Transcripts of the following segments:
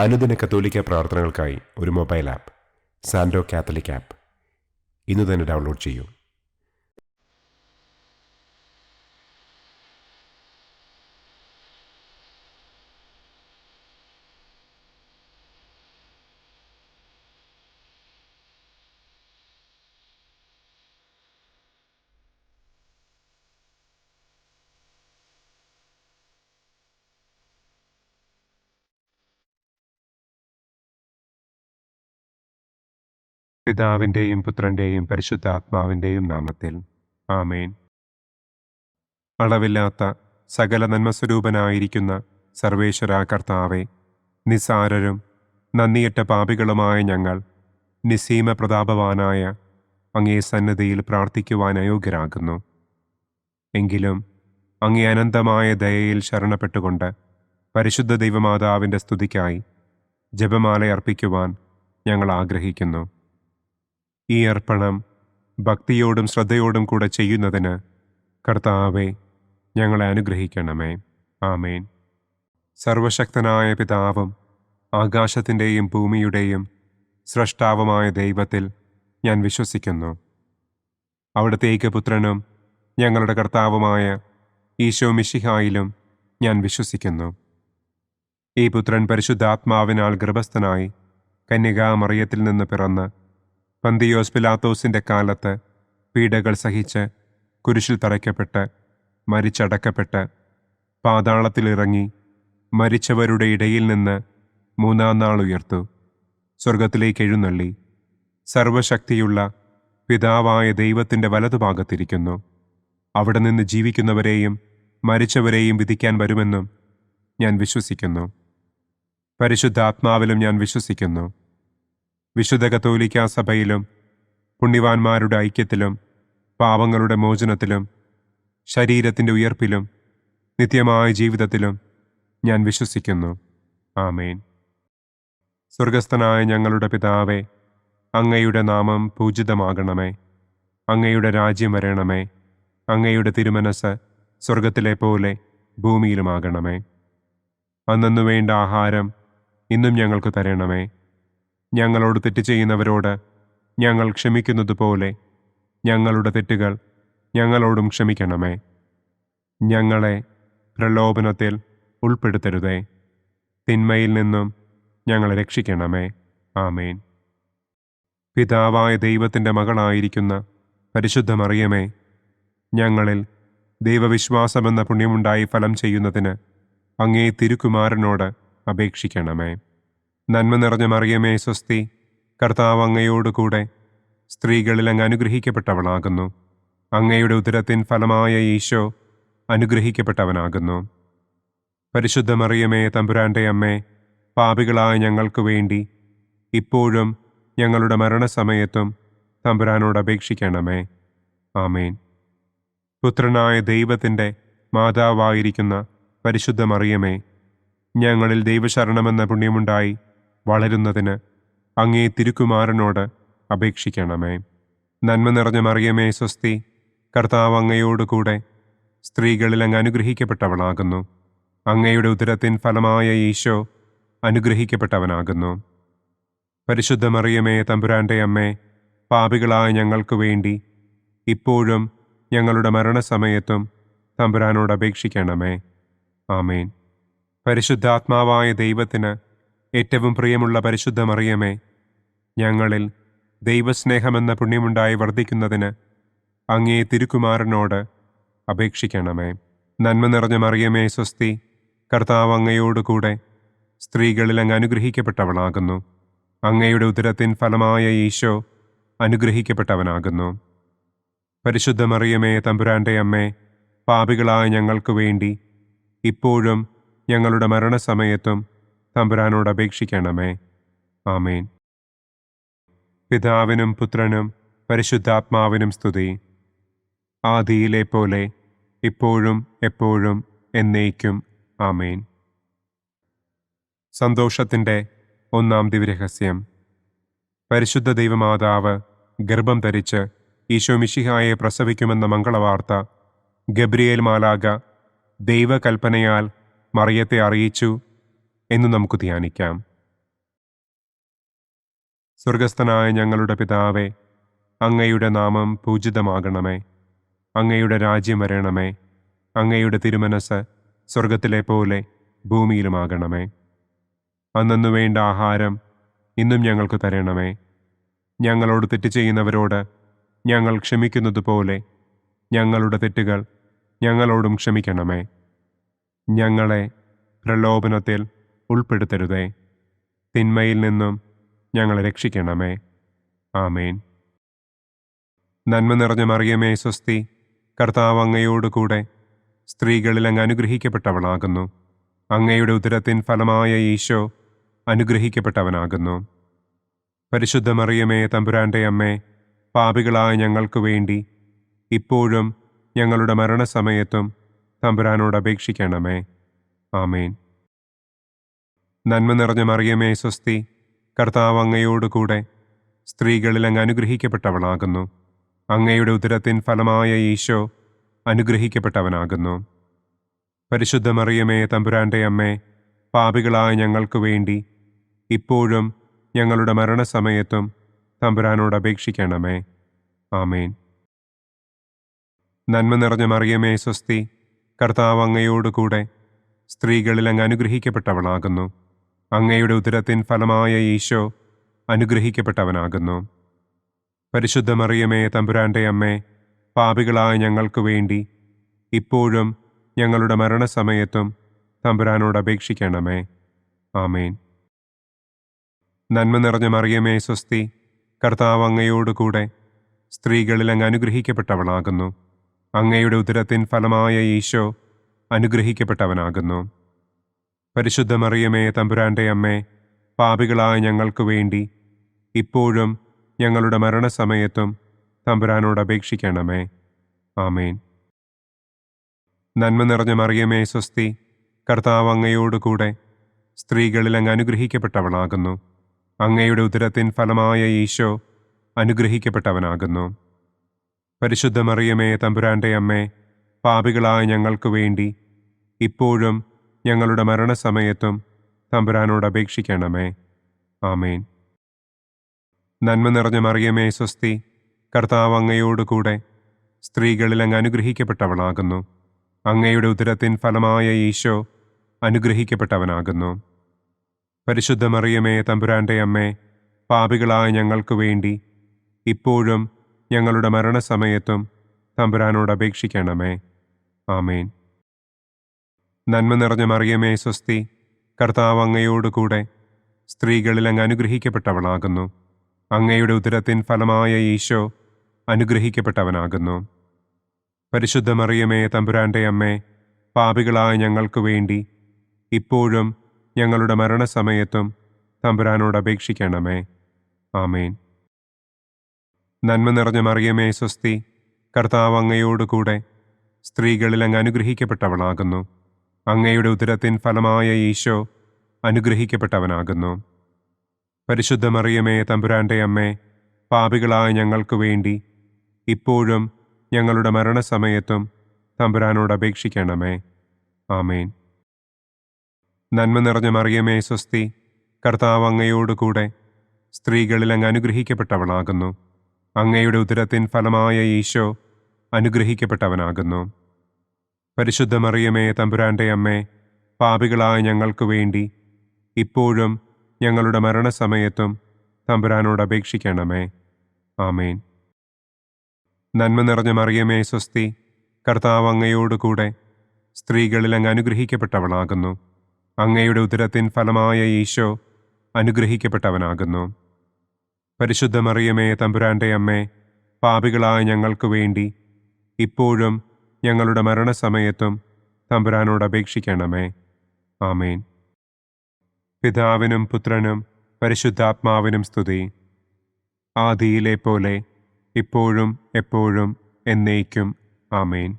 അനുദിന കത്തോലിക്ക പ്രാർത്ഥനകൾക്കായി ഒരു മൊബൈൽ ആപ്പ് സാൻഡോ കാത്തലിക് ആപ്പ് ഇന്ന് തന്നെ ഡൗൺലോഡ് ചെയ്യൂ. പിതാവിൻ്റെയും പുത്രൻ്റെയും പരിശുദ്ധാത്മാവിൻ്റെയും നാമത്തിൽ ആമേൻ. അളവില്ലാത്ത സകല നന്മസ്വരൂപനായിരിക്കുന്ന സർവേശ്വര കർത്താവെ, നിസ്സാരരും നന്ദിയറ്റ പാപികളുമായ ഞങ്ങൾ നിസ്സീമ പ്രതാപവാനായ അങ്ങേ സന്നിധിയിൽ പ്രാർത്ഥിക്കുവാൻ അയോഗ്യരാകുന്നു. എങ്കിലും അങ്ങേ അനന്തമായ ദയയിൽ ശരണപ്പെട്ടുകൊണ്ട് പരിശുദ്ധ ദൈവമാതാവിൻ്റെ സ്തുതിക്കായി ജപമാല അർപ്പിക്കുവാൻ ഞങ്ങൾ ആഗ്രഹിക്കുന്നു. ഈ അർപ്പണം ഭക്തിയോടും ശ്രദ്ധയോടും കൂടെ ചെയ്യുന്നതിന് കർത്താവെ ഞങ്ങളെ അനുഗ്രഹിക്കണമേ. ആമേൻ. സർവശക്തനായ പിതാവും ആകാശത്തിൻ്റെയും ഭൂമിയുടെയും സ്രഷ്ടാവുമായ ദൈവത്തിൽ ഞാൻ വിശ്വസിക്കുന്നു. അവിടുത്തെ ഏകപുത്രനും ഞങ്ങളുടെ കർത്താവുമായ ഈശോ മിശിഹായിലും ഞാൻ വിശ്വസിക്കുന്നു. ഈ പുത്രൻ പരിശുദ്ധാത്മാവിനാൽ ഗർഭസ്ഥനായി കന്യകാമറിയത്തിൽ നിന്ന് പിറന്ന് പന്തിയോസ് പിലാത്തോസിൻ്റെ കാലത്ത് പീഡകൾ സഹിച്ച് കുരിശിൽ തറയ്ക്കപ്പെട്ട് മരിച്ചടക്കപ്പെട്ട് പാതാളത്തിലിറങ്ങി മരിച്ചവരുടെ ഇടയിൽ നിന്ന് മൂന്നാം നാൾ ഉയർത്തു, സ്വർഗത്തിലേക്ക് എഴുന്നള്ളി, സർവശക്തിയുള്ള പിതാവായ ദൈവത്തിൻ്റെ വലതുഭാഗത്തിരിക്കുന്നു. അവിടെ നിന്ന് ജീവിക്കുന്നവരെയും മരിച്ചവരെയും വിധിക്കാൻ വരുമെന്നും ഞാൻ വിശ്വസിക്കുന്നു. പരിശുദ്ധാത്മാവിലും ഞാൻ വിശ്വസിക്കുന്നു. വിശുദ്ധ കത്തോലിക്കാ സഭയിലും പുണ്യവാന്മാരുടെ ഐക്യത്തിലും പാപങ്ങളുടെ മോചനത്തിലും ശരീരത്തിൻ്റെ ഉയർപ്പിലും നിത്യമായ ജീവിതത്തിലും ഞാൻ വിശ്വസിക്കുന്നു. ആമേൻ. സ്വർഗസ്ഥനായ ഞങ്ങളുടെ പിതാവേ, അങ്ങയുടെ നാമം പൂജിതമാകണമേ. അങ്ങയുടെ രാജ്യം വരണമേ. അങ്ങയുടെ തിരുമനസ് സ്വർഗത്തിലെ പോലെ ഭൂമിയിലുമാകണമേ. അന്നന്നു വേണ്ട ആഹാരം ഇന്നും ഞങ്ങൾക്ക് തരണമേ. ഞങ്ങളോട് തെറ്റ് ചെയ്യുന്നവരോട് ഞങ്ങൾ ക്ഷമിക്കുന്നത് പോലെ ഞങ്ങളുടെ തെറ്റുകൾ ഞങ്ങളോടും ക്ഷമിക്കണമേ. ഞങ്ങളെ പ്രലോഭനത്തിൽ ഉൾപ്പെടുത്തരുതേ, തിന്മയിൽ നിന്നും ഞങ്ങളെ രക്ഷിക്കണമേ. ആമേൻ. പിതാവായ ദൈവത്തിൻ്റെ മകളായിരിക്കുന്ന പരിശുദ്ധ മറിയമേ, ഞങ്ങളിൽ ദൈവവിശ്വാസമെന്ന പുണ്യമുണ്ടായി ഫലം ചെയ്യുന്നതിന് അങ്ങേ തിരുക്കുമാരനോട് അപേക്ഷിക്കണമേ. നന്മ നിറഞ്ഞ മറിയമേ സ്വസ്തി, കർത്താവ് അങ്ങയോടുകൂടെ സ്ത്രീകളിൽ അങ്ങ് അനുഗ്രഹിക്കപ്പെട്ടവളാകുന്നു. അങ്ങയുടെ ഉദരത്തിൻ ഫലമായ ഈശോ അനുഗ്രഹിക്കപ്പെട്ടവനാകുന്നു. പരിശുദ്ധ മറിയമേ തമ്പുരാൻ്റെ അമ്മേ, പാപികളായ ഞങ്ങൾക്ക് വേണ്ടി ഇപ്പോഴും ഞങ്ങളുടെ മരണസമയത്തും തമ്പുരാനോട് അപേക്ഷിക്കണമേ. ആമേൻ. പുത്രനായ ദൈവത്തിൻ്റെ മാതാവായിരിക്കുന്ന പരിശുദ്ധ മറിയമേ, ഞങ്ങളിൽ ദൈവശരണമെന്ന പുണ്യമുണ്ടായി വളരുന്നതിന് അങ്ങേ തിരുക്കുമാരനോട് അപേക്ഷിക്കണമേ. നന്മ നിറഞ്ഞ മറിയമേ സ്വസ്തി, കർത്താവ് അങ്ങയോടുകൂടെ സ്ത്രീകളിൽ അങ്ങ് അനുഗ്രഹിക്കപ്പെട്ടവളാകുന്നു. അങ്ങയുടെ ഉദരത്തിൻ ഫലമായ ഈശോ അനുഗ്രഹിക്കപ്പെട്ടവനാകുന്നു. പരിശുദ്ധ മറിയമേ തമ്പുരാൻ്റെ അമ്മേ, പാപികളായ ഞങ്ങൾക്ക് വേണ്ടി ഇപ്പോഴും ഞങ്ങളുടെ മരണസമയത്തും തമ്പുരാനോട് അപേക്ഷിക്കണമേ. ആമേൻ. പരിശുദ്ധാത്മാവായ ദൈവത്തിന് ഏറ്റവും പ്രിയമുള്ള പരിശുദ്ധ മറിയമേ, ഞങ്ങളിൽ ദൈവസ്നേഹമെന്ന പുണ്യമുണ്ടായി വർദ്ധിക്കുന്നതിന് അങ്ങേ തിരുക്കുമാരനോട് അപേക്ഷിക്കണമേ. നന്മ നിറഞ്ഞ മറിയമേ സ്വസ്തി, കർത്താവ് അങ്ങയോടുകൂടെ സ്ത്രീകളിൽ അങ്ങ് അനുഗ്രഹിക്കപ്പെട്ടവളാകുന്നു. അങ്ങയുടെ ഉദരത്തിൻ ഫലമായ ഈശോ അനുഗ്രഹിക്കപ്പെട്ടവനാകുന്നു. പരിശുദ്ധ മറിയമേ തമ്പുരാൻ്റെ അമ്മേ, പാപികളായ ഞങ്ങൾക്ക് വേണ്ടി ഇപ്പോഴും ഞങ്ങളുടെ മരണസമയത്തും തമ്പുരാനോട് അപേക്ഷിക്കണമേ. ആമേൻ. പിതാവിനും പുത്രനും പരിശുദ്ധാത്മാവിനും സ്തുതി, ആദിയിലെ പോലെ ഇപ്പോഴും എപ്പോഴും എന്നേക്കും. ആമേൻ. സന്തോഷത്തിൻ്റെ ഒന്നാം ദിവ്യരഹസ്യം. പരിശുദ്ധ ദൈവമാതാവ് ഗർഭം ധരിച്ച് ഈശോ മിശിഹായെ പ്രസവിക്കുമെന്ന മംഗളവാർത്ത ഗബ്രിയേൽ മാലാഖ ദൈവകൽപ്പനയാൽ മറിയത്തെ അറിയിച്ചു എന്ന് നമുക്ക് ധ്യാനിക്കാം. സ്വർഗസ്ഥനായ ഞങ്ങളുടെ പിതാവേ, അങ്ങയുടെ നാമം പൂജിതമാകണമേ. അങ്ങയുടെ രാജ്യം വരണമേ. അങ്ങയുടെ തിരുമനസ് സ്വർഗത്തിലെ പോലെ ഭൂമിയിലുമാകണമേ. അന്നന്നു വേണ്ട ആഹാരം ഇന്നും ഞങ്ങൾക്ക് തരണമേ. ഞങ്ങളോട് തെറ്റ് ചെയ്യുന്നവരോട് ഞങ്ങൾ ക്ഷമിക്കുന്നതുപോലെ ഞങ്ങളുടെ തെറ്റുകൾ ഞങ്ങളോടും ക്ഷമിക്കണമേ. ഞങ്ങളെ പ്രലോഭനത്തിൽ ഉൾപ്പെടുത്തരുതേ. തിന്മയിൽ നിന്നും ഞങ്ങളെ രക്ഷിക്കണമേ. ആമേൻ. നന്മ നിറഞ്ഞ മറിയമേ സ്വസ്തി, കർത്താവ് അങ്ങയോടുകൂടെ സ്ത്രീകളിൽ അങ്ങ് അനുഗ്രഹിക്കപ്പെട്ടവളാകുന്നു. അങ്ങയുടെ ഉദരത്തിൻ ഫലമായ ഈശോ അനുഗ്രഹിക്കപ്പെട്ടവനാകുന്നു. പരിശുദ്ധ മറിയമേ തമ്പുരാൻ്റെ അമ്മേ, പാപികളായ ഞങ്ങൾക്ക് വേണ്ടി ഇപ്പോഴും ഞങ്ങളുടെ മരണസമയത്തും തമ്പുരാനോട് അപേക്ഷിക്കണമേ. ആമേൻ. നന്മ നിറഞ്ഞ മറിയമേ സ്വസ്തി, കർത്താവ് അങ്ങയോടുകൂടെ സ്ത്രീകളിൽ അങ്ങ് അനുഗ്രഹിക്കപ്പെട്ടവളാകുന്നു. അങ്ങയുടെ ഉദരത്തിൻ ഫലമായ ഈശോ അനുഗ്രഹിക്കപ്പെട്ടവനാകുന്നു. പരിശുദ്ധ മറിയമേ തമ്പുരാൻ്റെ അമ്മേ, പാപികളായ ഞങ്ങൾക്ക് വേണ്ടി ഇപ്പോഴും ഞങ്ങളുടെ മരണസമയത്തും തമ്പുരാനോട് അപേക്ഷിക്കണമേ. ആമേൻ. നന്മ നിറഞ്ഞ മറിയമേ സ്വസ്തി, കർത്താവ് അങ്ങയോടുകൂടെ സ്ത്രീകളിൽ അങ്ങ് അനുഗ്രഹിക്കപ്പെട്ടവളാകുന്നു. അങ്ങയുടെ ഉദരത്തിൻ ഫലമായ ഈശോ അനുഗ്രഹിക്കപ്പെട്ടവനാകുന്നു. പരിശുദ്ധ മറിയമേ തമ്പുരാൻ്റെ അമ്മേ, പാപികളായ ഞങ്ങൾക്ക് വേണ്ടി ഇപ്പോഴും ഞങ്ങളുടെ മരണസമയത്തും തമ്പുരാനോട് അപേക്ഷിക്കണമേ. ആമേൻ. നന്മ നിറഞ്ഞ മറിയമേ സ്വസ്തി, കർത്താവ് അങ്ങയോടുകൂടെ സ്ത്രീകളിൽ അങ്ങ് അനുഗ്രഹിക്കപ്പെട്ടവളാകുന്നു. അങ്ങയുടെ ഉദരത്തിൻ ഫലമായ ഈശോ അനുഗ്രഹിക്കപ്പെട്ടവനാകുന്നു. പരിശുദ്ധ മറിയമേ തമ്പുരാൻ്റെ അമ്മേ, പാപികളായ ഞങ്ങൾക്ക് വേണ്ടി ഇപ്പോഴും ഞങ്ങളുടെ മരണസമയത്തും തമ്പുരാനോട് അപേക്ഷിക്കണമേ. ആമേൻ. നന്മ നിറഞ്ഞ മറിയമേ സ്വസ്തി, കർത്താവ് അങ്ങയോടുകൂടെ സ്ത്രീകളിൽ അങ്ങ് അനുഗ്രഹിക്കപ്പെട്ടവളാകുന്നു. അങ്ങയുടെ ഉദരത്തിൻ ഫലമായ ഈശോ അനുഗ്രഹിക്കപ്പെട്ടവനാകുന്നു. പരിശുദ്ധ മറിയമേ തമ്പുരാൻ്റെ അമ്മേ, പാപികളായ ഞങ്ങൾക്ക് വേണ്ടി ഇപ്പോഴും ഞങ്ങളുടെ മരണസമയത്തും തമ്പുരാനോട് അപേക്ഷിക്കണമേ. ആമേൻ. നന്മ നിറഞ്ഞ മറിയമേ സ്വസ്തി, കർത്താവ് അങ്ങയോടുകൂടെ സ്ത്രീകളിൽ അങ്ങ് അനുഗ്രഹിക്കപ്പെട്ടവളാകുന്നു. അങ്ങയുടെ ഉദരത്തിൻ ഫലമായ ഈശോ അനുഗ്രഹിക്കപ്പെട്ടവനാകുന്നു. പരിശുദ്ധ മറിയമേ തമ്പുരാൻ്റെ അമ്മേ, പാപികളായ ഞങ്ങൾക്ക് വേണ്ടി ഇപ്പോഴും ഞങ്ങളുടെ മരണസമയത്തും തമ്പുരാനോട് അപേക്ഷിക്കണമേ. ആമേൻ. നന്മ നിറഞ്ഞ മറിയമേ സ്വസ്തി, കർത്താവ് അങ്ങയോടുകൂടെ സ്ത്രീകളിൽ അങ്ങ് അനുഗ്രഹിക്കപ്പെട്ടവളാകുന്നു. അങ്ങയുടെ ഉദരത്തിൻ ഫലമായ ഈശോ അനുഗ്രഹിക്കപ്പെട്ടവനാകുന്നു. പരിശുദ്ധ മറിയമേ തമ്പുരാൻ്റെ അമ്മേ, പാപികളായ ഞങ്ങൾക്ക് വേണ്ടി ഇപ്പോഴും ഞങ്ങളുടെ മരണസമയത്തും തമ്പുരാനോട് അപേക്ഷിക്കണമേ. ആമേൻ. നന്മ നിറഞ്ഞ മറിയമേ സ്വസ്തി, കർത്താവ് അങ്ങയോടുകൂടെ സ്ത്രീകളിൽ അങ്ങ് അനുഗ്രഹിക്കപ്പെട്ടവളാകുന്നു. അങ്ങയുടെ ഉദരത്തിൻ ഫലമായ ഈശോ അനുഗ്രഹിക്കപ്പെട്ടവനാകുന്നു. പരിശുദ്ധ മറിയമേ തമ്പുരാൻ്റെ അമ്മേ, പാപികളായ ഞങ്ങൾക്ക് വേണ്ടി ഇപ്പോഴും ഞങ്ങളുടെ മരണസമയത്തും തമ്പുരാനോട് അപേക്ഷിക്കണമേ. ആമേൻ. നന്മ നിറഞ്ഞ മറിയമേ സ്വസ്തി, കർത്താവ് അങ്ങയോടുകൂടെ സ്ത്രീകളിൽ അങ്ങ് അനുഗ്രഹിക്കപ്പെട്ടവളാകുന്നു. അങ്ങയുടെ ഉദരത്തിൻ ഫലമായ ഈശോ അനുഗ്രഹിക്കപ്പെട്ടവനാകുന്നു. പരിശുദ്ധ മറിയമേ തമ്പുരാൻ്റെ അമ്മേ, പാപികളായ ഞങ്ങൾക്ക് വേണ്ടി ഇപ്പോഴും ഞങ്ങളുടെ മരണസമയത്തും തമ്പുരാനോട് അപേക്ഷിക്കണമേ. ആമേൻ. നന്മ നിറഞ്ഞ മറിയമേ സ്വസ്തി, കർത്താവ് അങ്ങയോടുകൂടെ സ്ത്രീകളിൽ അങ്ങ് അനുഗ്രഹിക്കപ്പെട്ടവളാകുന്നു. അങ്ങയുടെ ഉദരത്തിൻ ഫലമായ ഈശോ അനുഗ്രഹിക്കപ്പെട്ടവനാകുന്നു. പരിശുദ്ധ മറിയമേ തമ്പുരാൻ്റെ അമ്മേ, പാപികളായ ഞങ്ങൾക്ക് വേണ്ടി ഇപ്പോഴും ഞങ്ങളുടെ മരണസമയത്തും തമ്പുരാനോട് അപേക്ഷിക്കണമേ. ആമേൻ. പിതാവിനും പുത്രനും പരിശുദ്ധാത്മാവിനും സ്തുതി. ആദിയിലെ പോലെ ഇപ്പോഴും എപ്പോഴും എന്നേക്കും. ആമേൻ.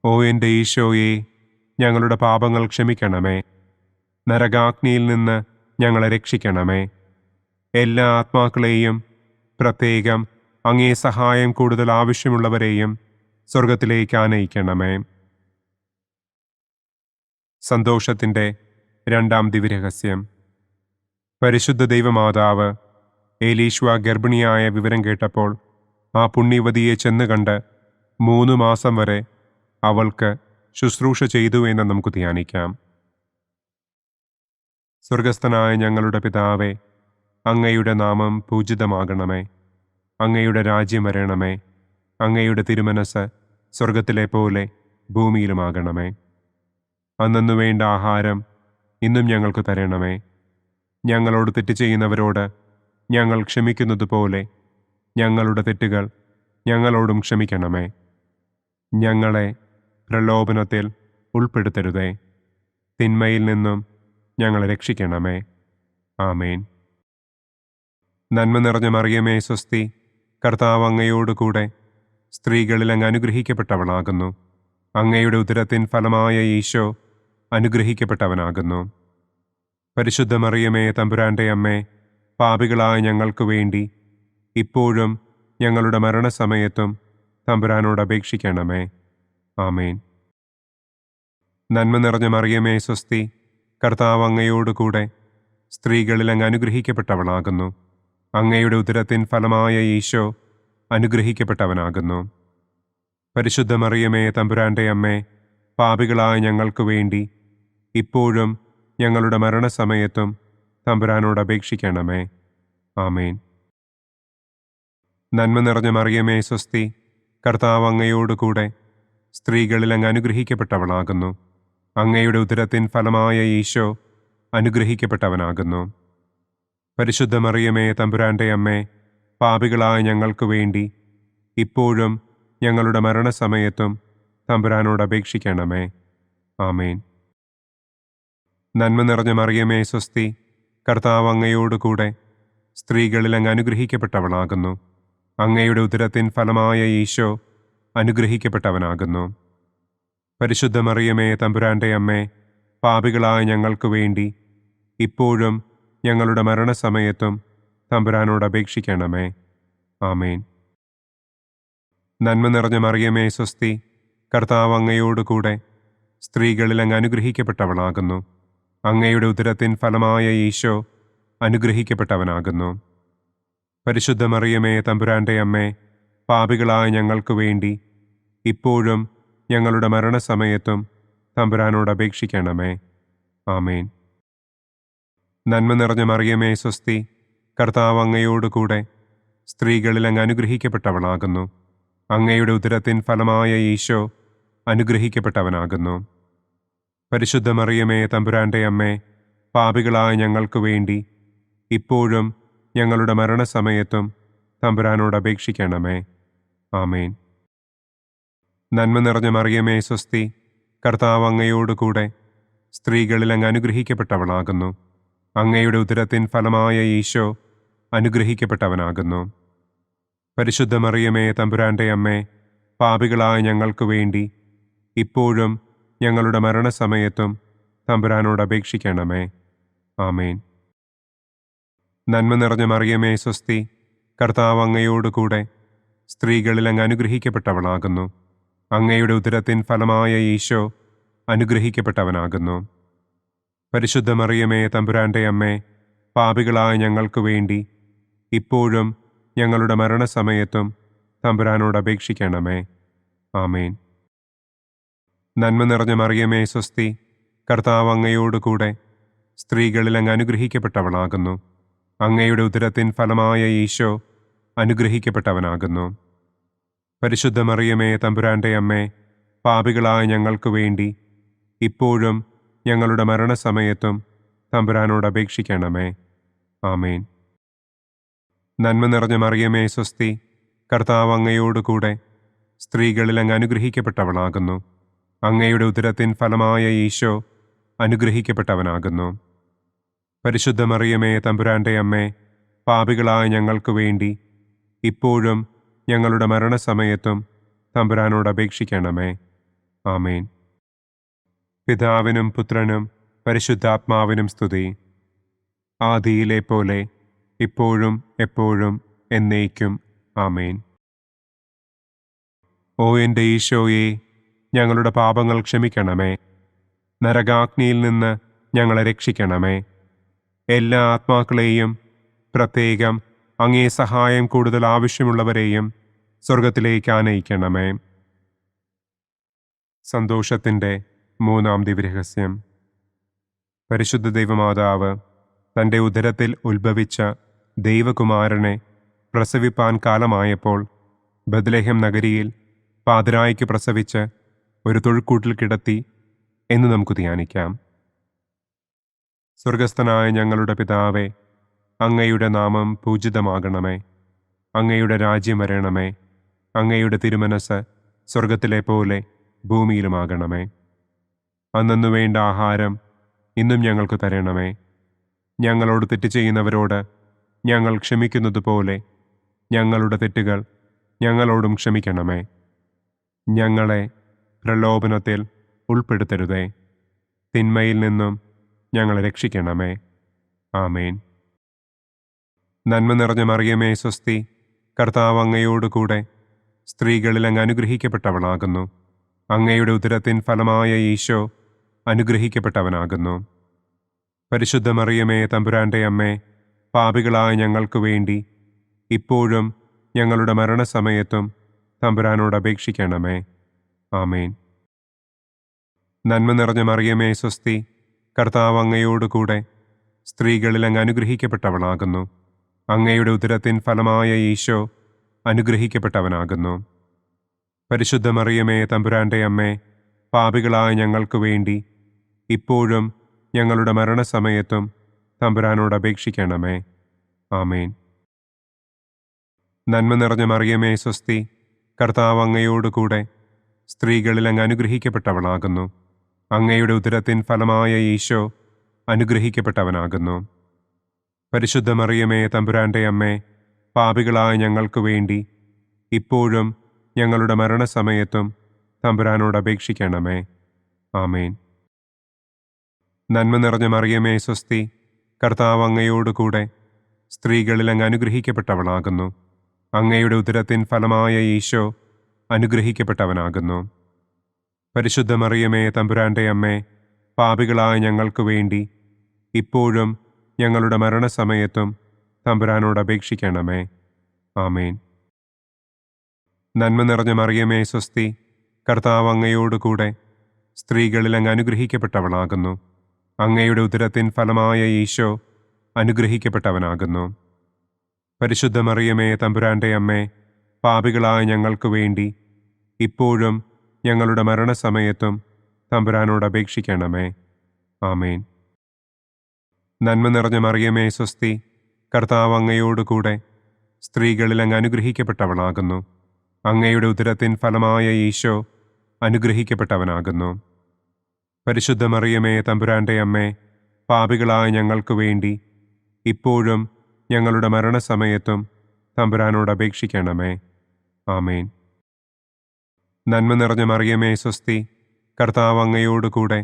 ഓ എൻ്റെ ഈശോയെ, ഞങ്ങളുടെ പാപങ്ങൾ ക്ഷമിക്കണമേ. നരകാഗ്നിയിൽ നിന്ന് ഞങ്ങളെ രക്ഷിക്കണമേ. എല്ലാ ആത്മാക്കളെയും, പ്രത്യേകം അങ്ങേ സഹായം കൂടുതൽ ആവശ്യമുള്ളവരെയും സ്വർഗത്തിലേക്ക് ആനയിക്കണമേ. സന്തോഷത്തിൻ്റെ രണ്ടാം ദിവ്യരഹസ്യം. പരിശുദ്ധ ദൈവമാതാവ് ഏലീശ്വ ഗർഭിണിയായ വിവരം കേട്ടപ്പോൾ ആ പുണ്യവതിയെ ചെന്ന് കണ്ട് 3 മാസം വരെ അവൾക്ക് ശുശ്രൂഷ ചെയ്തു എന്ന് നമുക്ക് ധ്യാനിക്കാം. സ്വർഗസ്ഥനായ ഞങ്ങളുടെ പിതാവേ, അങ്ങയുടെ നാമം പൂജിതമാകണമേ. അങ്ങയുടെ രാജ്യം വരണമേ. അങ്ങയുടെ തിരുമനസ് സ്വർഗത്തിലെ പോലെ ഭൂമിയിലുമാകണമേ. അന്നന്നു വേണ്ട ആഹാരം ഇന്നും ഞങ്ങൾക്ക് തരണമേ. ഞങ്ങളോട് തെറ്റ് ചെയ്യുന്നവരോട് ഞങ്ങൾ ക്ഷമിക്കുന്നത് പോലെ ഞങ്ങളുടെ തെറ്റുകൾ ഞങ്ങളോടും ക്ഷമിക്കണമേ. ഞങ്ങളെ പ്രലോഭനത്തിൽ ഉൾപ്പെടുത്തരുതേ. തിന്മയിൽ നിന്നും ഞങ്ങളെ രക്ഷിക്കണമേ. ആമേൻ. നന്മ നിറഞ്ഞ മറിയമേ സ്വസ്തി, കർത്താവ് അങ്ങയോടുകൂടെ സ്ത്രീകളിൽ അങ്ങ് അനുഗ്രഹിക്കപ്പെട്ടവളാകുന്നു. അങ്ങയുടെ ഉദരത്തിൻ ഫലമായ ഈശോ അനുഗ്രഹിക്കപ്പെട്ടവനാകുന്നു. പരിശുദ്ധ മറിയമേ തമ്പുരാൻ്റെ അമ്മേ, പാപികളായ ഞങ്ങൾക്ക് വേണ്ടി ഇപ്പോഴും ഞങ്ങളുടെ മരണസമയത്തും തമ്പുരാനോട് അപേക്ഷിക്കണമേ. ആമേൻ. നന്മ നിറഞ്ഞ മറിയമേ സ്വസ്തി, കർത്താവ് അങ്ങയോടുകൂടെ സ്ത്രീകളിൽ അങ്ങ് അനുഗ്രഹിക്കപ്പെട്ടവളാകുന്നു. അങ്ങയുടെ ഉദരത്തിൻ ഫലമായ ഈശോ അനുഗ്രഹിക്കപ്പെട്ടവനാകുന്നു. പരിശുദ്ധ മറിയമേ തമ്പുരാൻ്റെ അമ്മേ, പാപികളായ ഞങ്ങൾക്ക് വേണ്ടി ഇപ്പോഴും ഞങ്ങളുടെ മരണസമയത്തും തമ്പുരാനോട് അപേക്ഷിക്കണമേ. ആമേൻ. നന്മ നിറഞ്ഞ മറിയമേ സ്വസ്തി, കർത്താവ് അങ്ങയോടുകൂടെ സ്ത്രീകളിൽ അങ്ങ് അനുഗ്രഹിക്കപ്പെട്ടവളാകുന്നു. അങ്ങയുടെ ഉദരത്തിൻ ഫലമായ ഈശോ അനുഗ്രഹിക്കപ്പെട്ടവനാകുന്നു. പരിശുദ്ധ മറിയമേ തമ്പുരാൻ്റെ അമ്മേ, പാപികളായ ഞങ്ങൾക്ക് വേണ്ടി ഇപ്പോഴും ഞങ്ങളുടെ മരണസമയത്തും തമ്പുരാനോട് അപേക്ഷിക്കണമേ. ആമേൻ. നന്മ നിറഞ്ഞ മറിയമേ സ്വസ്തി, കർത്താവ് അങ്ങയോടുകൂടെ സ്ത്രീകളിൽ അങ്ങ് അനുഗ്രഹിക്കപ്പെട്ടവളാകുന്നു. അങ്ങയുടെ ഉദരത്തിൻ ഫലമായ ഈശോ അനുഗ്രഹിക്കപ്പെട്ടവനാകുന്നു. പരിശുദ്ധ മറിയമേ തമ്പുരാൻ്റെ അമ്മേ, പാപികളായ ഞങ്ങൾക്ക് വേണ്ടി ഇപ്പോഴും ഞങ്ങളുടെ മരണസമയത്തും തമ്പുരാനോട് അപേക്ഷിക്കണമേ. ആമേൻ. നന്മ നിറഞ്ഞ മറിയമേ സ്വസ്തി, കർത്താവ് അങ്ങയോടുകൂടെ സ്ത്രീകളിൽ അങ്ങ് അനുഗ്രഹിക്കപ്പെട്ടവളാകുന്നു. അങ്ങയുടെ ഉദരത്തിൻ ഫലമായ ഈശോ അനുഗ്രഹിക്കപ്പെട്ടവനാകുന്നു. പരിശുദ്ധ മറിയമേ തമ്പുരാൻ്റെ അമ്മേ, പാപികളായ ഞങ്ങൾക്ക് വേണ്ടി ഇപ്പോഴും ഞങ്ങളുടെ മരണസമയത്തും തമ്പുരാനോട് അപേക്ഷിക്കണമേ. ആമേൻ. നന്മ നിറഞ്ഞ മറിയമേ സ്വസ്തി, കർത്താവ് അങ്ങയോടുകൂടെ സ്ത്രീകളിൽ അങ്ങ് അനുഗ്രഹിക്കപ്പെട്ടവളാകുന്നു. അങ്ങയുടെ ഉദരത്തിൻ ഫലമായ ഈശോ അനുഗ്രഹിക്കപ്പെട്ടവനാകുന്നു. പരിശുദ്ധ മറിയമേ തമ്പുരാൻ്റെ അമ്മേ, പാപികളായ ഞങ്ങൾക്ക് വേണ്ടി ഇപ്പോഴും ഞങ്ങളുടെ മരണസമയത്തും തമ്പുരാനോട് അപേക്ഷിക്കണമേ. ആമേൻ. നന്മ നിറഞ്ഞ മറിയമേ സ്വസ്തി, കർത്താവ് അങ്ങയോടുകൂടെ സ്ത്രീകളിൽ അങ്ങ് അനുഗ്രഹിക്കപ്പെട്ടവളാകുന്നു. അങ്ങയുടെ ഉദരത്തിൻ ഫലമായ ഈശോ അനുഗ്രഹിക്കപ്പെട്ടവനാകുന്നു. പരിശുദ്ധ മറിയമേ തമ്പുരാൻ്റെ അമ്മേ, പാപികളായ ഞങ്ങൾക്ക് വേണ്ടി ഇപ്പോഴും ഞങ്ങളുടെ മരണസമയത്തും തമ്പുരാനോട് അപേക്ഷിക്കണമേ. ആമേൻ. നന്മ നിറഞ്ഞ മറിയമേ സ്വസ്തി, കർത്താവ് അങ്ങയോടുകൂടെ സ്ത്രീകളിൽ അങ്ങ് അനുഗ്രഹിക്കപ്പെട്ടവളാകുന്നു. അങ്ങയുടെ ഉദരത്തിൻ ഫലമായ ഈശോ അനുഗ്രഹിക്കപ്പെട്ടവനാകുന്നു. പരിശുദ്ധ മറിയമേ തമ്പുരാൻ്റെ അമ്മേ, പാപികളായ ഞങ്ങൾക്ക് വേണ്ടി ഇപ്പോഴും ഞങ്ങളുടെ മരണസമയത്തും തമ്പുരാനോട് അപേക്ഷിക്കണമേ. ആമേൻ. നന്മ നിറഞ്ഞ മറിയമേ സ്വസ്തി, കർത്താവ് അങ്ങയോടുകൂടെ സ്ത്രീകളിൽ അങ്ങ് അനുഗ്രഹിക്കപ്പെട്ടവളാകുന്നു. അങ്ങയുടെ ഉദരത്തിൻ ഫലമായ ഈശോ അനുഗ്രഹിക്കപ്പെട്ടവനാകുന്നു. പരിശുദ്ധ മറിയമേ തമ്പുരാൻ്റെ അമ്മേ, പാപികളായ ഞങ്ങൾക്ക് വേണ്ടി ഇപ്പോഴും ഞങ്ങളുടെ മരണസമയത്തും തമ്പുരാനോട് അപേക്ഷിക്കണമേ. ആമേൻ. നന്മ നിറഞ്ഞ മറിയമേ സ്വസ്തി, കർത്താവ് അങ്ങയോടുകൂടെ സ്ത്രീകളിൽ അങ്ങ് അനുഗ്രഹിക്കപ്പെട്ടവളാകുന്നു. അങ്ങയുടെ ഉദരത്തിൻ ഫലമായ ഈശോ അനുഗ്രഹിക്കപ്പെട്ടവനാകുന്നു. പരിശുദ്ധ മറിയമേ തമ്പുരാൻ്റെ അമ്മേ, പാപികളായ ഞങ്ങൾക്ക് വേണ്ടി ഇപ്പോഴും ഞങ്ങളുടെ മരണസമയത്തും തമ്പുരാനോട് അപേക്ഷിക്കണമേ. ആമേൻ. പിതാവിനും പുത്രനും പരിശുദ്ധാത്മാവിനും സ്തുതി. ആദിയിലെ പോലെ ഇപ്പോഴും എപ്പോഴും എന്നേക്കും. ആമേൻ. ഓ എൻ്റെ ഈശോയെ, ഞങ്ങളുടെ പാപങ്ങൾ ക്ഷമിക്കണമേ. നരകാഗ്നിയിൽ നിന്ന് ഞങ്ങളെ രക്ഷിക്കണമേ. എല്ലാ ആത്മാക്കളെയും, പ്രത്യേകം അങ്ങേ സഹായം കൂടുതൽ ആവശ്യമുള്ളവരെയും സ്വർഗത്തിലേക്ക് ആനയിക്കണമേ. സന്തോഷത്തിൻ്റെ മൂന്നാം ദിവ്യരഹസ്യം. പരിശുദ്ധ ദൈവമാതാവ് തൻ്റെ ഉദരത്തിൽ ഉത്ഭവിച്ച ദൈവകുമാരനെ പ്രസവിപ്പാൻ കാലമായപ്പോൾ ബത്ലഹേം നഗരിയിൽ പാതിരായ്ക്ക് പ്രസവിച്ച് ഒരു തൊഴുക്കൂട്ടിൽ കിടത്തി എന്ന് നമുക്ക് ധ്യാനിക്കാം. സ്വർഗസ്ഥനായ ഞങ്ങളുടെ പിതാവേ, അങ്ങയുടെ നാമം പൂജിതമാകണമേ. അങ്ങയുടെ രാജ്യം വരണമേ. അങ്ങയുടെ തിരുമനസ് സ്വർഗത്തിലെ പോലെ ഭൂമിയിലുമാകണമേ. അന്നന്നു വേണ്ട ആഹാരം ഇന്നും ഞങ്ങൾക്ക് തരണമേ. ഞങ്ങളോട് തെറ്റ് ചെയ്യുന്നവരോട് ഞങ്ങൾ ക്ഷമിക്കുന്നത് പോലെ ഞങ്ങളുടെ തെറ്റുകൾ ഞങ്ങളോടും ക്ഷമിക്കണമേ. ഞങ്ങളെ പ്രലോഭനത്തിൽ ഉൾപ്പെടുത്തരുതേ. തിന്മയിൽ നിന്നും ഞങ്ങളെ രക്ഷിക്കണമേ. ആമേൻ. നന്മ നിറഞ്ഞ മറിയമേ സ്വസ്തി, കർത്താവ് അങ്ങയോടുകൂടെ സ്ത്രീകളിൽ അങ്ങ് അനുഗ്രഹിക്കപ്പെട്ടവളാകുന്നു. അങ്ങയുടെ ഉദരത്തിൻ ഫലമായ ഈശോ അനുഗ്രഹിക്കപ്പെട്ടവനാകുന്നു. പരിശുദ്ധ മറിയമേ തമ്പുരാൻ്റെ അമ്മേ, പാപികളായ ഞങ്ങൾക്ക് വേണ്ടി ഇപ്പോഴും ഞങ്ങളുടെ മരണസമയത്തും തമ്പുരാനോട് അപേക്ഷിക്കണമേ. ആമേൻ. നന്മ നിറഞ്ഞ മറിയമേ സ്വസ്തി, കർത്താവ് അങ്ങയോടുകൂടെ സ്ത്രീകളിൽ അങ്ങ് അനുഗ്രഹിക്കപ്പെട്ടവളാകുന്നു. അങ്ങയുടെ ഉദരത്തിൻ ഫലമായ ഈശോ അനുഗ്രഹിക്കപ്പെട്ടവനാകുന്നു. പരിശുദ്ധ മറിയമേ തമ്പുരാൻ്റെ അമ്മേ, പാപികളായ ഞങ്ങൾക്ക് വേണ്ടി ഇപ്പോഴും ഞങ്ങളുടെ മരണസമയത്തും തമ്പുരാനോട് അപേക്ഷിക്കണമേ. ആമേൻ. നന്മ നിറഞ്ഞ മറിയമേ സ്വസ്തി, കർത്താവ് അങ്ങയോടുകൂടെ സ്ത്രീകളിൽ അങ്ങ് അനുഗ്രഹിക്കപ്പെട്ടവളാകുന്നു. അങ്ങയുടെ ഉദരത്തിൻ ഫലമായ ഈശോ അനുഗ്രഹിക്കപ്പെട്ടവനാകുന്നു. പരിശുദ്ധ മറിയമേ തമ്പുരാൻ്റെ അമ്മേ, പാപികളായ ഞങ്ങൾക്ക് വേണ്ടി ഇപ്പോഴും ഞങ്ങളുടെ മരണസമയത്തും തമ്പുരാനോട് അപേക്ഷിക്കണമേ. ആമേൻ. നന്മ നിറഞ്ഞ മറിയമേ സ്വസ്തി, കർത്താവ് അങ്ങയോടുകൂടെ സ്ത്രീകളിൽ അങ്ങ് അനുഗ്രഹിക്കപ്പെട്ടവളാകുന്നു. അങ്ങയുടെ ഉദരത്തിൻ ഫലമായ ഈശോ അനുഗ്രഹിക്കപ്പെട്ടവനാകുന്നു. പരിശുദ്ധ മറിയമേ തമ്പുരാൻ്റെ അമ്മേ, പാപികളായ ഞങ്ങൾക്ക് വേണ്ടി ഇപ്പോഴും ഞങ്ങളുടെ മരണസമയത്തും തമ്പുരാനോട് അപേക്ഷിക്കണമേ. ആമേൻ. നന്മ നിറഞ്ഞ മറിയമേ സ്വസ്തി, കർത്താവ് അങ്ങയോടുകൂടെ സ്ത്രീകളിൽ അങ്ങ് അനുഗ്രഹിക്കപ്പെട്ടവളാകുന്നു. അങ്ങയുടെ ഉദരത്തിൻ ഫലമായ ഈശോ അനുഗ്രഹിക്കപ്പെട്ടവനാകുന്നു. പരിശുദ്ധ മറിയമേ തമ്പുരാൻ്റെ അമ്മേ, പാപികളായ ഞങ്ങൾക്ക് വേണ്ടി ഇപ്പോഴും ഞങ്ങളുടെ മരണസമയത്തും തമ്പുരാനോട് അപേക്ഷിക്കണമേ. ആമേൻ. നന്മ നിറഞ്ഞ മറിയമേ സ്വസ്തി, കർത്താവ് അങ്ങയോടുകൂടെ സ്ത്രീകളിൽ അങ്ങ് അനുഗ്രഹിക്കപ്പെട്ടവളാകുന്നു. അങ്ങയുടെ ഉദരത്തിൻ ഫലമായ ഈശോ അനുഗ്രഹിക്കപ്പെട്ടവനാകുന്നു. പരിശുദ്ധ മറിയമേ തമ്പുരാൻ്റെ അമ്മേ, പാപികളായ ഞങ്ങൾക്ക് വേണ്ടി ഇപ്പോഴും ഞങ്ങളുടെ മരണസമയത്തും തമ്പുരാനോട് അപേക്ഷിക്കണമേ. ആമേൻ. നന്മ നിറഞ്ഞ മറിയമേ സ്വസ്തി, കർത്താവ് അങ്ങയോടുകൂടെ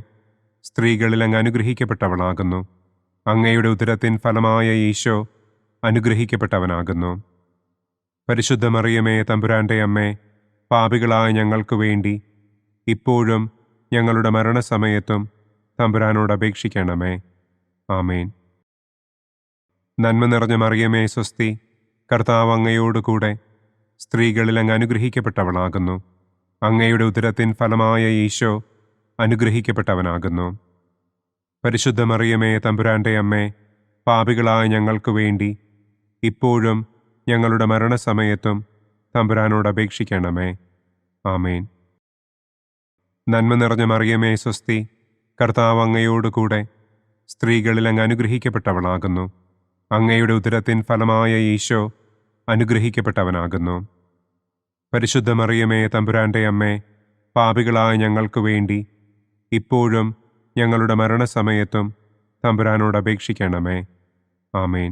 സ്ത്രീകളിൽ അങ്ങ് അനുഗ്രഹിക്കപ്പെട്ടവളാകുന്നു. അങ്ങയുടെ ഉദരത്തിൻ ഫലമായ ഈശോ അനുഗ്രഹിക്കപ്പെട്ടവനാകുന്നു. പരിശുദ്ധ മറിയമേ തമ്പുരാൻ്റെ അമ്മേ, പാപികളായ ഞങ്ങൾക്ക് വേണ്ടി ഇപ്പോഴും ഞങ്ങളുടെ മരണസമയത്തും തമ്പുരാനോട് അപേക്ഷിക്കണമേ. ആമേൻ. നന്മ നിറഞ്ഞ മറിയമേ സ്വസ്തി, കർത്താവ് അങ്ങയോടുകൂടെ സ്ത്രീകളിൽ അങ്ങ് അനുഗ്രഹിക്കപ്പെട്ടവളാകുന്നു. അങ്ങയുടെ ഉദരത്തിൻ ഫലമായ ഈശോ അനുഗ്രഹിക്കപ്പെട്ടവനാകുന്നു. പരിശുദ്ധ മറിയമേ തമ്പുരാൻ്റെ അമ്മേ, പാപികളായ ഞങ്ങൾക്ക് വേണ്ടി ഇപ്പോഴും ഞങ്ങളുടെ മരണസമയത്തും തമ്പുരാനോട് അപേക്ഷിക്കണമേ. ആമേൻ. നന്മ നിറഞ്ഞ മറിയമേ സ്വസ്തി, കർത്താവ് അങ്ങയോടുകൂടെ സ്ത്രീകളിൽ അങ്ങ് അനുഗ്രഹിക്കപ്പെട്ടവളാകുന്നു. അങ്ങയുടെ ഉദരത്തിൻ ഫലമായ ഈശോ അനുഗ്രഹിക്കപ്പെട്ടവനാകുന്നു. പരിശുദ്ധ മറിയമേ തമ്പുരാൻ്റെ അമ്മേ, പാപികളായ ഞങ്ങൾക്ക് വേണ്ടി ഇപ്പോഴും ഞങ്ങളുടെ മരണസമയത്തും തമ്പുരാനോട് അപേക്ഷിക്കണമേ. ആമേൻ.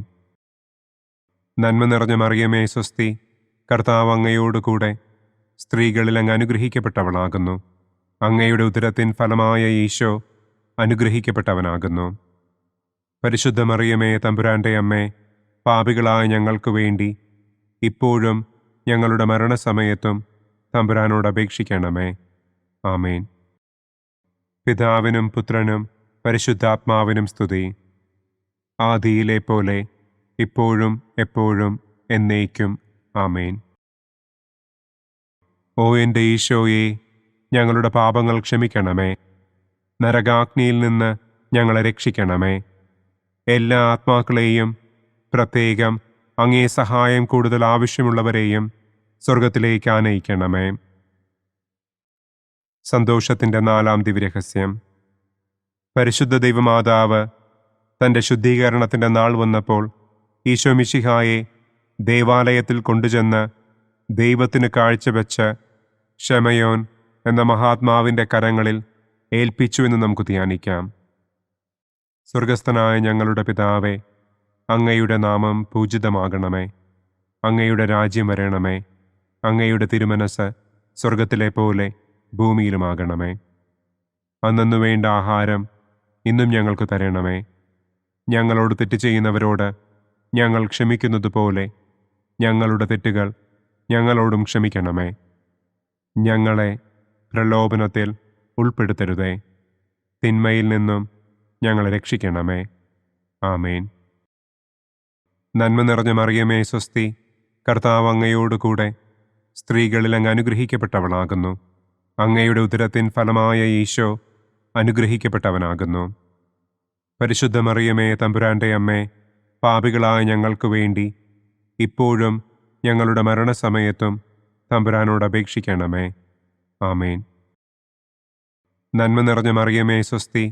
നന്മ നിറഞ്ഞ മറിയമേ സ്വസ്തി, കർത്താവ് അങ്ങയോടുകൂടെ സ്ത്രീകളിൽ അങ്ങ് അനുഗ്രഹിക്കപ്പെട്ടവളാകുന്നു. അങ്ങയുടെ ഉദരത്തിൻ ഫലമായ ഈശോ അനുഗ്രഹിക്കപ്പെട്ടവനാകുന്നു. പരിശുദ്ധ മറിയമേ തമ്പുരാൻ്റെ അമ്മേ, പാപികളായ ഞങ്ങൾക്ക് വേണ്ടി ഇപ്പോഴും ഞങ്ങളുടെ മരണസമയത്തും തമ്പുരാനോട് അപേക്ഷിക്കണമേ. ആമേൻ. പിതാവിനും പുത്രനും പരിശുദ്ധാത്മാവിനും സ്തുതി. ആദിയിലെ പോലെ ഇപ്പോഴും എപ്പോഴും എന്നേക്കും. ആമേൻ. ഓ എൻ്റെ ഈശോയെ, ഞങ്ങളുടെ പാപങ്ങൾ ക്ഷമിക്കണമേ. നരകാഗ്നിയിൽ നിന്ന് ഞങ്ങളെ രക്ഷിക്കണമേ. എല്ലാ ആത്മാക്കളെയും, പ്രത്യേകം അങ്ങേ സഹായം കൂടുതൽ ആവശ്യമുള്ളവരെയും സ്വർഗത്തിലേക്ക് ആനയിക്കണമേ. സന്തോഷത്തിൻ്റെ 4-ാം ദിവ്യരഹസ്യം. പരിശുദ്ധ ദൈവമാതാവ് തൻ്റെ ശുദ്ധീകരണത്തിൻ്റെ നാൾ വന്നപ്പോൾ ഈശോ മിശിഹായെ ദേവാലയത്തിൽ കൊണ്ടുചെന്ന് ദൈവത്തിന് കാഴ്ചവെച്ച് ശമയോൻ എന്ന മഹാത്മാവിൻ്റെ കരങ്ങളിൽ ഏൽപ്പിച്ചു എന്ന് നമുക്ക് ധ്യാനിക്കാം. സ്വർഗസ്ഥനായ ഞങ്ങളുടെ പിതാവേ, അങ്ങയുടെ നാമം പൂജിതമാകണമേ. അങ്ങയുടെ രാജ്യം വരണമേ. അങ്ങയുടെ തിരുമനസ് സ്വർഗത്തിലെ പോലെ ഭൂമിയിലുമാകണമേ. അന്നന്നു വേണ്ട ആഹാരം ഇന്നും ഞങ്ങൾക്ക് തരണമേ. ഞങ്ങളോട് തെറ്റ് ചെയ്യുന്നവരോട് ഞങ്ങൾ ക്ഷമിക്കുന്നത് പോലെ ഞങ്ങളുടെ തെറ്റുകൾ ഞങ്ങളോടും ക്ഷമിക്കണമേ. ഞങ്ങളെ പ്രലോഭനത്തിൽ ഉൾപ്പെടുത്തരുതേ. തിന്മയിൽ നിന്നും ഞങ്ങളെ രക്ഷിക്കണമേ. ആമേൻ. നന്മ നിറഞ്ഞ മറിയമേ സ്വസ്തി, കർത്താവ് അങ്ങയോടുകൂടെ സ്ത്രീകളിൽ അങ്ങ് അനുഗ്രഹിക്കപ്പെട്ടവളാകുന്നു. അങ്ങയുടെ ഉദരത്തിൻ ഫലമായ ഈശോ അനുഗ്രഹിക്കപ്പെട്ടവനാകുന്നു. പരിശുദ്ധ മറിയമേ തമ്പുരാൻ്റെ അമ്മേ, പാപികളായ ഞങ്ങൾക്ക് വേണ്ടി ഇപ്പോഴും ഞങ്ങളുടെ മരണസമയത്തും തമ്പുരാനോട് അപേക്ഷിക്കണമേ. ആമേൻ. നന്മ നിറഞ്ഞ മറിയമേ സ്വസ്തി,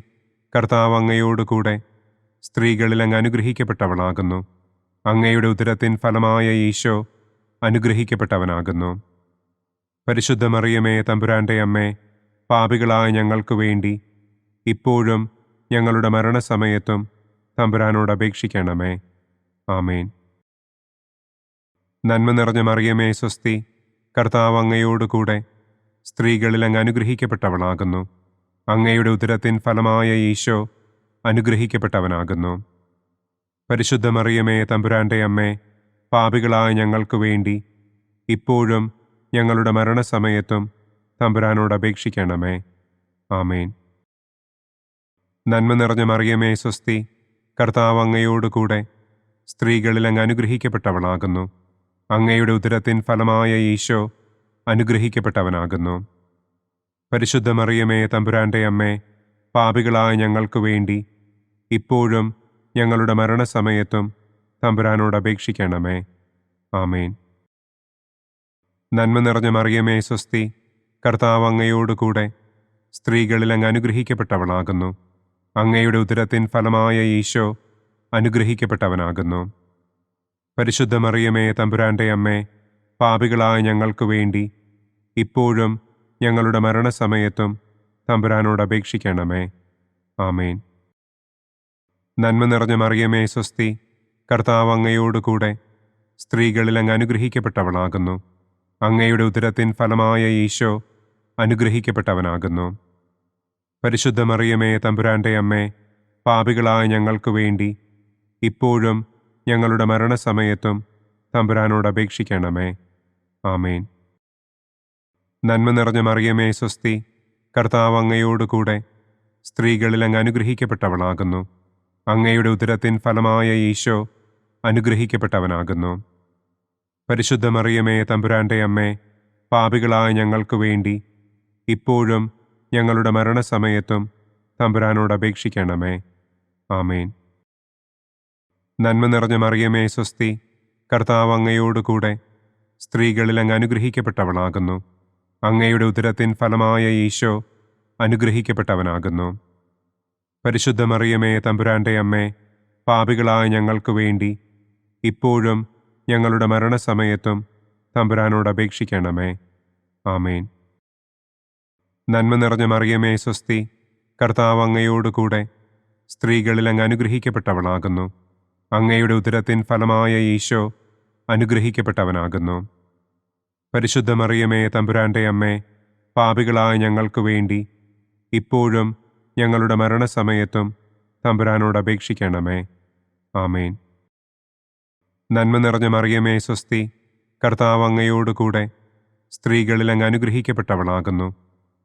കർത്താവ് അങ്ങയോടുകൂടെ സ്ത്രീകളിൽ അങ്ങ് അനുഗ്രഹിക്കപ്പെട്ടവളാകുന്നു. അങ്ങയുടെ ഉദരത്തിൻ ഫലമായ ഈശോ അനുഗ്രഹിക്കപ്പെട്ടവനാകുന്നു. പരിശുദ്ധ മറിയമേ തമ്പുരാൻ്റെ അമ്മേ, പാപികളായ ഞങ്ങൾക്ക് വേണ്ടി ഇപ്പോഴും ഞങ്ങളുടെ മരണസമയത്തും തമ്പുരാനോട് അപേക്ഷിക്കണമേ. ആമേൻ. നന്മ നിറഞ്ഞ മറിയമേ സ്വസ്തി, കർത്താവ് അങ്ങയോടുകൂടെ സ്ത്രീകളിൽ അങ്ങ് അനുഗ്രഹിക്കപ്പെട്ടവളാകുന്നു. അങ്ങയുടെ ഉദരത്തിൻ ഫലമായ ഈശോ അനുഗ്രഹിക്കപ്പെട്ടവനാകുന്നു. പരിശുദ്ധ മറിയമേ തമ്പുരാൻ്റെ അമ്മേ, പാപികളായ ഞങ്ങൾക്ക് വേണ്ടി ഇപ്പോഴും ഞങ്ങളുടെ മരണസമയത്തും തമ്പുരാനോട് അപേക്ഷിക്കണമേ. ആമേൻ. നന്മ നിറഞ്ഞ മറിയമേ സ്വസ്തി, കർത്താവ് അങ്ങയോടുകൂടെ സ്ത്രീകളിൽ അങ്ങ് അനുഗ്രഹിക്കപ്പെട്ടവളാകുന്നു. അങ്ങയുടെ ഉദരത്തിൻ ഫലമായ ഈശോ അനുഗ്രഹിക്കപ്പെട്ടവനാകുന്നു. പരിശുദ്ധ മറിയമേ തമ്പുരാൻ്റെ അമ്മേ, പാപികളായ ഞങ്ങൾക്ക് വേണ്ടി ഇപ്പോഴും ഞങ്ങളുടെ മരണസമയത്തും തമ്പുരാനോട് അപേക്ഷിക്കണമേ. ആമേൻ. നന്മ നിറഞ്ഞ മറിയമേ സ്വസ്തി, കർത്താവ് അങ്ങയോടുകൂടെ സ്ത്രീകളിൽ അങ്ങ് അനുഗ്രഹിക്കപ്പെട്ടവളാകുന്നു. അങ്ങയുടെ ഉദരത്തിൻ ഫലമായ ഈശോ അനുഗ്രഹിക്കപ്പെട്ടവനാകുന്നു. പരിശുദ്ധ മറിയമേ തമ്പുരാൻ്റെ അമ്മേ, പാപികളായ ഞങ്ങൾക്ക് വേണ്ടി ഇപ്പോഴും ഞങ്ങളുടെ മരണസമയത്തും തമ്പുരാനോട് അപേക്ഷിക്കണമേ. ആമേൻ. നന്മ നിറഞ്ഞ മറിയമേ സ്വസ്തി, കർത്താവ് അങ്ങയോടുകൂടെ സ്ത്രീകളിൽ അങ്ങ് അനുഗ്രഹിക്കപ്പെട്ടവളാകുന്നു. അങ്ങയുടെ ഉദരത്തിൻ ഫലമായ ഈശോ അനുഗ്രഹിക്കപ്പെട്ടവനാകുന്നു. പരിശുദ്ധ മറിയമേ തമ്പുരാൻ്റെ അമ്മേ, പാപികളായ ഞങ്ങൾക്ക് വേണ്ടി ഇപ്പോഴും ഞങ്ങളുടെ മരണസമയത്തും തമ്പുരാനോട് അപേക്ഷിക്കണമേ. ആമേൻ. നന്മ നിറഞ്ഞ മറിയമേ സ്വസ്തി, കർത്താവ് അങ്ങയോടുകൂടെ സ്ത്രീകളിൽ അങ്ങ് അനുഗ്രഹിക്കപ്പെട്ടവളാകുന്നു. അങ്ങയുടെ ഉദരത്തിൻ ഫലമായ ഈശോ അനുഗ്രഹിക്കപ്പെട്ടവനാകുന്നു. പരിശുദ്ധ മറിയമേ തമ്പുരാൻ്റെ അമ്മേ, പാപികളായ ഞങ്ങൾക്ക് വേണ്ടി ഇപ്പോഴും ഞങ്ങളുടെ മരണസമയത്തും തമ്പുരാനോട് അപേക്ഷിക്കണമേ. ആമേൻ. നന്മ നിറഞ്ഞ മറിയമേ സ്വസ്തി, കർത്താവ് അങ്ങയോടുകൂടെ സ്ത്രീകളിൽ അങ്ങ് അനുഗ്രഹിക്കപ്പെട്ടവളാകുന്നു. അങ്ങയുടെ ഉദരത്തിൻ ഫലമായ ഈശോ അനുഗ്രഹിക്കപ്പെട്ടവനാകുന്നു. പരിശുദ്ധ മറിയമേ തമ്പുരാൻ്റെ അമ്മേ, പാപികളായ ഞങ്ങൾക്ക് വേണ്ടി ഇപ്പോഴും ഞങ്ങളുടെ മരണസമയത്തും തമ്പുരാനോട് അപേക്ഷിക്കണമേ. ആമേൻ. നന്മ നിറഞ്ഞ മറിയമേ സ്വസ്തി, കർത്താവ് അങ്ങയോടുകൂടെ സ്ത്രീകളിൽ അങ്ങ് അനുഗ്രഹിക്കപ്പെട്ടവളാകുന്നു. അങ്ങയുടെ ഉദരത്തിൻ ഫലമായ ഈശോ അനുഗ്രഹിക്കപ്പെട്ടവനാകുന്നു. പരിശുദ്ധ മറിയമേ തമ്പുരാൻ്റെ അമ്മേ, പാപികളായ ഞങ്ങൾക്ക് വേണ്ടി ഇപ്പോഴും ഞങ്ങളുടെ മരണസമയത്തും തമ്പുരാനോട് അപേക്ഷിക്കണമേ. ആമേൻ. നന്മ നിറഞ്ഞ മറിയമേ സ്വസ്തി, കർത്താവ് അങ്ങയോടുകൂടെ സ്ത്രീകളിൽ അങ്ങ് അനുഗ്രഹിക്കപ്പെട്ടവളാകുന്നു.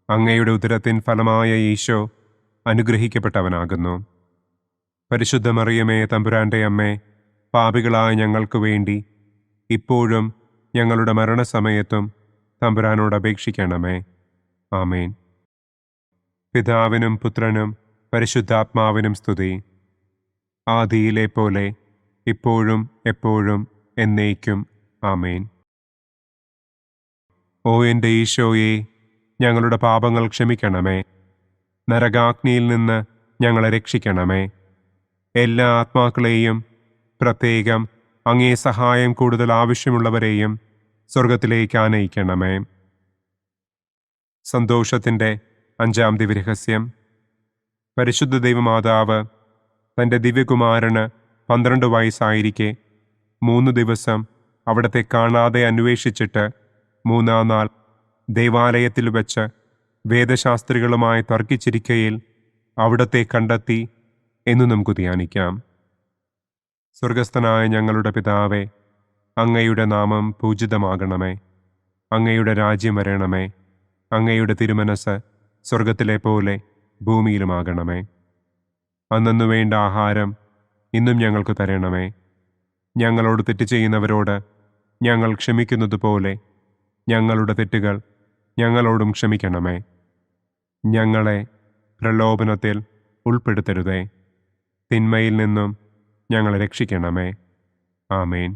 അങ്ങയുടെ ഉദരത്തിൻ ഫലമായ ഈശോ അനുഗ്രഹിക്കപ്പെട്ടവനാകുന്നു. പരിശുദ്ധ മറിയമേ തമ്പുരാന്റെ അമ്മേ, പാപികളായ ഞങ്ങൾക്ക് വേണ്ടി ഇപ്പോഴും ഞങ്ങളുടെ മരണസമയത്തും തമ്പുരാനോട് അപേക്ഷിക്കണമേ. ആമേൻ. പിതാവിനും പുത്രനും പരിശുദ്ധാത്മാവിനും സ്തുതി. ആദിയിലെ പോലെ ഇപ്പോഴും എപ്പോഴും എന്നേക്കും. ആമേൻ. ഓ എൻ്റെ ഈശോയെ, ഞങ്ങളുടെ പാപങ്ങൾ ക്ഷമിക്കണമേ. നരകാഗ്നിയിൽ നിന്ന് ഞങ്ങളെ രക്ഷിക്കണമേ. എല്ലാ ആത്മാക്കളെയും, പ്രത്യേകം അങ്ങേ സഹായം കൂടുതൽ ആവശ്യമുള്ളവരെയും സ്വർഗത്തിലേക്ക് ആനയിക്കണമേ. സന്തോഷത്തിൻ്റെ 5-ാം ദിവ്യരഹസ്യം. പരിശുദ്ധ ദൈവമാതാവ് തൻ്റെ ദിവ്യകുമാരന് 12 വയസ്സായിരിക്കെ 3 ദിവസം അവിടത്തെ കാണാതെ അന്വേഷിച്ചിട്ട് 3-ാം നാൾ ദേവാലയത്തിൽ വെച്ച് വേദശാസ്ത്രികളുമായി തർക്കിച്ചിരിക്കയിൽ അവിടത്തെ കണ്ടെത്തി എന്ന് നമുക്ക് ധ്യാനിക്കാം. സ്വർഗസ്ഥനായ ഞങ്ങളുടെ പിതാവേ, അങ്ങയുടെ നാമം പൂജിതമാകണമേ. അങ്ങയുടെ രാജ്യം വരണമേ. അങ്ങയുടെ തിരുമനസ് സ്വർഗത്തിലെ പോലെ ഭൂമിയിലുമാകണമേ. അന്നന്നു വേണ്ട ആഹാരം ഇന്നും ഞങ്ങൾക്ക് തരണമേ. ഞങ്ങളോട് തെറ്റ് ചെയ്യുന്നവരോട് ഞങ്ങൾ ക്ഷമിക്കുന്നത് പോലെ ഞങ്ങളുടെ തെറ്റുകൾ ഞങ്ങളോടും ക്ഷമിക്കണമേ. ഞങ്ങളെ പ്രലോഭനത്തിൽ ഉൾപ്പെടുത്തരുതേ. തിന്മയിൽ നിന്നും ഞങ്ങളെ രക്ഷിക്കണമേ. ആമേൻ.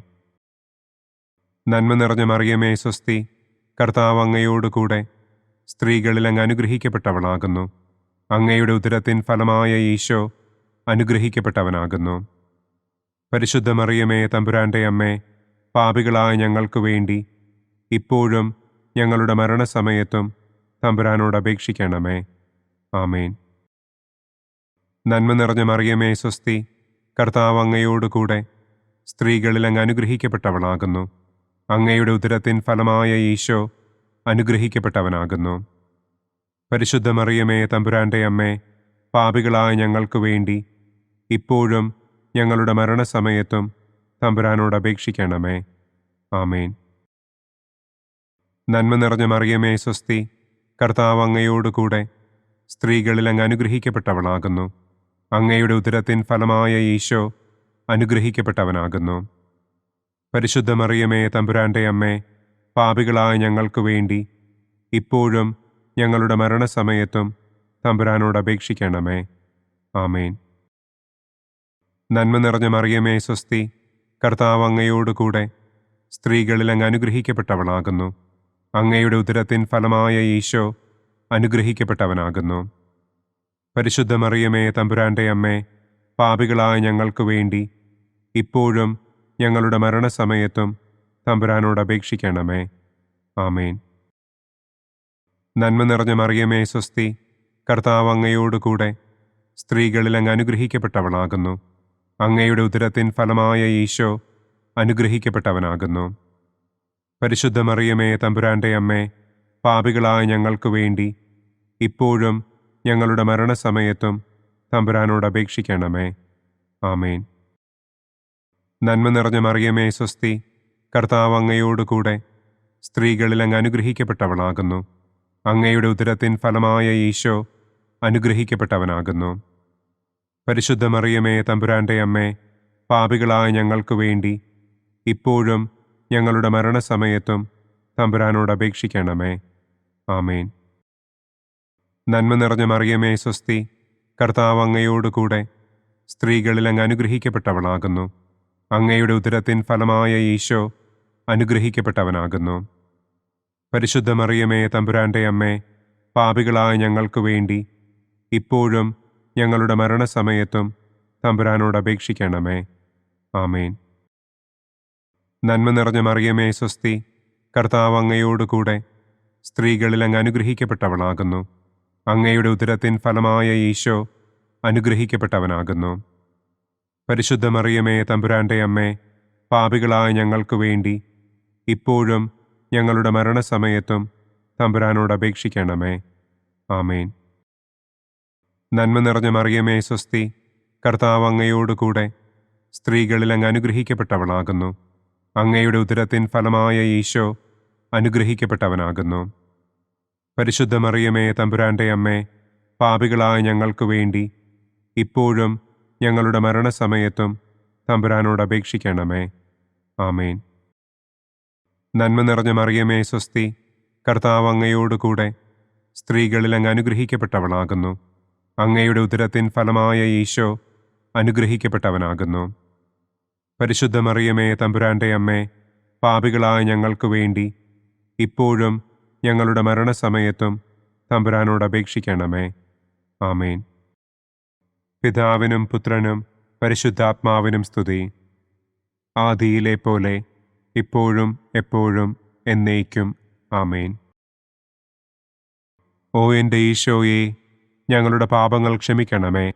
നന്മ നിറഞ്ഞ മറിയമേ സ്വസ്തി, കർത്താവ് അങ്ങയോടുകൂടെ സ്ത്രീകളിൽ അങ്ങ് അനുഗ്രഹിക്കപ്പെട്ടവളാകുന്നു. അങ്ങയുടെ ഉദരത്തിൻ ഫലമായ ഈശോ അനുഗ്രഹിക്കപ്പെട്ടവനാകുന്നു. പരിശുദ്ധ മറിയമേ തമ്പുരാന്റെ അമ്മേ, പാപികളായ ഞങ്ങൾക്ക് വേണ്ടി ഇപ്പോഴും ഞങ്ങളുടെ മരണസമയത്തും തമ്പുരാനോട് അപേക്ഷിക്കണമേ. ആമേൻ. നന്മ നിറഞ്ഞ മറിയമേ സ്വസ്തി, കർത്താവ് അങ്ങയോടുകൂടെ സ്ത്രീകളിൽ അങ്ങ് അനുഗ്രഹിക്കപ്പെട്ടവളാകുന്നു. അങ്ങയുടെ ഉദരത്തിൻ ഫലമായ ഈശോ അനുഗ്രഹിക്കപ്പെട്ടവനാകുന്നു. പരിശുദ്ധ മറിയമേ തമ്പുരാന്റെ അമ്മേ, പാപികളായ ഞങ്ങൾക്ക് വേണ്ടി ഇപ്പോഴും ഞങ്ങളുടെ മരണസമയത്തും തമ്പുരാനോട് അപേക്ഷിക്കണമേ. ആമേൻ. നന്മ നിറഞ്ഞ മറിയമേ സ്വസ്തി, കർത്താവ് അങ്ങയോടുകൂടെ സ്ത്രീകളിൽ അങ്ങ് അനുഗ്രഹിക്കപ്പെട്ടവളാകുന്നു. അങ്ങയുടെ ഉദരത്തിൻ ഫലമായ ഈശോ അനുഗ്രഹിക്കപ്പെട്ടവനാകുന്നു. പരിശുദ്ധ മറിയമേ തമ്പുരാന്റെ അമ്മേ, പാപികളായ ഞങ്ങൾക്ക് വേണ്ടി ഇപ്പോഴും ഞങ്ങളുടെ മരണസമയത്തും തമ്പുരാനോട് അപേക്ഷിക്കണമേ. ആമേൻ. നന്മ നിറഞ്ഞ മറിയമേ സ്വസ്തി, കർത്താവ് അങ്ങയോടുകൂടെ സ്ത്രീകളിൽ അങ്ങ് അനുഗ്രഹിക്കപ്പെട്ടവളാകുന്നു. അങ്ങയുടെ ഉദരത്തിൻ ഫലമായ ഈശോ അനുഗ്രഹിക്കപ്പെട്ടവനാകുന്നു. പരിശുദ്ധ മറിയമേ തമ്പുരാന്റെ അമ്മേ, പാപികളായ ഞങ്ങൾക്ക് വേണ്ടി ഇപ്പോഴും ഞങ്ങളുടെ മരണസമയത്തും തമ്പുരാനോട് അപേക്ഷിക്കണമേ. ആമേൻ. നന്മ നിറഞ്ഞ മറിയമേ സ്വസ്തി, കർത്താവ് അങ്ങയോടുകൂടെ സ്ത്രീകളിൽ അങ്ങ് അനുഗ്രഹിക്കപ്പെട്ടവളാകുന്നു. അങ്ങയുടെ ഉദരത്തിൻ ഫലമായ ഈശോ അനുഗ്രഹിക്കപ്പെട്ടവനാകുന്നു. പരിശുദ്ധ മറിയമേ തമ്പുരാന്റെ അമ്മേ, പാപികളായ ഞങ്ങൾക്ക് വേണ്ടി ഇപ്പോഴും ഞങ്ങളുടെ മരണസമയത്തും തമ്പുരാനോട് അപേക്ഷിക്കണമേ. ആമേൻ. നന്മ നിറഞ്ഞ മറിയമേ സ്വസ്തി, കർത്താവ് അങ്ങയോടുകൂടെ സ്ത്രീകളിൽ അങ്ങ് അനുഗ്രഹിക്കപ്പെട്ടവളാകുന്നു. അങ്ങയുടെ ഉദരത്തിൻ ഫലമായ ഈശോ അനുഗ്രഹിക്കപ്പെട്ടവനാകുന്നു. പരിശുദ്ധ മറിയമേ തമ്പുരാന്റെ അമ്മേ, പാപികളായ ഞങ്ങൾക്ക് വേണ്ടി ഇപ്പോഴും ഞങ്ങളുടെ മരണസമയത്തും തമ്പുരാനോട് അപേക്ഷിക്കണമേ. ആമേൻ. നന്മ നിറഞ്ഞ മറിയമേ സ്വസ്തി, കർത്താവ് അങ്ങയോടുകൂടെ സ്ത്രീകളിൽ അങ്ങ് അനുഗ്രഹിക്കപ്പെട്ടവളാകുന്നു. അങ്ങയുടെ ഉദരത്തിൻ ഫലമായ ഈശോ അനുഗ്രഹിക്കപ്പെട്ടവനാകുന്നു. പരിശുദ്ധ മറിയമേ തമ്പുരാന്റെ അമ്മേ, പാപികളായ ഞങ്ങൾക്ക് വേണ്ടി ഇപ്പോഴും ഞങ്ങളുടെ മരണസമയത്തും തമ്പുരാനോട് അപേക്ഷിക്കണമേ. ആമേൻ. നന്മ നിറഞ്ഞ മറിയമേ സ്വസ്തി, കർത്താവ് അങ്ങയോടുകൂടെ സ്ത്രീകളിൽ അങ്ങ് അനുഗ്രഹിക്കപ്പെട്ടവളാകുന്നു. അങ്ങയുടെ ഉദരത്തിൻ ഫലമായ ഈശോ അനുഗ്രഹിക്കപ്പെട്ടവനാകുന്നു. പരിശുദ്ധ മറിയമേ തമ്പുരാന്റെ അമ്മേ, പാപികളായ ഞങ്ങൾക്ക് വേണ്ടി ഇപ്പോഴും ഞങ്ങളുടെ മരണസമയത്തും തമ്പുരാനോട് അപേക്ഷിക്കണമേ. ആമേൻ. നന്മ നിറഞ്ഞ മറിയമേ സ്വസ്തി, കർത്താവ് അങ്ങയോടുകൂടെ സ്ത്രീകളിൽ അങ്ങ് അനുഗ്രഹിക്കപ്പെട്ടവളാകുന്നു. അങ്ങയുടെ ഉദരത്തിൻ ഫലമായ ഈശോ അനുഗ്രഹിക്കപ്പെട്ടവനാകുന്നു. പരിശുദ്ധ മറിയമേ തമ്പുരാന്റെ അമ്മേ, പാപികളായ ഞങ്ങൾക്ക് വേണ്ടി ഇപ്പോഴും ഞങ്ങളുടെ മരണസമയത്തും തമ്പുരാനോട് അപേക്ഷിക്കണമേ. ആമേൻ. നന്മ നിറഞ്ഞ മറിയമേ സ്വസ്തി, കർത്താവ് അങ്ങയോടുകൂടെ സ്ത്രീകളിൽ അങ്ങ് അനുഗ്രഹിക്കപ്പെട്ടവളാകുന്നു. അങ്ങയുടെ ഉദരത്തിൻ ഫലമായ ഈശോ അനുഗ്രഹിക്കപ്പെട്ടവനാകുന്നു. പരിശുദ്ധ മറിയമേ തമ്പുരാന്റെ അമ്മേ, പാപികളായ ഞങ്ങൾക്ക് വേണ്ടി ഇപ്പോഴും ഞങ്ങളുടെ മരണസമയത്തും തമ്പുരാനോട് അപേക്ഷിക്കണമേ. ആമേൻ. പിതാവിനും പുത്രനും പരിശുദ്ധാത്മാവിനും സ്തുതി. ആദിയിലെ പോലെ ഇപ്പോഴും എപ്പോഴും എന്നേക്കും. ആമേൻ. ഓ എൻ്റെ ഈശോയെ, ഞങ്ങളുടെ പാപങ്ങൾ ക്ഷമിക്കണമേ.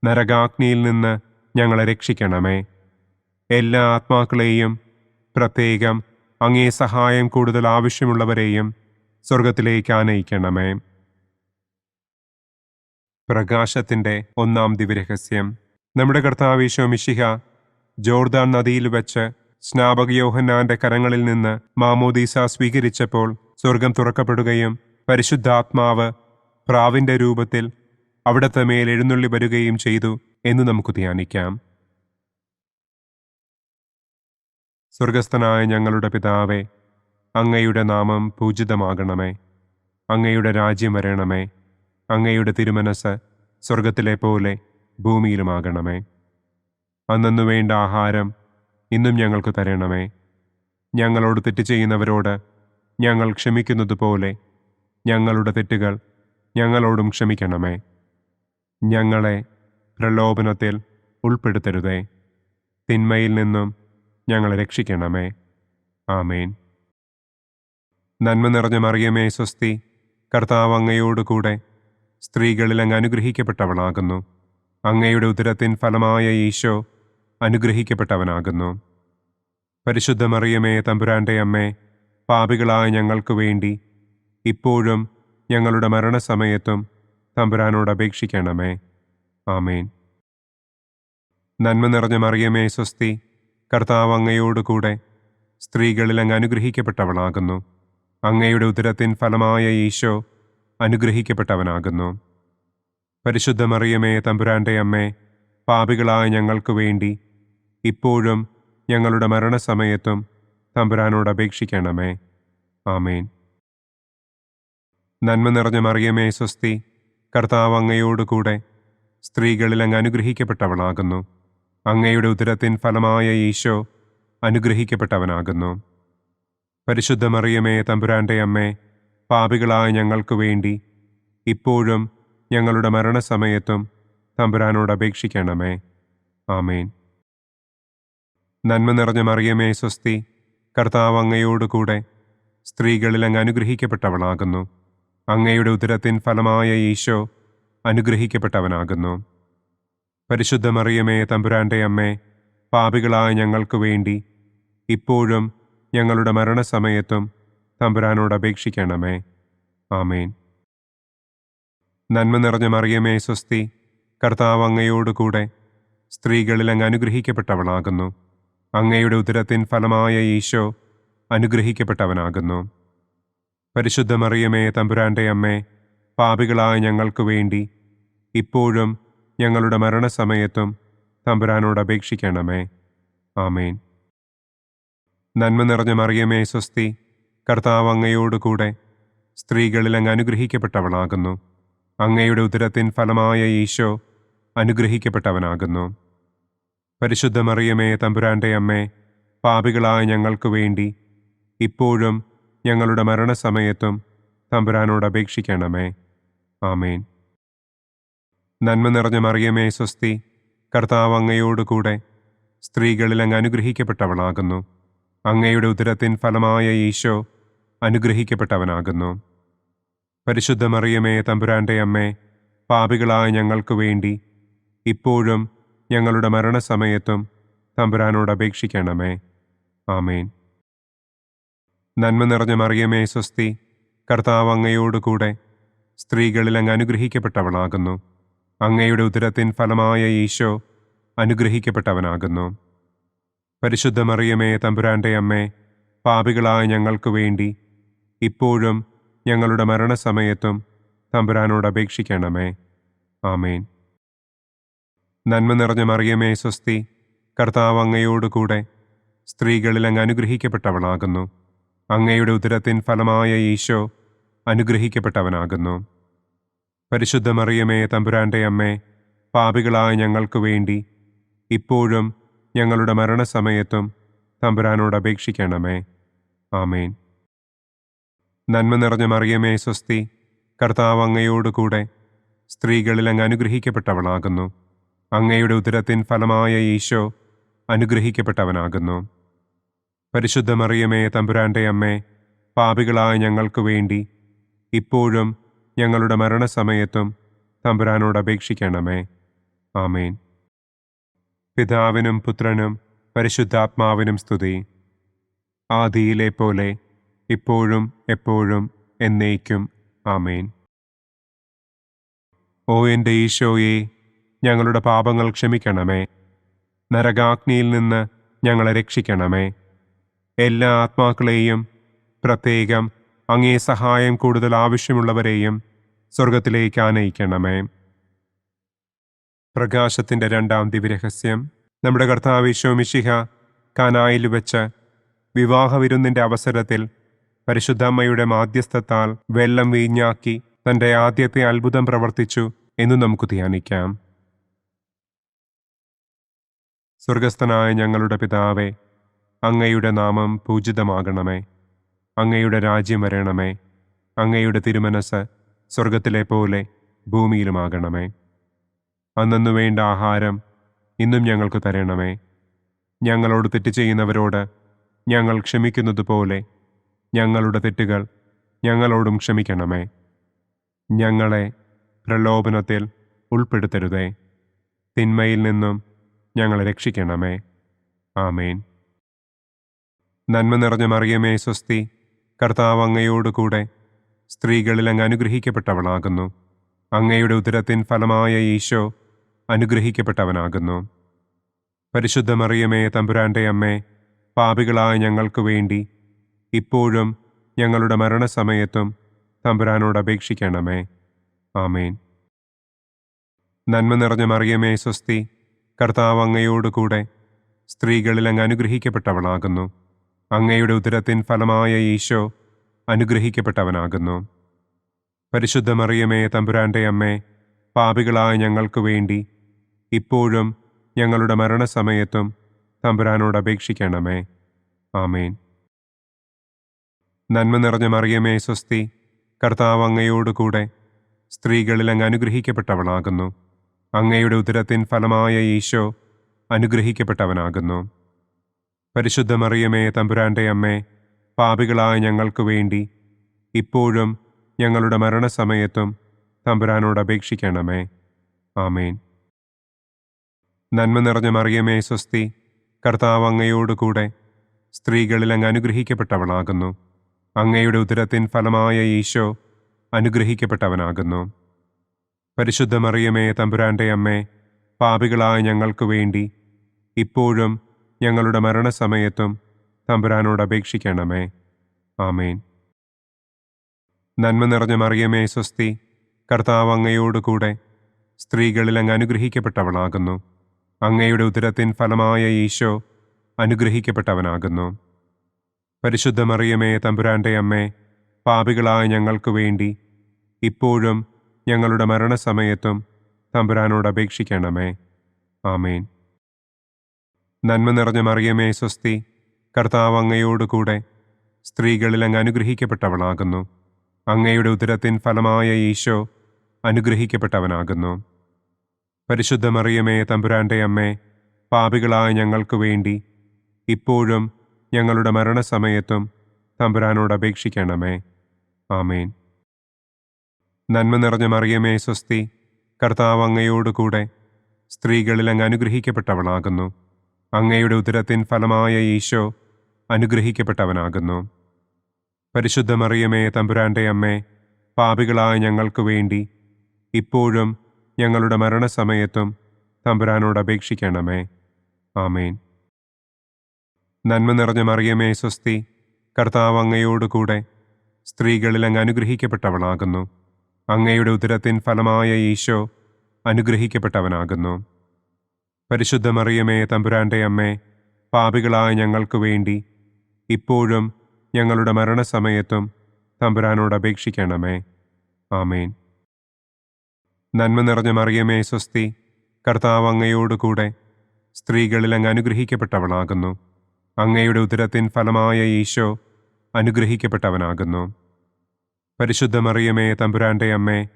നരകാഗ്നിയിൽ നിന്ന് ഞങ്ങളെ രക്ഷിക്കണമേ. എല്ലാ ആത്മാക്കളെയും, പ്രത്യേകം അങ്ങേ സഹായം കൂടുതൽ ആവശ്യമുള്ളവരെയും സ്വർഗത്തിലേക്ക് ആനയിക്കണമേ. പ്രകാശത്തിൻ്റെ ഒന്നാം ദിവ്യരഹസ്യം. നമ്മുടെ കർത്താവ് ഈശോ മിശിഹ ജോർദാൻ നദിയിൽ വെച്ച് സ്നാപക യോഹന്നാന്റെ കരങ്ങളിൽ നിന്ന് മാമോദീസ സ്വീകരിച്ചപ്പോൾ സ്വർഗം തുറക്കപ്പെടുകയും പരിശുദ്ധാത്മാവ് പ്രാവിന്റെ രൂപത്തിൽ അവിടത്തെ മേൽ എഴുന്നള്ളി വരികയും ചെയ്തു എന്ന് നമുക്ക് ധ്യാനിക്കാം. സ്വർഗസ്ഥനായ ഞങ്ങളുടെ പിതാവേ, അങ്ങയുടെ നാമം പൂജിതമാകണമേ. അങ്ങയുടെ രാജ്യം വരണമേ. അങ്ങയുടെ തിരുമനസ് സ്വർഗത്തിലെ പോലെ ഭൂമിയിലുമാകണമേ. അന്നന്നു വേണ്ട ആഹാരം ഇന്നും ഞങ്ങൾക്ക് തരണമേ. ഞങ്ങളോട് തെറ്റ് ചെയ്യുന്നവരോട് ഞങ്ങൾ ക്ഷമിക്കുന്നത് പോലെ ഞങ്ങളുടെ തെറ്റുകൾ ഞങ്ങളോടും ക്ഷമിക്കണമേ. ഞങ്ങളെ പ്രലോഭനത്തിൽ ഉൾപ്പെടുത്തരുതേ. തിന്മയിൽ നിന്നും ഞങ്ങളെ രക്ഷിക്കണമേ. ആമേൻ. നന്മ നിറഞ്ഞ മറിയമേ സ്വസ്തി, കർത്താവ് അങ്ങയോടുകൂടെ സ്ത്രീകളിൽ അങ്ങ് അനുഗ്രഹിക്കപ്പെട്ടവളാകുന്നു. അങ്ങയുടെ ഉദരത്തിൻ ഫലമായ ഈശോ അനുഗ്രഹിക്കപ്പെട്ടവനാകുന്നു. പരിശുദ്ധ മറിയമേ തമ്പുരാന്റെ അമ്മേ, പാപികളായ ഞങ്ങൾക്ക് വേണ്ടി ഇപ്പോഴും ഞങ്ങളുടെ മരണസമയത്തും തമ്പുരാനോട് അപേക്ഷിക്കണമേ. ആമേൻ. നന്മ നിറഞ്ഞ മറിയമേ സ്വസ്തി, കർത്താവ് അങ്ങയോടുകൂടെ സ്ത്രീകളിൽ അങ്ങ് അനുഗ്രഹിക്കപ്പെട്ടവളാകുന്നു. അങ്ങയുടെ ഉദരത്തിൻ ഫലമായ ഈശോ അനുഗ്രഹിക്കപ്പെട്ടവനാകുന്നു. പരിശുദ്ധ മറിയമേ തമ്പുരാന്റെ അമ്മേ, പാപികളായ ഞങ്ങൾക്ക് വേണ്ടി ഇപ്പോഴും ഞങ്ങളുടെ മരണസമയത്തും തമ്പുരാനോട് അപേക്ഷിക്കണമേ. ആമേൻ. നന്മ നിറഞ്ഞ മറിയമേ സ്വസ്തി, കർത്താവ് അങ്ങയോടുകൂടെ സ്ത്രീകളിൽ അങ്ങ് അനുഗ്രഹിക്കപ്പെട്ടവളാകുന്നു. അങ്ങയുടെ ഉദരത്തിൻ ഫലമായ ഈശോ അനുഗ്രഹിക്കപ്പെട്ടവനാകുന്നു. പരിശുദ്ധ മറിയമേ തമ്പുരാന്റെ അമ്മേ, പാപികളായ ഞങ്ങൾക്ക് വേണ്ടി ഇപ്പോഴും ഞങ്ങളുടെ മരണസമയത്തും തമ്പുരാനോട് അപേക്ഷിക്കണമേ. ആമേൻ. നന്മ നിറഞ്ഞ മറിയമേ സ്വസ്തി, കർത്താവ് അങ്ങയോടുകൂടെ സ്ത്രീകളിൽ അങ്ങ് അനുഗ്രഹിക്കപ്പെട്ടവളാകുന്നു. അങ്ങയുടെ ഉദരത്തിൻ ഫലമായ ഈശോ അനുഗ്രഹിക്കപ്പെട്ടവനാകുന്നു. പരിശുദ്ധ മറിയമേ തമ്പുരാന്റെ അമ്മേ, പാപികളായ ഞങ്ങൾക്ക് വേണ്ടി ഇപ്പോഴും ഞങ്ങളുടെ മരണസമയത്തും തമ്പുരാനോട് അപേക്ഷിക്കണമേ. ആമേൻ. നന്മ നിറഞ്ഞ മറിയമേ സ്വസ്തി, കർത്താവ് അങ്ങയോടുകൂടെ സ്ത്രീകളിൽ അങ്ങ് അനുഗ്രഹിക്കപ്പെട്ടവളാകുന്നു. അങ്ങയുടെ ഉദരത്തിൻ ഫലമായ ഈശോ അനുഗ്രഹിക്കപ്പെട്ടവനാകുന്നു. പരിശുദ്ധ മറിയമേ തമ്പുരാന്റെ അമ്മേ, പാപികളായ ഞങ്ങൾക്ക് വേണ്ടി ഇപ്പോഴും ഞങ്ങളുടെ മരണസമയത്തും തമ്പുരാനോട് അപേക്ഷിക്കണമേ. ആമേൻ. നന്മ നിറഞ്ഞ മറിയമേ സ്വസ്തി, കർത്താവ് അങ്ങയോടുകൂടെ സ്ത്രീകളിൽ അങ്ങ് അനുഗ്രഹിക്കപ്പെട്ടവളാകുന്നു. അങ്ങയുടെ ഉദരത്തിൻ ഫലമായ ഈശോ അനുഗ്രഹിക്കപ്പെട്ടവനാകുന്നു. പരിശുദ്ധ മറിയമേ തമ്പുരാന്റെ അമ്മേ, പാപികളായ ഞങ്ങൾക്ക് വേണ്ടി ഇപ്പോഴും ഞങ്ങളുടെ മരണസമയത്തും തമ്പുരാനോട് അപേക്ഷിക്കണമേ. ആമേൻ. നന്മ നിറഞ്ഞ മറിയമേ സ്വസ്തി, കർത്താവ് അങ്ങയോടുകൂടെ സ്ത്രീകളിൽ അങ്ങ് അനുഗ്രഹിക്കപ്പെട്ടവളാകുന്നു. അങ്ങയുടെ ഉദരത്തിൻ ഫലമായ ഈശോ അനുഗ്രഹിക്കപ്പെട്ടവനാകുന്നു. പരിശുദ്ധ മറിയമേ തമ്പുരാന്റെ അമ്മേ, പാപികളായ ഞങ്ങൾക്ക് വേണ്ടി ഇപ്പോഴും ഞങ്ങളുടെ മരണസമയത്തും തമ്പുരാനോട് അപേക്ഷിക്കണമേ. ആമേൻ. നന്മ നിറഞ്ഞ മറിയമേ സ്വസ്തി, കർത്താവ് അങ്ങയോടുകൂടെ സ്ത്രീകളിൽ അങ്ങ് അനുഗ്രഹിക്കപ്പെട്ടവളാകുന്നു. അങ്ങയുടെ ഉദരത്തിൻ ഫലമായ ഈശോ അനുഗ്രഹിക്കപ്പെട്ടവനാകുന്നു. പരിശുദ്ധ മറിയമേ തമ്പുരാന്റെ അമ്മേ, പാപികളായ ഞങ്ങൾക്ക് വേണ്ടി ഇപ്പോഴും ഞങ്ങളുടെ മരണസമയത്തും തമ്പുരാനോട് അപേക്ഷിക്കണമേ. ആമേൻ. നന്മ നിറഞ്ഞ മറിയമേ സ്വസ്തി, കർത്താവ് അങ്ങയോടുകൂടെ സ്ത്രീകളിൽ അങ്ങ് അനുഗ്രഹിക്കപ്പെട്ടവളാകുന്നു. അങ്ങയുടെ ഉദരത്തിൻ ഫലമായ ഈശോ അനുഗ്രഹിക്കപ്പെട്ടവനാകുന്നു. പരിശുദ്ധ മറിയമേ തമ്പുരാന്റെ അമ്മേ, പാപികളായ ഞങ്ങൾക്ക് വേണ്ടി ഇപ്പോഴും ഞങ്ങളുടെ മരണസമയത്തും തമ്പുരാനോട് അപേക്ഷിക്കണമേ. ആമേൻ. നന്മ നിറഞ്ഞ മറിയമേ സ്വസ്തി, കർത്താവ് അങ്ങയോടുകൂടെ സ്ത്രീകളിൽ അങ്ങ് അനുഗ്രഹിക്കപ്പെട്ടവളാകുന്നു. അങ്ങയുടെ ഉദരത്തിൻ ഫലമായ ഈശോ അനുഗ്രഹിക്കപ്പെട്ടവനാകുന്നു. പരിശുദ്ധ മറിയമേ തമ്പുരാന്റെ അമ്മേ, പാപികളായ ഞങ്ങൾക്ക് വേണ്ടി ഇപ്പോഴും ഞങ്ങളുടെ മരണസമയത്തും തമ്പുരാനോട് അപേക്ഷിക്കണമേ. ആമേൻ. പിതാവിനും പുത്രനും പരിശുദ്ധാത്മാവിനും സ്തുതി. ആദിയിലെ പോലെ ഇപ്പോഴും എപ്പോഴും എന്നേക്കും. ആമേൻ. ഓ എൻ്റെ ഈശോയെ, ഞങ്ങളുടെ പാപങ്ങൾ ക്ഷമിക്കണമേ. നരകാഗ്നിയിൽ നിന്ന് ഞങ്ങളെ രക്ഷിക്കണമേ. എല്ലാ ആത്മാക്കളെയും, പ്രത്യേകം അങ്ങേ സഹായം കൂടുതൽ ആവശ്യമുള്ളവരെയും സ്വർഗത്തിലേക്ക് ആനയിക്കണമേ. പ്രകാശത്തിൻ്റെ രണ്ടാം ദിവ്യരഹസ്യം. നമ്മുടെ കർത്താവ് ഈശോ മിശിഹ കാനായിൽ വെച്ച് വിവാഹവിരുന്നിൻ്റെ അവസരത്തിൽ പരിശുദ്ധമ്മയുടെ മാധ്യസ്ഥത്താൽ വെള്ളം വീഞ്ഞാക്കി തൻ്റെ ആദ്യത്തെ അത്ഭുതം പ്രവർത്തിച്ചു എന്ന് നമുക്ക് ധ്യാനിക്കാം. സ്വർഗസ്ഥനായ ഞങ്ങളുടെ പിതാവേ, അങ്ങയുടെ നാമം പൂജിതമാകണമേ. അങ്ങയുടെ രാജ്യം വരണമേ. അങ്ങയുടെ തിരുമനസ് സ്വർഗത്തിലെ പോലെ ഭൂമിയിലുമാകണമേ. അന്നു വേണ്ട ആഹാരം ഇന്നും ഞങ്ങൾക്ക് തരണമേ. ഞങ്ങളോട് തെറ്റ് ചെയ്യുന്നവരോട് ഞങ്ങൾ ക്ഷമിക്കുന്നത് പോലെ ഞങ്ങളുടെ തെറ്റുകൾ ഞങ്ങളോടും ക്ഷമിക്കണമേ. ഞങ്ങളെ പ്രലോഭനത്തിൽ ഉൾപ്പെടുത്തരുതേ. തിന്മയിൽ നിന്നും ഞങ്ങളെ രക്ഷിക്കണമേ. ആമേൻ. നന്മ നിറഞ്ഞ മറിയമേ സ്വസ്തി, കർത്താവ് അങ്ങയോടുകൂടെ സ്ത്രീകളിൽ അങ്ങ് അനുഗ്രഹിക്കപ്പെട്ടവളാകുന്നു. അങ്ങയുടെ ഉദരത്തിൻ ഫലമായ ഈശോ അനുഗ്രഹിക്കപ്പെട്ടവനാകുന്നു. പരിശുദ്ധ മറിയമേ തമ്പുരാന്റെ അമ്മേ, പാപികളായ ഞങ്ങൾക്ക് വേണ്ടി ഇപ്പോഴും ഞങ്ങളുടെ മരണസമയത്തും തമ്പുരാനോട് അപേക്ഷിക്കണമേ. ആമേൻ. നന്മ നിറഞ്ഞ മറിയമേ സ്വസ്തി, കർത്താവ് അങ്ങയോടുകൂടെ സ്ത്രീകളിൽ അങ്ങ് അനുഗ്രഹിക്കപ്പെട്ടവളാകുന്നു. അങ്ങയുടെ ഉദരത്തിൻ ഫലമായ ഈശോ അനുഗ്രഹിക്കപ്പെട്ടവനാകുന്നു. പരിശുദ്ധ മറിയമേ തമ്പുരാന്റെ അമ്മേ, പാപികളായ ഞങ്ങൾക്ക് വേണ്ടി ഇപ്പോഴും ഞങ്ങളുടെ മരണസമയത്തും തമ്പുരാനോട് അപേക്ഷിക്കണമേ. ആമേൻ. നന്മ നിറഞ്ഞ മറിയമേ സ്വസ്തി, കർത്താവ് അങ്ങയോടുകൂടെ സ്ത്രീകളിൽ അങ്ങ് അനുഗ്രഹിക്കപ്പെട്ടവളാകുന്നു. അങ്ങയുടെ ഉദരത്തിൻ ഫലമായ ഈശോ അനുഗ്രഹിക്കപ്പെട്ടവനാകുന്നു. പരിശുദ്ധ മറിയമേ തമ്പുരാന്റെ അമ്മേ, പാപികളായ ഞങ്ങൾക്ക് വേണ്ടി ഇപ്പോഴും ഞങ്ങളുടെ മരണസമയത്തും തമ്പുരാനോട് അപേക്ഷിക്കണമേ. ആമേൻ. നന്മ നിറഞ്ഞ മറിയമേ സ്വസ്തി, കർത്താവ് അങ്ങയോടുകൂടെ സ്ത്രീകളിൽ അങ്ങ് അനുഗ്രഹിക്കപ്പെട്ടവളാകുന്നു. അങ്ങയുടെ ഉദരത്തിൻ ഫലമായ ഈശോ അനുഗ്രഹിക്കപ്പെട്ടവനാകുന്നു. പരിശുദ്ധ മറിയമേ തമ്പുരാന്റെ അമ്മേ, പാപികളായ ഞങ്ങൾക്ക് വേണ്ടി ഇപ്പോഴും ഞങ്ങളുടെ മരണസമയത്തും തമ്പുരാനോട് അപേക്ഷിക്കണമേ. ആമേൻ. നന്മ നിറഞ്ഞ മറിയമേ സ്വസ്തി, കർത്താവ് അങ്ങയോടുകൂടെ സ്ത്രീകളിൽ അങ്ങ് അനുഗ്രഹിക്കപ്പെട്ടവളാകുന്നു. അങ്ങയുടെ ഉദരത്തിൻ ഫലമായ ഈശോ അനുഗ്രഹിക്കപ്പെട്ടവനാകുന്നു. പരിശുദ്ധ മറിയമേ തമ്പുരാന്റെ അമ്മേ, പാപികളായ ഞങ്ങൾക്ക് വേണ്ടി ഇപ്പോഴും ഞങ്ങളുടെ മരണസമയത്തും തമ്പുരാനോട് അപേക്ഷിക്കണമേ. ആമേൻ. നന്മ നിറഞ്ഞ മറിയമേ സ്വസ്തി, കർത്താവ് അങ്ങയോടുകൂടെ സ്ത്രീകളിൽ അങ്ങ് അനുഗ്രഹിക്കപ്പെട്ടവളാകുന്നു. അങ്ങയുടെ ഉദരത്തിൻ ഫലമായ ഈശോ അനുഗ്രഹിക്കപ്പെട്ടവനാകുന്നു. പരിശുദ്ധ മറിയമേ തമ്പുരാന്റെ അമ്മേ, പാപികളായ ഞങ്ങൾക്ക് വേണ്ടി ഇപ്പോഴും ഞങ്ങളുടെ മരണസമയത്തും തമ്പുരാനോട് അപേക്ഷിക്കണമേ. ആമേൻ. നന്മ നിറഞ്ഞ മറിയമേ സ്വസ്തി, കർത്താവ് അങ്ങയോടുകൂടെ സ്ത്രീകളിൽ അങ്ങ് അനുഗ്രഹിക്കപ്പെട്ടവളാകുന്നു. അങ്ങയുടെ ഉദരത്തിൻ ഫലമായ ഈശോ അനുഗ്രഹിക്കപ്പെട്ടവനാകുന്നു. പരിശുദ്ധ മറിയമേ തമ്പുരാന്റെ അമ്മേ, പാപികളായ ഞങ്ങൾക്ക് വേണ്ടി ഇപ്പോഴും ഞങ്ങളുടെ മരണസമയത്തും തമ്പുരാനോട് അപേക്ഷിക്കണമേ. ആമേൻ. നന്മ നിറഞ്ഞ മറിയമേ സ്വസ്തി, കർത്താവ് അങ്ങയോടുകൂടെ സ്ത്രീകളിൽ അങ്ങ് അനുഗ്രഹിക്കപ്പെട്ടവളാകുന്നു. അങ്ങയുടെ ഉദരത്തിൻ ഫലമായ ഈശോ അനുഗ്രഹിക്കപ്പെട്ടവനാകുന്നു. പരിശുദ്ധ മറിയമേ തമ്പുരാന്റെ അമ്മേ, പാപികളായ ഞങ്ങൾക്ക് വേണ്ടി ഇപ്പോഴും ഞങ്ങളുടെ മരണസമയത്തും തമ്പുരാനോട് അപേക്ഷിക്കണമേ. ആമേൻ. നന്മ നിറഞ്ഞ മറിയമേ സ്വസ്തി, കർത്താവ് അങ്ങയോടുകൂടെ സ്ത്രീകളിൽ അങ്ങ് അനുഗ്രഹിക്കപ്പെട്ടവളാകുന്നു. അങ്ങയുടെ ഉദരത്തിൻ ഫലമായ ഈശോ അനുഗ്രഹിക്കപ്പെട്ടവനാകുന്നു. പരിശുദ്ധ മറിയമേ തമ്പുരാന്റെ അമ്മേ,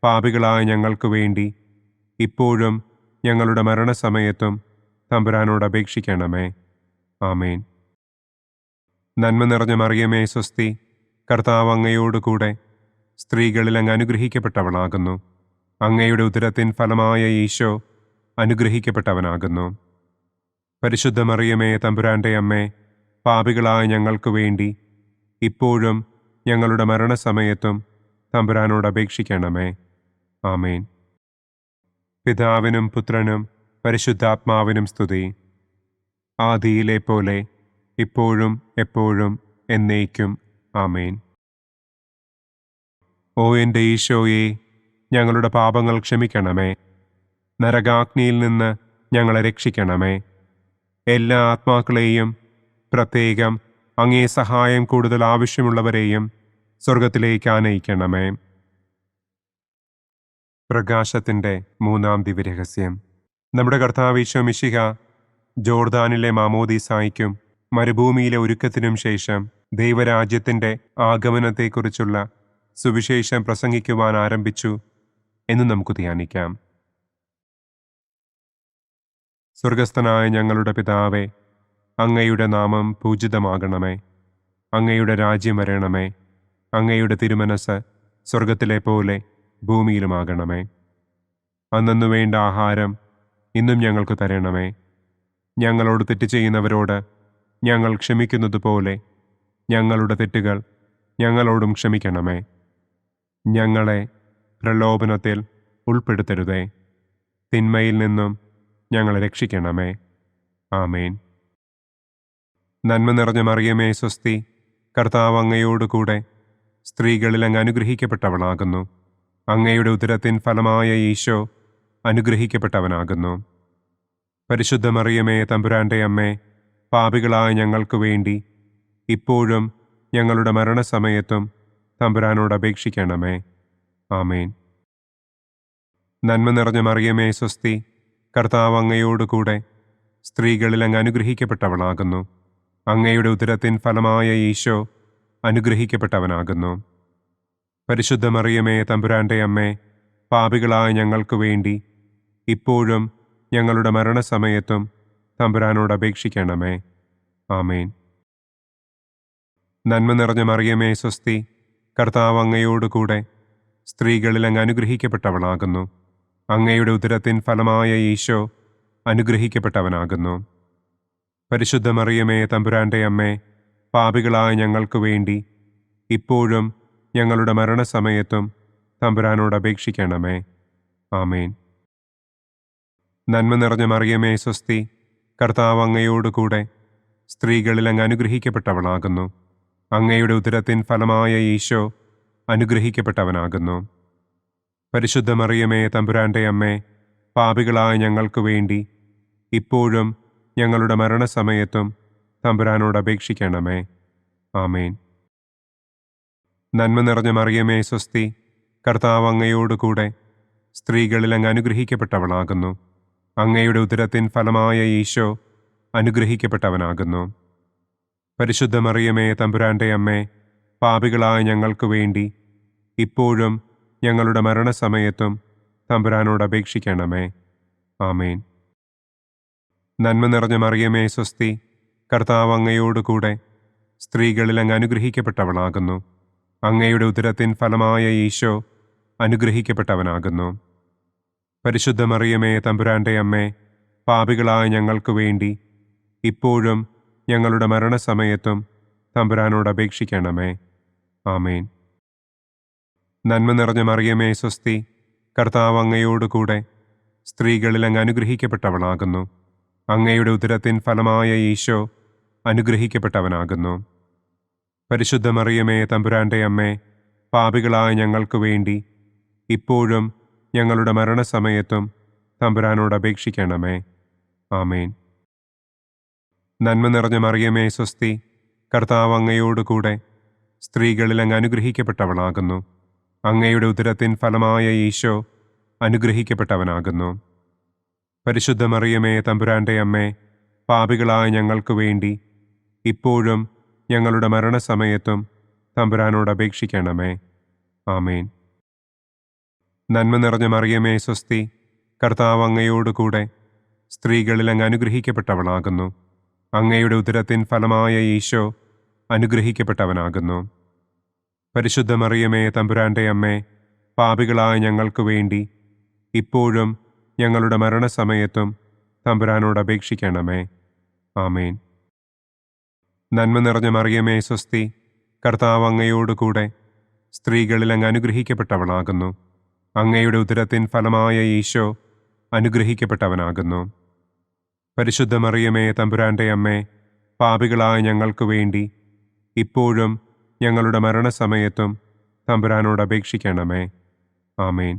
പാപികളായ ഞങ്ങൾക്ക് വേണ്ടി ഇപ്പോഴും ഞങ്ങളുടെ മരണസമയത്തും തമ്പുരാനോട് അപേക്ഷിക്കണമേ. ആമേൻ. നന്മ നിറഞ്ഞ മറിയമേ സ്വസ്തി, കർത്താവ് അങ്ങയോടുകൂടെ സ്ത്രീകളിൽ അങ്ങ് അനുഗ്രഹിക്കപ്പെട്ടവളാകുന്നു. അങ്ങയുടെ ഉദരത്തിൻ ഫലമായ ഈശോ അനുഗ്രഹിക്കപ്പെട്ടവനാകുന്നു. പരിശുദ്ധ മറിയമേ തമ്പുരാന്റെ അമ്മേ, പാപികളായ ഞങ്ങൾക്ക് വേണ്ടി ഇപ്പോഴും ഞങ്ങളുടെ മരണസമയത്തും തമ്പുരാനോട് അപേക്ഷിക്കണമേ. ആമേൻ. പിതാവിനും പുത്രനും പരിശുദ്ധാത്മാവിനും സ്തുതി. ആദിയിലെ പോലെ ഇപ്പോഴും എപ്പോഴും എന്നേക്കും. ആമേൻ. ഓ എൻ്റെ ഈശോയെ, ഞങ്ങളുടെ പാപങ്ങൾ ക്ഷമിക്കണമേ. നരകാഗ്നിയിൽ നിന്ന് ഞങ്ങളെ രക്ഷിക്കണമേ. എല്ലാ ആത്മാക്കളെയും, പ്രത്യേകം അങ്ങേ സഹായം കൂടുതൽ ആവശ്യമുള്ളവരെയും സ്വർഗത്തിലേക്ക് ആനയിക്കണമേ. പ്രകാശത്തിൻ്റെ മൂന്നാം ദിവ്യരഹസ്യം. നമ്മുടെ കർത്താവ് ഈശോ മിശിഹ ജോർദാനിലെ മാമോദീസായ്ക്കും മരുഭൂമിയിലെ ഒരുക്കത്തിനും ശേഷം ദൈവരാജ്യത്തിൻ്റെ ആഗമനത്തെക്കുറിച്ചുള്ള സുവിശേഷം പ്രസംഗിക്കുവാൻ ആരംഭിച്ചു എന്ന് നമുക്ക് ധ്യാനിക്കാം. സ്വർഗസ്ഥനായ ഞങ്ങളുടെ പിതാവേ, അങ്ങയുടെ നാമം പൂജിതമാകണമേ. അങ്ങയുടെ രാജ്യം വരണമേ. അങ്ങയുടെ തിരുമനസ് സ്വർഗത്തിലെ പോലെ ഭൂമിയിലുമാകണമേ. അന്നന്നു വേണ്ട ആഹാരം ഇന്നും ഞങ്ങൾക്ക് തരണമേ. ഞങ്ങളോട് തെറ്റ് ചെയ്യുന്നവരോട് ഞങ്ങൾ ക്ഷമിക്കുന്നതുപോലെ ഞങ്ങളുടെ തെറ്റുകൾ ഞങ്ങളോടും ക്ഷമിക്കണമേ. ഞങ്ങളെ പ്രലോഭനത്തിൽ ഉൾപ്പെടുത്തരുതേ. തിന്മയിൽ നിന്നും ഞങ്ങളെ രക്ഷിക്കണമേ. ആമേൻ. നന്മ നിറഞ്ഞ മറിയമേ സ്വസ്തി, കർത്താവ് അങ്ങയോടുകൂടെ സ്ത്രീകളിൽ അങ്ങ് അനുഗ്രഹിക്കപ്പെട്ടവളാകുന്നു. അങ്ങയുടെ ഉദരത്തിൻ ഫലമായ ഈശോ അനുഗ്രഹിക്കപ്പെട്ടവനാകുന്നു. പരിശുദ്ധ മറിയമേ തമ്പുരാന്റെ അമ്മേ, പാപികളായ ഞങ്ങൾക്ക് വേണ്ടി ഇപ്പോഴും ഞങ്ങളുടെ മരണസമയത്തും തമ്പുരാനോട് അപേക്ഷിക്കണമേ. ആമേൻ. നന്മ നിറഞ്ഞ മറിയമേ സ്വസ്തി, കർത്താവ് അങ്ങയോടുകൂടെ സ്ത്രീകളിൽ അങ്ങ് അനുഗ്രഹിക്കപ്പെട്ടവളാകുന്നു. അങ്ങയുടെ ഉദരത്തിൻ ഫലമായ ഈശോ അനുഗ്രഹിക്കപ്പെട്ടവനാകുന്നു. പരിശുദ്ധ മറിയമേ തമ്പുരാന്റെ അമ്മേ, പാപികളായ ഞങ്ങൾക്ക് വേണ്ടി ഇപ്പോഴും ഞങ്ങളുടെ മരണസമയത്തും തമ്പുരാനോട് അപേക്ഷിക്കണമേ. ആമേൻ. നന്മ നിറഞ്ഞ മറിയമേ സ്വസ്തി, കർത്താവ് അങ്ങയോടുകൂടെ സ്ത്രീകളിൽ അങ്ങ് അനുഗ്രഹിക്കപ്പെട്ടവളാകുന്നു. അങ്ങയുടെ ഉദരത്തിൻ ഫലമായ ഈശോ അനുഗ്രഹിക്കപ്പെട്ടവനാകുന്നു. പരിശുദ്ധ മറിയമേ തമ്പുരാന്റെ അമ്മേ, പാപികളായ ഞങ്ങൾക്ക് വേണ്ടി ഇപ്പോഴും ഞങ്ങളുടെ മരണസമയത്തും തമ്പുരാനോട് അപേക്ഷിക്കണമേ. ആമേൻ. നന്മ നിറഞ്ഞ മറിയമേ സ്വസ്തി, കർത്താവ് അങ്ങയോടുകൂടെ സ്ത്രീകളിൽ അങ്ങ് അനുഗ്രഹിക്കപ്പെട്ടവളാകുന്നു. അങ്ങയുടെ ഉദരത്തിൻ ഫലമായ ഈശോ അനുഗ്രഹിക്കപ്പെട്ടവനാകുന്നു. പരിശുദ്ധ മറിയമേ തമ്പുരാന്റെ അമ്മേ, പാപികളായ ഞങ്ങൾക്ക് വേണ്ടി ഇപ്പോഴും ഞങ്ങളുടെ മരണസമയത്തും തമ്പുരാനോട് അപേക്ഷിക്കണമേ. ആമേൻ. നന്മ നിറഞ്ഞ മറിയമേ സ്വസ്തി, കർത്താവ് അങ്ങയോടുകൂടെ സ്ത്രീകളിൽ അങ്ങ് അനുഗ്രഹിക്കപ്പെട്ടവളാകുന്നു. അങ്ങയുടെ ഉദരത്തിൻ ഫലമായ ഈശോ അനുഗ്രഹിക്കപ്പെട്ടവനാകുന്നു. പരിശുദ്ധ മറിയമേ തമ്പുരാന്റെ അമ്മേ, പാപികളായ ഞങ്ങൾക്ക് വേണ്ടി ഇപ്പോഴും ഞങ്ങളുടെ മരണസമയത്തും തമ്പുരാനോട് അപേക്ഷിക്കണമേ. ആമേൻ. നന്മ നിറഞ്ഞ മറിയമേ സ്വസ്തി, കർത്താവ് അങ്ങയോടുകൂടെ സ്ത്രീകളിൽ അങ്ങ് അനുഗ്രഹിക്കപ്പെട്ടവളാകുന്നു. അങ്ങയുടെ ഉദരത്തിൻ ഫലമായ ഈശോ അനുഗ്രഹിക്കപ്പെട്ടവനാകുന്നു. പരിശുദ്ധ മറിയമേ തമ്പുരാന്റെ അമ്മേ, പാപികളായ ഞങ്ങൾക്ക് വേണ്ടി ഇപ്പോഴും ഞങ്ങളുടെ മരണസമയത്തും തമ്പുരാനോട് അപേക്ഷിക്കണമേ. ആമേൻ. നന്മ നിറഞ്ഞ മറിയമേ സ്വസ്തി, കർത്താവ് അങ്ങയോടുകൂടെ സ്ത്രീകളിൽ അങ്ങ് അനുഗ്രഹിക്കപ്പെട്ടവളാകുന്നു. അങ്ങയുടെ ഉദരത്തിൻ ഫലമായ ഈശോ അനുഗ്രഹിക്കപ്പെട്ടവനാകുന്നു. പരിശുദ്ധ മറിയമേ തമ്പുരാന്റെ അമ്മേ, പാപികളായ ഞങ്ങൾക്ക് വേണ്ടി ഇപ്പോഴും ഞങ്ങളുടെ മരണസമയത്തും തമ്പുരാനോട് അപേക്ഷിക്കണമേ. ആമേൻ. നന്മ നിറഞ്ഞ മറിയമേ സ്വസ്തി, കർത്താവ് അങ്ങയോടുകൂടെ സ്ത്രീകളിൽ അങ്ങ് അനുഗ്രഹിക്കപ്പെട്ടവളാകുന്നു. അങ്ങയുടെ ഉദരത്തിൻ ഫലമായ ഈശോ അനുഗ്രഹിക്കപ്പെട്ടവനാകുന്നു. പരിശുദ്ധ മറിയമേ തമ്പുരാന്റെ അമ്മേ, പാപികളായ ഞങ്ങൾക്ക് വേണ്ടി ഇപ്പോഴും ഞങ്ങളുടെ മരണസമയത്തും തമ്പുരാനോട് അപേക്ഷിക്കണമേ. ആമേൻ. നന്മ നിറഞ്ഞ മറിയമേ സ്വസ്തി, കർത്താവ് അങ്ങയോടുകൂടെ സ്ത്രീകളിൽ അങ്ങ് അനുഗ്രഹിക്കപ്പെട്ടവളാകുന്നു. അങ്ങയുടെ ഉദരത്തിൻ ഫലമായ ഈശോ അനുഗ്രഹിക്കപ്പെട്ടവനാകുന്നു. പരിശുദ്ധ മറിയമേ തമ്പുരാന്റെ അമ്മേ, പാപികളായ ഞങ്ങൾക്ക് വേണ്ടി ഇപ്പോഴും ഞങ്ങളുടെ മരണസമയത്തും തമ്പുരാനോട് അപേക്ഷിക്കണമേ. ആമേൻ. നന്മ നിറഞ്ഞ മറിയമേ സ്വസ്തി, കർത്താവ് അങ്ങയോടുകൂടെ സ്ത്രീകളിൽ അങ്ങ് അനുഗ്രഹിക്കപ്പെട്ടവളാകുന്നു. അങ്ങയുടെ ഉദരത്തിൻ ഫലമായ ഈശോ അനുഗ്രഹിക്കപ്പെട്ടവനാകുന്നു. പരിശുദ്ധ മറിയമേ തമ്പുരാന്റെ അമ്മേ, പാപികളായ ഞങ്ങൾക്ക് വേണ്ടി ഇപ്പോഴും ഞങ്ങളുടെ മരണസമയത്തും തമ്പുരാനോട് അപേക്ഷിക്കണമേ. ആമേൻ.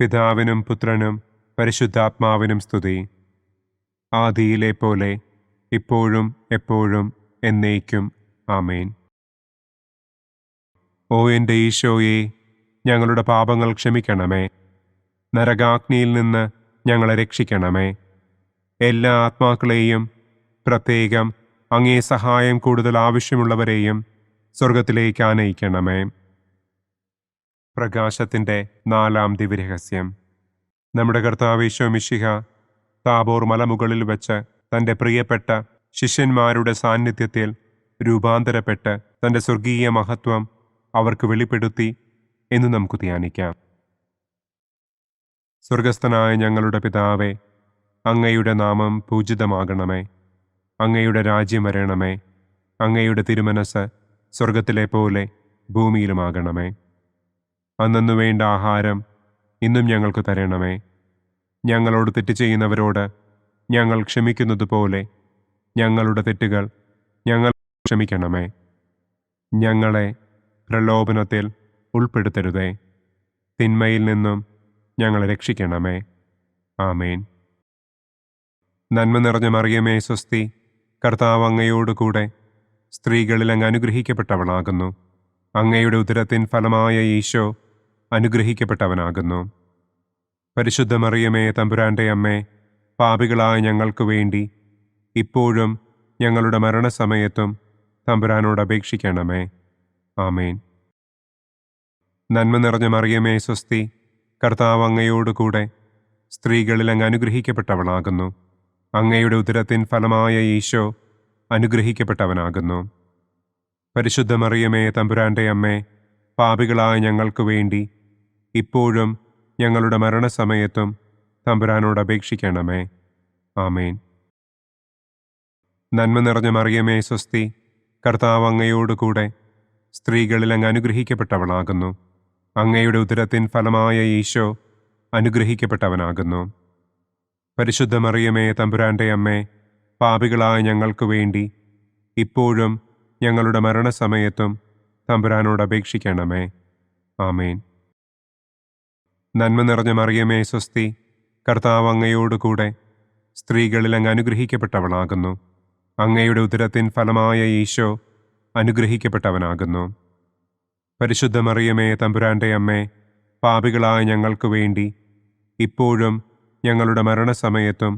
പിതാവിനും പുത്രനും പരിശുദ്ധാത്മാവിനും സ്തുതി. ആദിയിലെ പോലെ ഇപ്പോഴും എപ്പോഴും എന്നേക്കും. ആമേൻ. ഓ എൻ്റെ ഈശോയെ, ഞങ്ങളുടെ പാപങ്ങൾ ക്ഷമിക്കണമേ. നരകാഗ്നിയിൽ നിന്ന് ഞങ്ങളെ രക്ഷിക്കണമേ. എല്ലാ ആത്മാക്കളെയും, പ്രത്യേകം അങ്ങേ സഹായം കൂടുതൽ ആവശ്യമുള്ളവരെയും സ്വർഗത്തിലേക്ക് ആനയിക്കണമേ. പ്രകാശത്തിൻ്റെ 4-ാം ദിവ്യരഹസ്യം. നമ്മുടെ കർത്താവ് ഈശോ മിശിഹ താബോർ മലമുകളിൽ വെച്ച് തൻ്റെ പ്രിയപ്പെട്ട ശിഷ്യന്മാരുടെ സാന്നിധ്യത്തിൽ രൂപാന്തരപ്പെട്ട് തൻ്റെ സ്വർഗീയ മഹത്വം അവർക്ക് വെളിപ്പെടുത്തി എന്ന് നമുക്ക് ധ്യാനിക്കാം. സ്വർഗസ്ഥനായ ഞങ്ങളുടെ പിതാവേ, അങ്ങയുടെ നാമം പൂജിതമാകണമേ. അങ്ങയുടെ രാജ്യം വരണമേ. അങ്ങയുടെ തിരുമനസ് സ്വർഗത്തിലെ പോലെ ഭൂമിയിലുമാകണമേ. അന്നു വേണ്ട ആഹാരം ഇന്നും ഞങ്ങൾക്ക് തരണമേ. ഞങ്ങളോട് തെറ്റ് ചെയ്യുന്നവരോട് ഞങ്ങൾ ക്ഷമിക്കുന്നത് പോലെ ഞങ്ങളുടെ തെറ്റുകൾ ഞങ്ങൾ ക്ഷമിക്കണമേ. ഞങ്ങളെ പ്രലോഭനത്തിൽ ഉൾപ്പെടുത്തരുതേ. തിന്മയിൽ നിന്നും ഞങ്ങളെ രക്ഷിക്കണമേ. ആമേൻ. നന്മ നിറഞ്ഞ മറിയമേ സ്വസ്തി, കർത്താവ് അങ്ങയോടുകൂടെ സ്ത്രീകളിൽ അങ്ങ് അനുഗ്രഹിക്കപ്പെട്ടവളാകുന്നു. അങ്ങയുടെ ഉദരത്തിൻ ഫലമായ ഈശോ അനുഗ്രഹിക്കപ്പെട്ടവനാകുന്നു. പരിശുദ്ധ മറിയമേ തമ്പുരാന്റെ അമ്മേ, പാപികളായ ഞങ്ങൾക്ക് വേണ്ടി ഇപ്പോഴും ഞങ്ങളുടെ മരണസമയത്തും തമ്പുരാനോട് അപേക്ഷിക്കണമേ. ആമേൻ. നന്മ നിറഞ്ഞ മറിയമേ സ്വസ്തി, കർത്താവ് അങ്ങയോടുകൂടെ സ്ത്രീകളിൽ അങ്ങ് അനുഗ്രഹിക്കപ്പെട്ടവളാകുന്നു. അങ്ങയുടെ ഉദരത്തിൻ ഫലമായ ഈശോ അനുഗ്രഹിക്കപ്പെട്ടവനാകുന്നു. പരിശുദ്ധ മറിയമേ തമ്പുരാന്റെ അമ്മേ, പാപികളായ ഞങ്ങൾക്ക് വേണ്ടി ഇപ്പോഴും ഞങ്ങളുടെ മരണസമയത്തും തമ്പുരാനോട് അപേക്ഷിക്കണമേ. ആമേൻ. നന്മ നിറഞ്ഞ മറിയമേ സ്വസ്തി, കർത്താവ് അങ്ങയോടുകൂടെ സ്ത്രീകളിൽ അങ്ങ് അനുഗ്രഹിക്കപ്പെട്ടവളാകുന്നു. അങ്ങയുടെ ഉദരത്തിൻ ഫലമായ ഈശോ അനുഗ്രഹിക്കപ്പെട്ടവനാകുന്നു. പരിശുദ്ധ മറിയമേ തമ്പുരാന്റെ അമ്മേ, പാപികളായ ഞങ്ങൾക്ക് വേണ്ടി ഇപ്പോഴും ഞങ്ങളുടെ മരണസമയത്തും തമ്പുരാനോട് അപേക്ഷിക്കണമേ. ആമേൻ. നന്മ നിറഞ്ഞ മറിയമേ സ്വസ്തി, കർത്താവ് അങ്ങയോടുകൂടെ സ്ത്രീകളിൽ അങ്ങ് അനുഗ്രഹിക്കപ്പെട്ടവളാകുന്നു. അങ്ങയുടെ ഉദരത്തിൻ ഫലമായ ഈശോ അനുഗ്രഹിക്കപ്പെട്ടവനാകുന്നു. പരിശുദ്ധ മറിയമേ തമ്പുരാന്റെ അമ്മേ, പാപികളായ ഞങ്ങൾക്ക് വേണ്ടി ഇപ്പോഴും ഞങ്ങളുടെ മരണസമയത്തും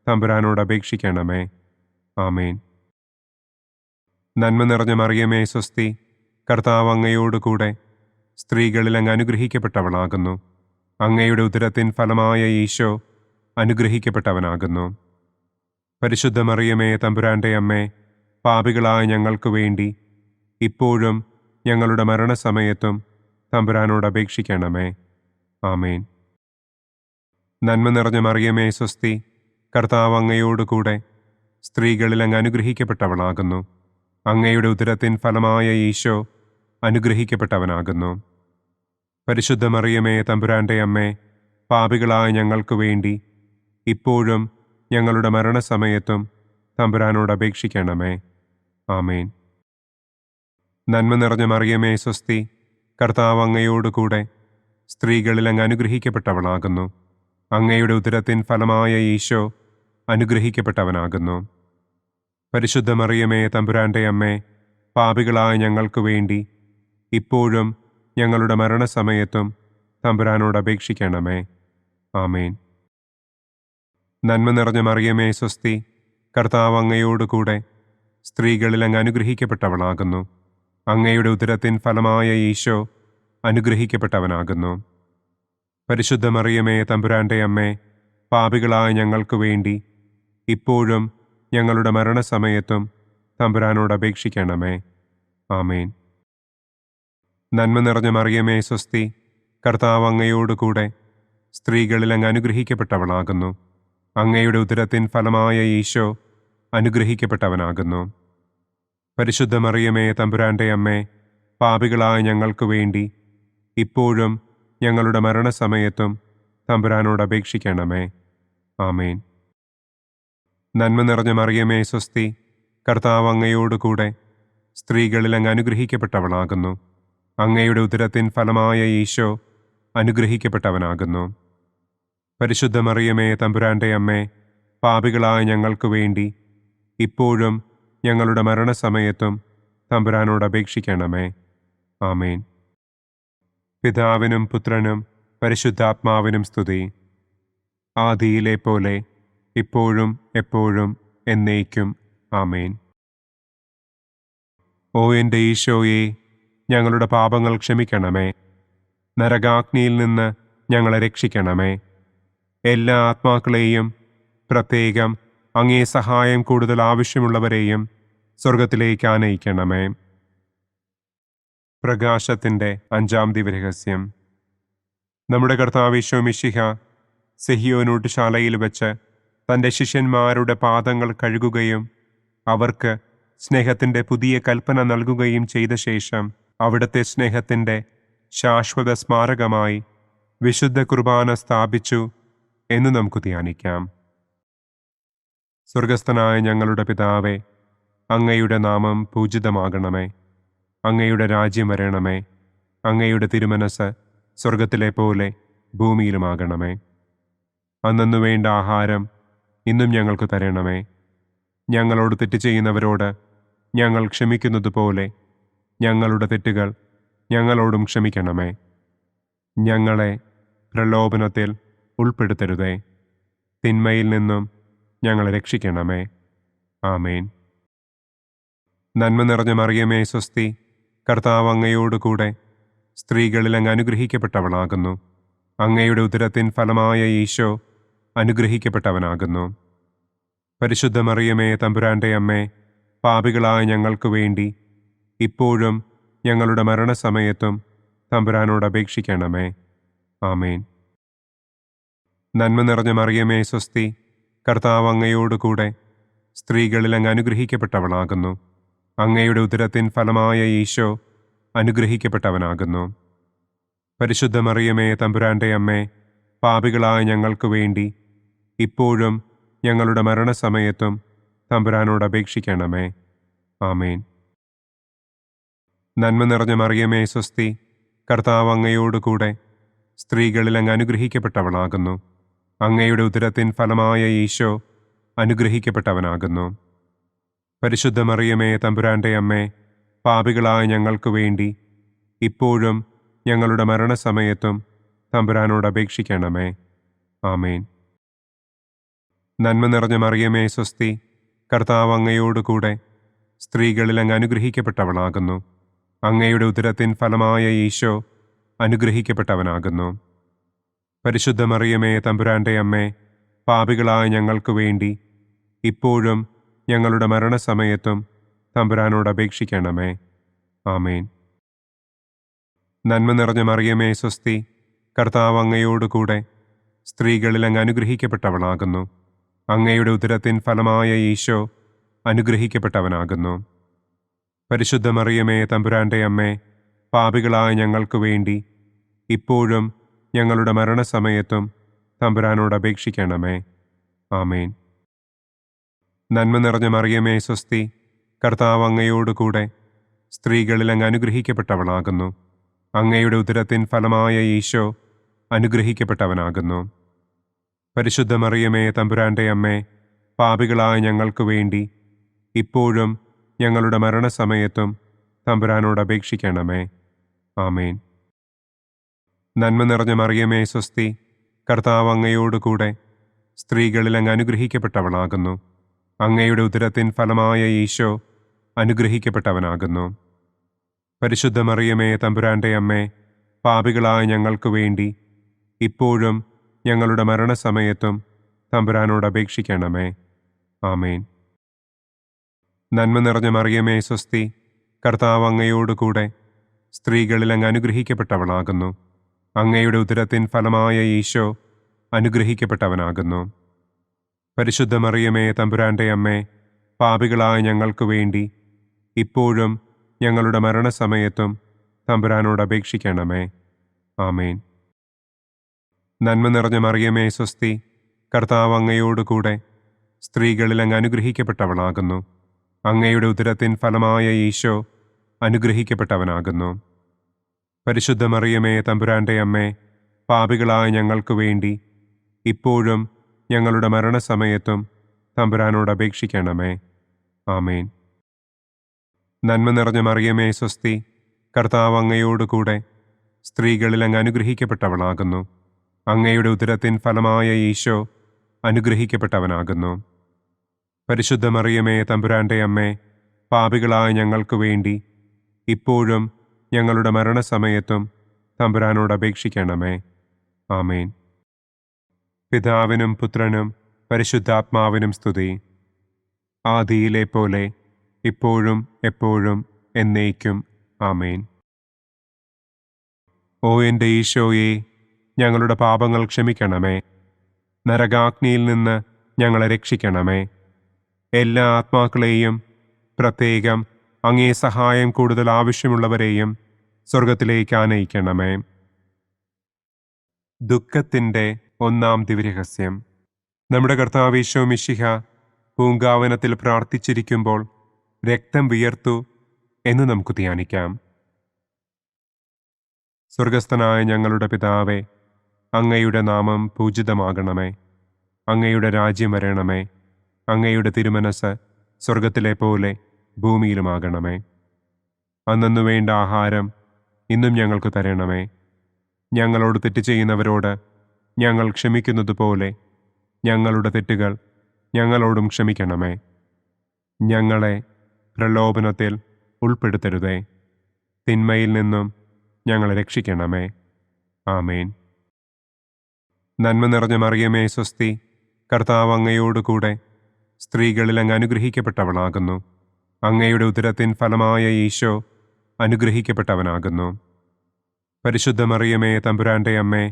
തമ്പുരാനോട് അപേക്ഷിക്കണമേ. ആമേൻ. നന്മ നിറഞ്ഞ മറിയമേ സ്വസ്തി, കർത്താവ് അങ്ങയോടുകൂടെ സ്ത്രീകളിൽ അങ്ങ് അനുഗ്രഹിക്കപ്പെട്ടവളാകുന്നു. അങ്ങയുടെ ഉദരത്തിൻ ഫലമായ ഈശോ അനുഗ്രഹിക്കപ്പെട്ടവനാകുന്നു. പരിശുദ്ധ മറിയമേ തമ്പുരാന്റെ അമ്മേ, പാപികളായ ഞങ്ങൾക്ക് വേണ്ടി ഇപ്പോഴും ഞങ്ങളുടെ മരണസമയത്തും തമ്പുരാനോട് അപേക്ഷിക്കണമേ. ആമേൻ. നന്മ നിറഞ്ഞ മറിയമേ സ്വസ്തി, കർത്താവ് അങ്ങയോടുകൂടെ സ്ത്രീകളിൽ അങ്ങ് അനുഗ്രഹിക്കപ്പെട്ടവളാകുന്നു. അങ്ങയുടെ ഉദരത്തിൻ ഫലമായ ഈശോ അനുഗ്രഹിക്കപ്പെട്ടവനാകുന്നു. പരിശുദ്ധ മറിയമേ തമ്പുരാന്റെ അമ്മേ, പാപികളായ ഞങ്ങൾക്ക് വേണ്ടി ഇപ്പോഴും ഞങ്ങളുടെ മരണസമയത്തും തമ്പുരാനോട് അപേക്ഷിക്കണമേ. ആമേൻ. നന്മ നിറഞ്ഞ മറിയമേ സ്വസ്തി, കർത്താവ് അങ്ങയോടുകൂടെ സ്ത്രീകളിൽ അങ്ങ് അനുഗ്രഹിക്കപ്പെട്ടവളാകുന്നു. അങ്ങയുടെ ഉദരത്തിൻ ഫലമായ ഈശോ അനുഗ്രഹിക്കപ്പെട്ടവനാകുന്നു. പരിശുദ്ധ മറിയമേ തമ്പുരാന്റെ അമ്മേ, പാപികളായ ഞങ്ങൾക്ക് വേണ്ടി ഇപ്പോഴും ഞങ്ങളുടെ മരണസമയത്തും തമ്പുരാനോട് അപേക്ഷിക്കണമേ. ആമേൻ. നന്മ നിറഞ്ഞ മറിയമേ സ്വസ്തി, കർത്താവ് അങ്ങയോടുകൂടെ സ്ത്രീകളിൽ അങ്ങ് അനുഗ്രഹിക്കപ്പെട്ടവളാകുന്നു. അങ്ങയുടെ ഉദരത്തിൻ ഫലമായ ഈശോ അനുഗ്രഹിക്കപ്പെട്ടവനാകുന്നു. പരിശുദ്ധ മറിയമേ തമ്പുരാന്റെ അമ്മേ, പാപികളായ ഞങ്ങൾക്ക് വേണ്ടി ഇപ്പോഴും ഞങ്ങളുടെ മരണസമയത്തും തമ്പുരാനോട് അപേക്ഷിക്കണമേ. ആമേൻ. നന്മ നിറഞ്ഞ മറിയമേ സ്വസ്തി, കർത്താവ് അങ്ങയോടുകൂടെ സ്ത്രീകളിൽ അങ്ങ് അനുഗ്രഹിക്കപ്പെട്ടവളാകുന്നു. അങ്ങയുടെ ഉദരത്തിൻ ഫലമായ ഈശോ അനുഗ്രഹിക്കപ്പെട്ടവനാകുന്നു. പരിശുദ്ധ മറിയമേ തമ്പുരാന്റെ അമ്മേ, പാപികളായ ഞങ്ങൾക്ക് വേണ്ടി ഇപ്പോഴും ഞങ്ങളുടെ മരണസമയത്തും തമ്പുരാനോട് അപേക്ഷിക്കണമേ. ആമേൻ. നന്മ നിറഞ്ഞ മറിയമേ സ്വസ്തി, കർത്താവ് അങ്ങയോടുകൂടെ സ്ത്രീകളിൽ അങ്ങ് അനുഗ്രഹിക്കപ്പെട്ടവളാകുന്നു. അങ്ങയുടെ ഉദരത്തിൻ ഫലമായ ഈശോ അനുഗ്രഹിക്കപ്പെട്ടവനാകുന്നു. പരിശുദ്ധ മറിയമേ തമ്പുരാന്റെ അമ്മേ, പാപികളായ ഞങ്ങൾക്ക് വേണ്ടി ഇപ്പോഴും ഞങ്ങളുടെ മരണസമയത്തും തമ്പുരാനോട് അപേക്ഷിക്കണമേ. ആമേൻ. പിതാവിനും പുത്രനും പരിശുദ്ധാത്മാവിനും സ്തുതി. ആദിയിലെ പോലെ ഇപ്പോഴും എപ്പോഴും എന്നേക്കും. ആമേൻ. ഓ എൻ്റെ ഈശോയെ, ഞങ്ങളുടെ പാപങ്ങൾ ക്ഷമിക്കണമേ. നരകാഗ്നിയിൽ നിന്ന് ഞങ്ങളെ രക്ഷിക്കണമേ. എല്ലാ ആത്മാക്കളെയും, പ്രത്യേകം അങ്ങേ സഹായം കൂടുതൽ ആവശ്യമുള്ളവരെയും സ്വർഗത്തിലേക്ക് ആനയിക്കണമേ. പ്രകാശത്തിൻ്റെ 5-ാം ദിവ്യരഹസ്യം. നമ്മുടെ കർത്താവ് ഈശോ മിശിഹ സെഹിയോനൂട്ടുശാലയിൽ വെച്ച് തൻ്റെ ശിഷ്യന്മാരുടെ പാദങ്ങൾ കഴുകുകയും അവർക്ക് സ്നേഹത്തിൻ്റെ പുതിയ കൽപ്പന നൽകുകയും ചെയ്ത ശേഷം അവിടുത്തെ സ്നേഹത്തിൻ്റെ ശാശ്വത സ്മാരകമായി വിശുദ്ധ കുർബാന സ്ഥാപിച്ചു എന്ന് നമുക്ക് ധ്യാനിക്കാം. സ്വർഗസ്ഥനായ ഞങ്ങളുടെ പിതാവേ, അങ്ങയുടെ നാമം പൂജിതമാകണമേ. അങ്ങയുടെ രാജ്യം വരണമേ. അങ്ങയുടെ തിരുമനസ് സ്വർഗത്തിലെ പോലെ ഭൂമിയിലുമാകണമേ. അന്നന്നു വേണ്ട ആഹാരം ഇന്നും ഞങ്ങൾക്ക് തരണമേ. ഞങ്ങളോട് തെറ്റ് ചെയ്യുന്നവരോട് ഞങ്ങൾ ക്ഷമിക്കുന്നത് പോലെ ഞങ്ങളുടെ തെറ്റുകൾ ഞങ്ങളോടും ക്ഷമിക്കണമേ. ഞങ്ങളെ പ്രലോഭനത്തിൽ ഉൾപ്പെടുത്തരുതേ. തിന്മയിൽ നിന്നും ഞങ്ങളെ രക്ഷിക്കണമേ. ആമേൻ. നന്മ നിറഞ്ഞ മറിയമേ സ്വസ്തി, കർത്താവ് അങ്ങയോടുകൂടെ സ്ത്രീകളിൽ അങ്ങ് അനുഗ്രഹിക്കപ്പെട്ടവളാകുന്നു. അങ്ങയുടെ ഉദരത്തിൻ ഫലമായ ഈശോ അനുഗ്രഹിക്കപ്പെട്ടവനാകുന്നു. പരിശുദ്ധ മറിയമേ തമ്പുരാന്റെ അമ്മേ, പാപികളായ ഞങ്ങൾക്ക് വേണ്ടി ഇപ്പോഴും ഞങ്ങളുടെ മരണസമയത്തും തമ്പുരാനോട് അപേക്ഷിക്കണമേ. ആമേൻ. നന്മ നിറഞ്ഞ മറിയമേ സ്വസ്തി, കർത്താവ് അങ്ങയോടുകൂടെ സ്ത്രീകളിൽ അങ്ങ് അനുഗ്രഹിക്കപ്പെട്ടവളാകുന്നു. അങ്ങയുടെ ഉദരത്തിൻ ഫലമായ ഈശോ അനുഗ്രഹിക്കപ്പെട്ടവനാകുന്നു. പരിശുദ്ധ മറിയമേ തമ്പുരാന്റെ അമ്മേ, പാപികളായ ഞങ്ങൾക്ക് വേണ്ടി ഇപ്പോഴും ഞങ്ങളുടെ മരണസമയത്തും തമ്പുരാനോട് അപേക്ഷിക്കണമേ. ആമേൻ. നന്മ നിറഞ്ഞ മറിയമേ സ്വസ്തി, കർത്താവ് അങ്ങയോടുകൂടെ സ്ത്രീകളിൽ അങ്ങ് അനുഗ്രഹിക്കപ്പെട്ടവളാകുന്നു. അങ്ങയുടെ ഉദരത്തിൻ ഫലമായ ഈശോ അനുഗ്രഹിക്കപ്പെട്ടവനാകുന്നു. പരിശുദ്ധ മറിയമേ തമ്പുരാന്റെ അമ്മേ, പാപികളായ ഞങ്ങൾക്ക് വേണ്ടി ഇപ്പോഴും ഞങ്ങളുടെ മരണസമയത്തും തമ്പുരാനോട് അപേക്ഷിക്കണമേ. ആമേൻ. നന്മ നിറഞ്ഞ മറിയമേ സ്വസ്തി, കർത്താവ് അങ്ങയോടുകൂടെ സ്ത്രീകളിൽ അങ്ങ് അനുഗ്രഹിക്കപ്പെട്ടവളാകുന്നു. അങ്ങയുടെ ഉദരത്തിൻ ഫലമായ ഈശോ അനുഗ്രഹിക്കപ്പെട്ടവനാകുന്നു. പരിശുദ്ധ മറിയമേ തമ്പുരാന്റെ അമ്മേ, പാപികളായ ഞങ്ങൾക്ക് വേണ്ടി ഇപ്പോഴും ഞങ്ങളുടെ മരണസമയത്തും തമ്പുരാനോട് അപേക്ഷിക്കണമേ. ആമേൻ. നന്മ നിറഞ്ഞ മറിയമേ സ്വസ്തി, കർത്താവ് അങ്ങയോടുകൂടെ സ്ത്രീകളിൽ അങ്ങ് അനുഗ്രഹിക്കപ്പെട്ടവളാകുന്നു. അങ്ങയുടെ ഉദരത്തിൻ ഫലമായ ഈശോ അനുഗ്രഹിക്കപ്പെട്ടവനാകുന്നു. പരിശുദ്ധ മറിയമേ തമ്പുരാന്റെ അമ്മേ, പാപികളായ ഞങ്ങൾക്ക് വേണ്ടി ഇപ്പോഴും ഞങ്ങളുടെ മരണസമയത്തും തമ്പുരാനോട് അപേക്ഷിക്കണമേ. ആമേൻ. നന്മ നിറഞ്ഞ മറിയമേ സ്വസ്തി, കർത്താവ് അങ്ങയോടുകൂടെ സ്ത്രീകളിൽ അങ്ങ് അനുഗ്രഹിക്കപ്പെട്ടവളാകുന്നു. അങ്ങയുടെ ഉദരത്തിൻ ഫലമായ ഈശോ അനുഗ്രഹിക്കപ്പെട്ടവനാകുന്നു. പരിശുദ്ധ മറിയമേ തമ്പുരാന്റെ അമ്മേ, പാപികളായ ഞങ്ങൾക്ക് വേണ്ടി ഇപ്പോഴും ഞങ്ങളുടെ മരണസമയത്തും തമ്പുരാനോട് അപേക്ഷിക്കണമേ. ആമേൻ. നന്മ നിറഞ്ഞ മറിയമേ സ്വസ്തി, കർത്താവ് അങ്ങയോട് കൂടെ സ്ത്രീകളിൽ അങ്ങ് അനുഗ്രഹിക്കപ്പെട്ടവളാകുന്നു. അങ്ങയുടെ ഉദരത്തിൻ ഫലമായ ഈശോ അനുഗ്രഹിക്കപ്പെട്ടവനാകുന്നു. പരിശുദ്ധ മറിയമേ തമ്പുരാൻ്റെ അമ്മേ, പാപികളായ ഞങ്ങൾക്ക് വേണ്ടി ഇപ്പോഴും ഞങ്ങളുടെ മരണസമയത്തും തമ്പുരാനോട് അപേക്ഷിക്കണമേ. ആമേൻ. നന്മ നിറഞ്ഞ മറിയമേ സ്വസ്തി, കർത്താവ് അങ്ങയോട് കൂടെ സ്ത്രീകളിൽ അങ്ങ് അനുഗ്രഹിക്കപ്പെട്ടവളാകുന്നു. അങ്ങയുടെ ഉദരത്തിൻ ഫലമായ ഈശോ അനുഗ്രഹിക്കപ്പെട്ടവനാകുന്നു. പരിശുദ്ധ മറിയമേ തമ്പുരാൻ്റെ അമ്മേ, പാപികളായ ഞങ്ങൾക്ക് വേണ്ടി ഇപ്പോഴും ഞങ്ങളുടെ മരണസമയത്തും തമ്പുരാനോട് അപേക്ഷിക്കണമേ. ആമേൻ. നന്മ നിറഞ്ഞ മറിയമേ സ്വസ്തി, കർത്താവ് അങ്ങയോട് കൂടെ സ്ത്രീകളിൽ അങ്ങ് അനുഗ്രഹിക്കപ്പെട്ടവളാകുന്നു. അങ്ങയുടെ ഉദരത്തിൻ ഫലമായ ഈശോ അനുഗ്രഹിക്കപ്പെട്ടവനാകുന്നു. പരിശുദ്ധ മറിയമേ തമ്പുരാൻ്റെ അമ്മേ, പാപികളായ ഞങ്ങൾക്ക് വേണ്ടി ഇപ്പോഴും ഞങ്ങളുടെ മരണസമയത്തും തമ്പുരാനോട് അപേക്ഷിക്കണമേ. ആമേൻ. നന്മ നിറഞ്ഞ മറിയമേ സ്വസ്തി, കർത്താവ് അങ്ങയോട് കൂടെ സ്ത്രീകളിൽ അങ്ങ് അനുഗ്രഹിക്കപ്പെട്ടവളാകുന്നു. അങ്ങയുടെ ഉദരത്തിൻ ഫലമായ ഈശോ അനുഗ്രഹിക്കപ്പെട്ടവനാകുന്നു. പരിശുദ്ധ മറിയമേ തമ്പുരാൻ്റെ അമ്മേ, പാപികളായ ഞങ്ങൾക്ക് വേണ്ടി ഇപ്പോഴും ഞങ്ങളുടെ മരണസമയത്തും തമ്പുരാനോട് അപേക്ഷിക്കണമേ. ആമേൻ. പിതാവിനും പുത്രനും പരിശുദ്ധാത്മാവിനും സ്തുതി. ആദിയിലെ പോലെ ഇപ്പോഴും എപ്പോഴും എന്നേക്കും. ആമേൻ. ഓ എൻ്റെ ഈശോയെ, ഞങ്ങളുടെ പാപങ്ങൾ ക്ഷമിക്കണമേ. നരകാഗ്നിയിൽ നിന്ന് ഞങ്ങളെ രക്ഷിക്കണമേ. എല്ലാ ആത്മാക്കളെയും, പ്രത്യേകം അങ്ങേ സഹായം കൂടുതൽ ആവശ്യമുള്ളവരെയും സ്വർഗത്തിലേക്ക് ആനയിക്കണമേ. ദുഃഖത്തിൻ്റെ ഒന്നാം ദിവ്യരഹസ്യം. നമ്മുടെ കർത്താവ് ഈശോ മിശിഹ പൂങ്കാവനത്തിൽ പ്രാർത്ഥിച്ചിരിക്കുമ്പോൾ രക്തം വിയർത്തു എന്ന് നമുക്ക് ധ്യാനിക്കാം. സ്വർഗസ്ഥനായ ഞങ്ങളുടെ പിതാവേ, അങ്ങയുടെ നാമം പൂജിതമാകണമേ. അങ്ങയുടെ രാജ്യം വരണമേ. അങ്ങയുടെ തിരുമനസ് സ്വർഗത്തിലെ പോലെ ഭൂമിയിലുമാകണമേ. അന്നു വേണ്ട ആഹാരം ഇന്നും ഞങ്ങൾക്ക് തരണമേ. ഞങ്ങളോട് തെറ്റ് ചെയ്യുന്നവരോട് ഞങ്ങൾ ക്ഷമിക്കുന്നതുപോലെ ഞങ്ങളുടെ തെറ്റുകൾ ഞങ്ങളോടും ക്ഷമിക്കണമേ. ഞങ്ങളെ പ്രലോഭനത്തിൽ ഉൾപ്പെടുത്തരുതേ. തിന്മയിൽ നിന്നും ഞങ്ങളെ രക്ഷിക്കണമേ. ആമേൻ. നന്മ നിറഞ്ഞ മറിയമേ സ്വസ്തി, കർത്താവ് അങ്ങയോട് കൂടെ സ്ത്രീകളിൽ അങ്ങ് അനുഗ്രഹിക്കപ്പെട്ടവളാകുന്നു. അങ്ങയുടെ ഉദരത്തിൻ ഫലമായ ഈശോ അനുഗ്രഹിക്കപ്പെട്ടവനാകുന്നു. പരിശുദ്ധ മറിയമേ തമ്പുരാൻ്റെ അമ്മേ,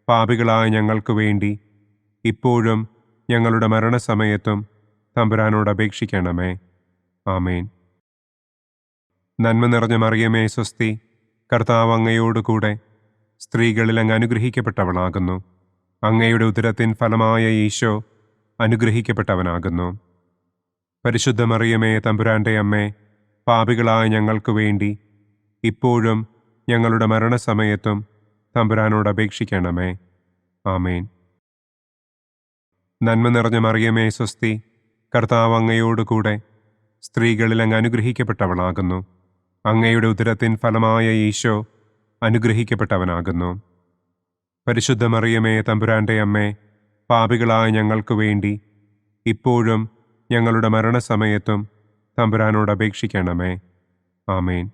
പാപികളായ ഞങ്ങൾക്ക് വേണ്ടി ഇപ്പോഴും ഞങ്ങളുടെ മരണസമയത്തും തമ്പുരാനോട് അപേക്ഷിക്കണമേ. ആമേൻ. നന്മ നിറഞ്ഞ മറിയമേ സ്വസ്തി, കർത്താവ് അങ്ങയോട് കൂടെ സ്ത്രീകളിൽ അങ്ങ് അനുഗ്രഹിക്കപ്പെട്ടവളാകുന്നു. അങ്ങയുടെ ഉദരത്തിൻ ഫലമായ ഈശോ അനുഗ്രഹിക്കപ്പെട്ടവനാകുന്നു. പരിശുദ്ധ മറിയമേ തമ്പുരാൻ്റെ അമ്മേ, പാപികളായ ഞങ്ങൾക്ക് വേണ്ടി ഇപ്പോഴും ഞങ്ങളുടെ മരണസമയത്തും തമ്പുരാനോട് അപേക്ഷിക്കണമേ. ആമേൻ. നന്മ നിറഞ്ഞ മറിയമേ സ്വസ്തി, കർത്താവ് അങ്ങയോട് കൂടെ സ്ത്രീകളിൽ അങ്ങ് അനുഗ്രഹിക്കപ്പെട്ടവളാകുന്നു. അങ്ങയുടെ ഉദരത്തിൻ ഫലമായ ഈശോ അനുഗ്രഹിക്കപ്പെട്ടവനാകുന്നു. പരിശുദ്ധ മറിയമേ തമ്പുരാൻ്റെ അമ്മേ, പാപികളായ ഞങ്ങൾക്ക് വേണ്ടി ഇപ്പോഴും ഞങ്ങളുടെ മരണസമയത്തും തമ്പുരാനോട് അപേക്ഷിക്കണമേ. ആമേൻ.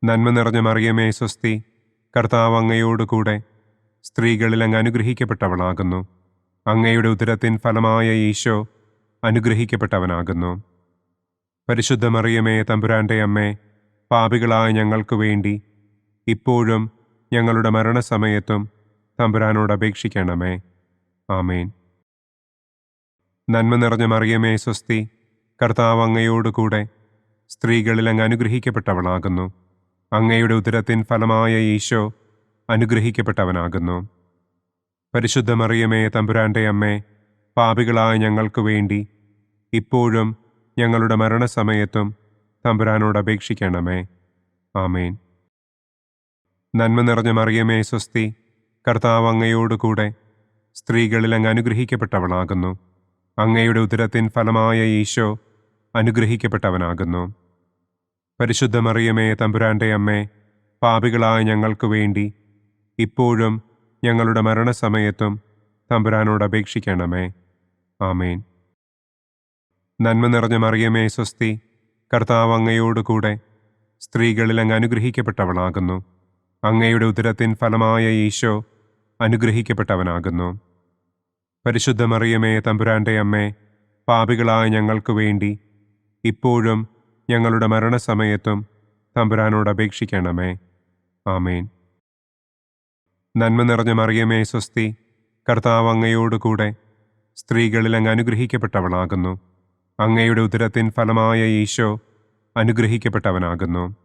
നന്മ നിറഞ്ഞ മറിയമേ സ്വസ്തി, കർത്താവ് അങ്ങയോട് കൂടെ സ്ത്രീകളിൽ അങ്ങ് അനുഗ്രഹിക്കപ്പെട്ടവളാകുന്നു. അങ്ങയുടെ ഉദരത്തിൻ ഫലമായ ഈശോ അനുഗ്രഹിക്കപ്പെട്ടവനാകുന്നു. പരിശുദ്ധ മറിയമേ തമ്പുരാൻ്റെ അമ്മേ, പാപികളായ ഞങ്ങൾക്ക് വേണ്ടി ഇപ്പോഴും ഞങ്ങളുടെ മരണസമയത്തും തമ്പുരാനോട് അപേക്ഷിക്കണമേ. ആമേൻ. നന്മ നിറഞ്ഞ മറിയമേ സ്വസ്തി, കർത്താവ് അങ്ങയോട് കൂടെ സ്ത്രീകളിൽ അങ്ങ് അനുഗ്രഹിക്കപ്പെട്ടവളാകുന്നു. അങ്ങയുടെ ഉദരത്തിൻ ഫലമായ ഈശോ അനുഗ്രഹിക്കപ്പെട്ടവനാകുന്നു. പരിശുദ്ധ മറിയമേ തമ്പുരാൻ്റെ അമ്മേ, പാപികളായ ഞങ്ങൾക്ക് വേണ്ടി ഇപ്പോഴും ഞങ്ങളുടെ മരണസമയത്തും തമ്പുരാനോട് അപേക്ഷിക്കണമേ. ആമേൻ. നന്മ നിറഞ്ഞ മറിയമേ സ്വസ്തി, കർത്താവ് അങ്ങയോട് കൂടെ സ്ത്രീകളിൽ അങ്ങ് അനുഗ്രഹിക്കപ്പെട്ടവളാകുന്നു. അങ്ങയുടെ ഉദരത്തിൻ ഫലമായ ഈശോ അനുഗ്രഹിക്കപ്പെട്ടവനാകുന്നു. പരിശുദ്ധ മറിയമേ, തമ്പുരാന്റെ അമ്മേ, പാപികളായ ഞങ്ങൾക്ക് വേണ്ടി ഇപ്പോഴും ഞങ്ങളുടെ മരണസമയത്തും തമ്പുരാനോട് അപേക്ഷിക്കണമേ. ആമേൻ. നന്മ നിറഞ്ഞ മറിയമേ, സ്വസ്തി, കർത്താവ് അങ്ങയോടുകൂടെ സ്ത്രീകളിൽ അങ്ങ് അനുഗ്രഹിക്കപ്പെട്ടവളാകുന്നു. അങ്ങയുടെ ഉദരത്തിൻ ഫലമായ ഈശോ അനുഗ്രഹിക്കപ്പെട്ടവനാകുന്നു. പരിശുദ്ധ മറിയമേ, തമ്പുരാന്റെ അമ്മേ, പാപികളായ ഞങ്ങൾക്ക് വേണ്ടി ഇപ്പോഴും ഞങ്ങളുടെ മരണസമയത്തും തമ്പുരാനോട് അപേക്ഷിക്കണമേ. ആമേൻ. നന്മ നിറഞ്ഞ മറിയമേ, സ്വസ്തി, കർത്താവ് അങ്ങയോടുകൂടെ സ്ത്രീകളിൽ അങ്ങ് അനുഗ്രഹിക്കപ്പെട്ടവളാകുന്നു. അങ്ങയുടെ ഉദരത്തിൻ ഫലമായ ഈശോ അനുഗ്രഹിക്കപ്പെട്ടവനാകുന്നു.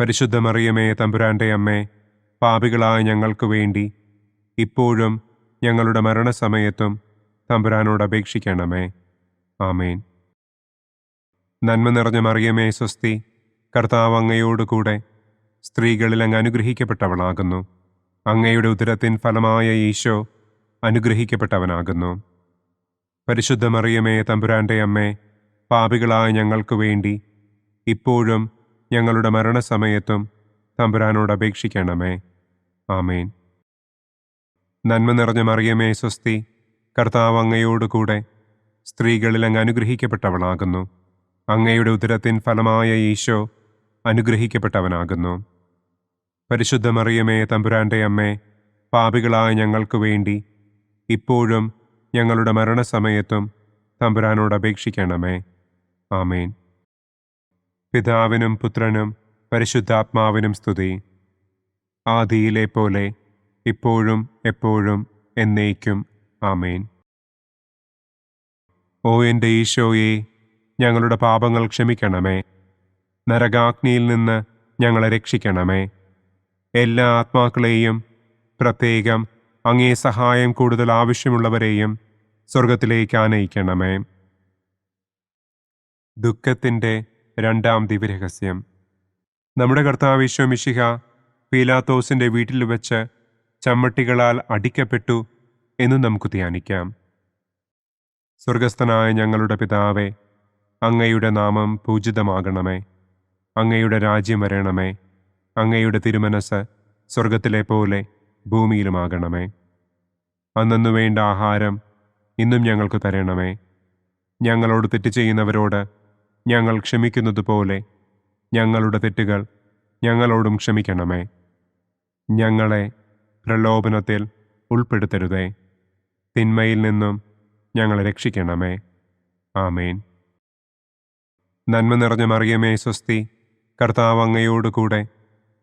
പരിശുദ്ധ മറിയമേ, തമ്പുരാന്റെ അമ്മേ, പാപികളായ ഞങ്ങൾക്ക് വേണ്ടി ഇപ്പോഴും ഞങ്ങളുടെ മരണസമയത്തും തമ്പുരാനോട് അപേക്ഷിക്കണമേ. ആമേൻ. നന്മ നിറഞ്ഞ മറിയമേ, സ്വസ്തി, കർത്താവ് അങ്ങയോടുകൂടെ സ്ത്രീകളിൽ അങ്ങ് അനുഗ്രഹിക്കപ്പെട്ടവളാകുന്നു. അങ്ങയുടെ ഉദരത്തിൻ ഫലമായ ഈശോ അനുഗ്രഹിക്കപ്പെട്ടവനാകുന്നു. പരിശുദ്ധ മറിയമേ, തമ്പുരാന്റെ അമ്മേ, പാപികളായ ഞങ്ങൾക്ക് വേണ്ടി ഇപ്പോഴും ഞങ്ങളുടെ മരണസമയത്തും തമ്പുരാനോട് അപേക്ഷിക്കണമേ. ആമേൻ. നന്മ നിറഞ്ഞ മറിയമേ, സ്വസ്തി, കർത്താവ് അങ്ങയോടുകൂടെ സ്ത്രീകളിൽ അങ്ങ് അനുഗ്രഹിക്കപ്പെട്ടവളാകുന്നു. അങ്ങയുടെ ഉദരത്തിൻ ഫലമായ ഈശോ അനുഗ്രഹിക്കപ്പെട്ടവനാകുന്നു. പരിശുദ്ധ മറിയമേ, തമ്പുരാന്റെ അമ്മേ, പാപികളായ ഞങ്ങൾക്ക് വേണ്ടി ഇപ്പോഴും ഞങ്ങളുടെ മരണസമയത്തും തമ്പുരാനോട് അപേക്ഷിക്കണമേ. ആമേൻ. പിതാവിനും പുത്രനും പരിശുദ്ധാത്മാവിനും സ്തുതി. ആദിയിലെ പോലെ ഇപ്പോഴും എപ്പോഴും എന്നേക്കും. ആമേൻ. ഓ എൻ്റെ ഈശോയെ, ഞങ്ങളുടെ പാപങ്ങൾ ക്ഷമിക്കണമേ. നരകാഗ്നിയിൽ നിന്ന് ഞങ്ങളെ രക്ഷിക്കണമേ. എല്ലാ ആത്മാക്കളെയും, പ്രത്യേകം അങ്ങേ സഹായം കൂടുതൽ ആവശ്യമുള്ളവരെയും സ്വർഗത്തിലേക്ക് ആനയിക്കണമേ. ദുഃഖത്തിൻ്റെ രണ്ടാം ദിവ്യരഹസ്യം. നമ്മുടെ കർത്താവ് ഈശോ മിശിഹ പീലാത്തോസിൻ്റെ വീട്ടിൽ വെച്ച് ചമ്മട്ടികളാൽ അടിക്കപ്പെട്ടു എന്ന് നമുക്ക് ധ്യാനിക്കാം. സ്വർഗസ്ഥനായ ഞങ്ങളുടെ പിതാവേ, അങ്ങയുടെ നാമം പൂജിതമാകണമേ. അങ്ങയുടെ രാജ്യം വരണമേ. അങ്ങയുടെ തിരുമനസ് സ്വർഗത്തിലെ പോലെ ഭൂമിയിലുമാകണമേ. അന്നന്നു വേണ്ട ആഹാരം ഇന്നും ഞങ്ങൾക്ക് തരണമേ. ഞങ്ങളോട് തെറ്റ് ചെയ്യുന്നവരോട് ഞങ്ങൾ ക്ഷമിക്കുന്നത് പോലെ ഞങ്ങളുടെ തെറ്റുകൾ ഞങ്ങളോടും ക്ഷമിക്കണമേ. ഞങ്ങളെ പ്രലോഭനത്തിൽ ഉൾപ്പെടുത്തരുതേ. തിന്മയിൽ നിന്നും ഞങ്ങളെ രക്ഷിക്കണമേ. ആമേൻ. നന്മ നിറഞ്ഞ മറിയമേ, സ്വസ്തി, കർത്താവ് അങ്ങയോടുകൂടെ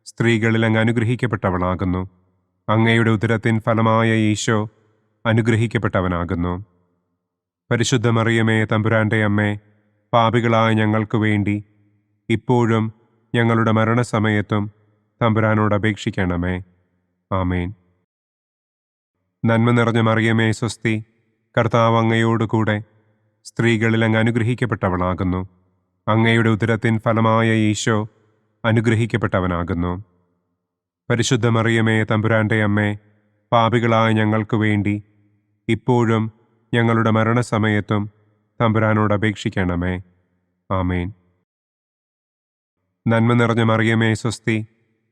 സ്ത്രീകളിൽ അങ്ങ് അനുഗ്രഹിക്കപ്പെട്ടവളാകുന്നു. അങ്ങയുടെ ഉദരത്തിൻ ഫലമായ ഈശോ അനുഗ്രഹിക്കപ്പെട്ടവനാകുന്നു. പരിശുദ്ധ മറിയമേ, തമ്പുരാന്റെ അമ്മേ, പാപികളായ ഞങ്ങൾക്ക് വേണ്ടി ഇപ്പോഴും ഞങ്ങളുടെ മരണസമയത്തും തമ്പുരാനോട് അപേക്ഷിക്കണമേ. ആമേൻ. നന്മ നിറഞ്ഞ മറിയമേ, സ്വസ്തി, കർത്താവ് അങ്ങയോടുകൂടെ സ്ത്രീകളിൽ അങ്ങ് അനുഗ്രഹിക്കപ്പെട്ടവളാകുന്നു. അങ്ങയുടെ ഉദരത്തിൻ ഫലമായ ഈശോ അനുഗ്രഹിക്കപ്പെട്ടവനാകുന്നു. പരിശുദ്ധ മറിയമേ, തമ്പുരാന്റെ അമ്മേ, പാപികളായ ഞങ്ങൾക്ക് വേണ്ടി ഇപ്പോഴും ഞങ്ങളുടെ മരണസമയത്തും തമ്പുരാനോട് അപേക്ഷിക്കണമേ. ആമേൻ. നന്മ നിറഞ്ഞ മറിയമേ, സ്വസ്തി,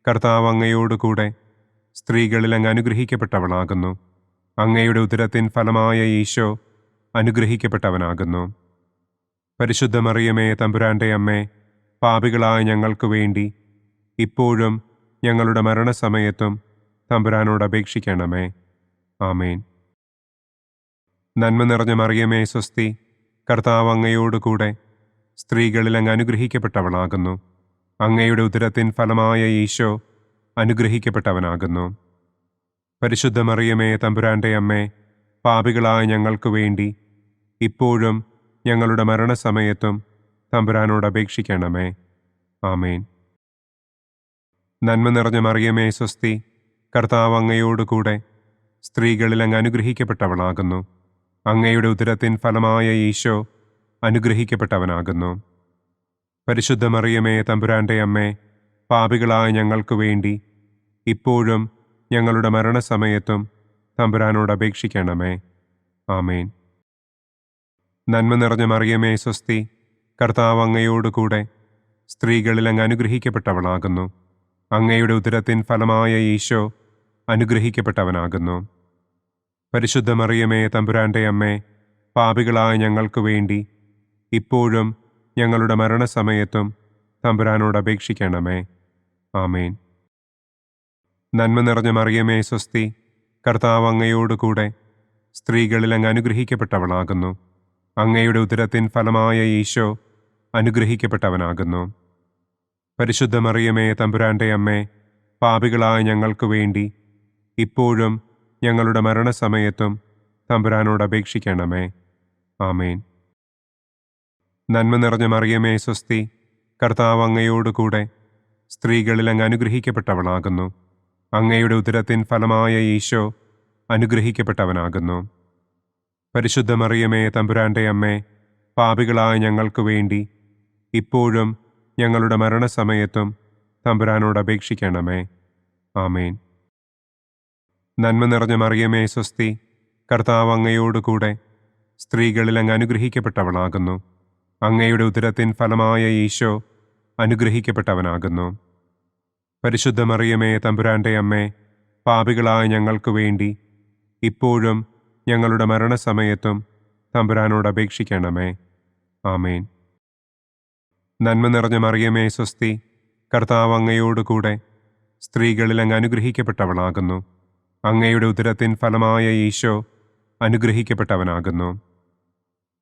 കർത്താവ് അങ്ങയോടുകൂടെ സ്ത്രീകളിൽ അങ്ങ് അനുഗ്രഹിക്കപ്പെട്ടവളാകുന്നു. അങ്ങയുടെ ഉദരത്തിൻ ഫലമായ ഈശോ അനുഗ്രഹിക്കപ്പെട്ടവനാകുന്നു. പരിശുദ്ധ മറിയമേ, തമ്പുരാന്റെ അമ്മേ, പാപികളായ ഞങ്ങൾക്ക് വേണ്ടി ഇപ്പോഴും ഞങ്ങളുടെ മരണസമയത്തും തമ്പുരാനോട് അപേക്ഷിക്കണമേ. ആമേൻ. നന്മ നിറഞ്ഞ മറിയമേ, സ്വസ്തി, കർത്താവ് അങ്ങയോടുകൂടെ സ്ത്രീകളിൽ അങ്ങ് അനുഗ്രഹിക്കപ്പെട്ടവളാകുന്നു. അങ്ങയുടെ ഉദരത്തിൻ ഫലമായ ഈശോ അനുഗ്രഹിക്കപ്പെട്ടവനാകുന്നു. പരിശുദ്ധ മറിയമേ, തമ്പുരാന്റെ അമ്മേ, പാപികളായ ഞങ്ങൾക്ക് വേണ്ടി ഇപ്പോഴും ഞങ്ങളുടെ മരണസമയത്തും തമ്പുരാനോട് അപേക്ഷിക്കണമേ. ആമേൻ. നന്മ നിറഞ്ഞ മറിയമേ, സ്വസ്തി, കർത്താവ് അങ്ങയോടുകൂടെ സ്ത്രീകളിൽ അങ്ങ് അനുഗ്രഹിക്കപ്പെട്ടവളാകുന്നു. അങ്ങയുടെ ഉദരത്തിൻ ഫലമായ ഈശോ അനുഗ്രഹിക്കപ്പെട്ടവനാകുന്നു. പരിശുദ്ധ മറിയമേ, തമ്പുരാന്റെ അമ്മേ, പാപികളായ ഞങ്ങൾക്ക് വേണ്ടി ഇപ്പോഴും ഞങ്ങളുടെ മരണസമയത്തും തമ്പുരാനോട് അപേക്ഷിക്കണമേ. ആമേൻ. നന്മ നിറഞ്ഞ മറിയമേ സ്വസ്തി, കർത്താവ് അങ്ങയോടുകൂടെ സ്ത്രീകളിൽ അങ്ങ് അനുഗ്രഹിക്കപ്പെട്ടവളാകുന്നു. അങ്ങയുടെ ഉദരത്തിൻ ഫലമായ ഈശോ അനുഗ്രഹിക്കപ്പെട്ടവനാകുന്നു. പരിശുദ്ധ മറിയമേ തമ്പുരാന്റെ അമ്മേ, പാപികളായ ഞങ്ങൾക്ക് വേണ്ടി ഇപ്പോഴും ഞങ്ങളുടെ മരണസമയത്തും തമ്പുരാനോട് അപേക്ഷിക്കണമേ. ആമേൻ. നന്മ നിറഞ്ഞ മറിയമേ സ്വസ്തി, കർത്താവ് അങ്ങയോടുകൂടെ സ്ത്രീകളിൽ അങ്ങ് അനുഗ്രഹിക്കപ്പെട്ടവളാകുന്നു. അങ്ങയുടെ ഉദരത്തിൻ ഫലമായ ഈശോ അനുഗ്രഹിക്കപ്പെട്ടവനാകുന്നു. പരിശുദ്ധ മറിയമേ തമ്പുരാന്റെ അമ്മേ, പാപികളായ ഞങ്ങൾക്ക് വേണ്ടി ഇപ്പോഴും ഞങ്ങളുടെ മരണസമയത്തും തമ്പുരാനോട് അപേക്ഷിക്കണമേ. ആമേൻ. നന്മ നിറഞ്ഞ മറിയമേ സ്വസ്തി, കർത്താവ് അങ്ങയോടുകൂടെ സ്ത്രീകളിൽ അങ്ങ് അനുഗ്രഹിക്കപ്പെട്ടവളാകുന്നു. അങ്ങയുടെ ഉദരത്തിൻ ഫലമായ ഈശോ അനുഗ്രഹിക്കപ്പെട്ടവനാകുന്നു. പരിശുദ്ധ മറിയമേ തമ്പുരാന്റെ അമ്മേ, പാപികളായ ഞങ്ങൾക്ക് വേണ്ടി ഇപ്പോഴും ഞങ്ങളുടെ മരണസമയത്തും തമ്പുരാനോട് അപേക്ഷിക്കണമേ. ആമേൻ. നന്മ നിറഞ്ഞ മറിയമേ സ്വസ്തി, കർത്താവ് അങ്ങയോടുകൂടെ സ്ത്രീകളിൽ അങ്ങ് അനുഗ്രഹിക്കപ്പെട്ടവളാകുന്നു. അങ്ങയുടെ ഉദരത്തിൻ ഫലമായ ഈശോ അനുഗ്രഹിക്കപ്പെട്ടവനാകുന്നു. പരിശുദ്ധ മറിയമേ തമ്പുരാന്റെ അമ്മേ, പാപികളായ ഞങ്ങൾക്ക് വേണ്ടി ഇപ്പോഴും ഞങ്ങളുടെ മരണസമയത്തും തമ്പുരാനോട് അപേക്ഷിക്കണമേ. ആമേൻ. നന്മ നിറഞ്ഞ മറിയമേ സ്വസ്തി, കർത്താവ് അങ്ങയോടുകൂടെ സ്ത്രീകളിൽ അങ്ങ് അനുഗ്രഹിക്കപ്പെട്ടവളാകുന്നു. അങ്ങയുടെ ഉദരത്തിൻ ഫലമായ ഈശോ അനുഗ്രഹിക്കപ്പെട്ടവനാകുന്നു.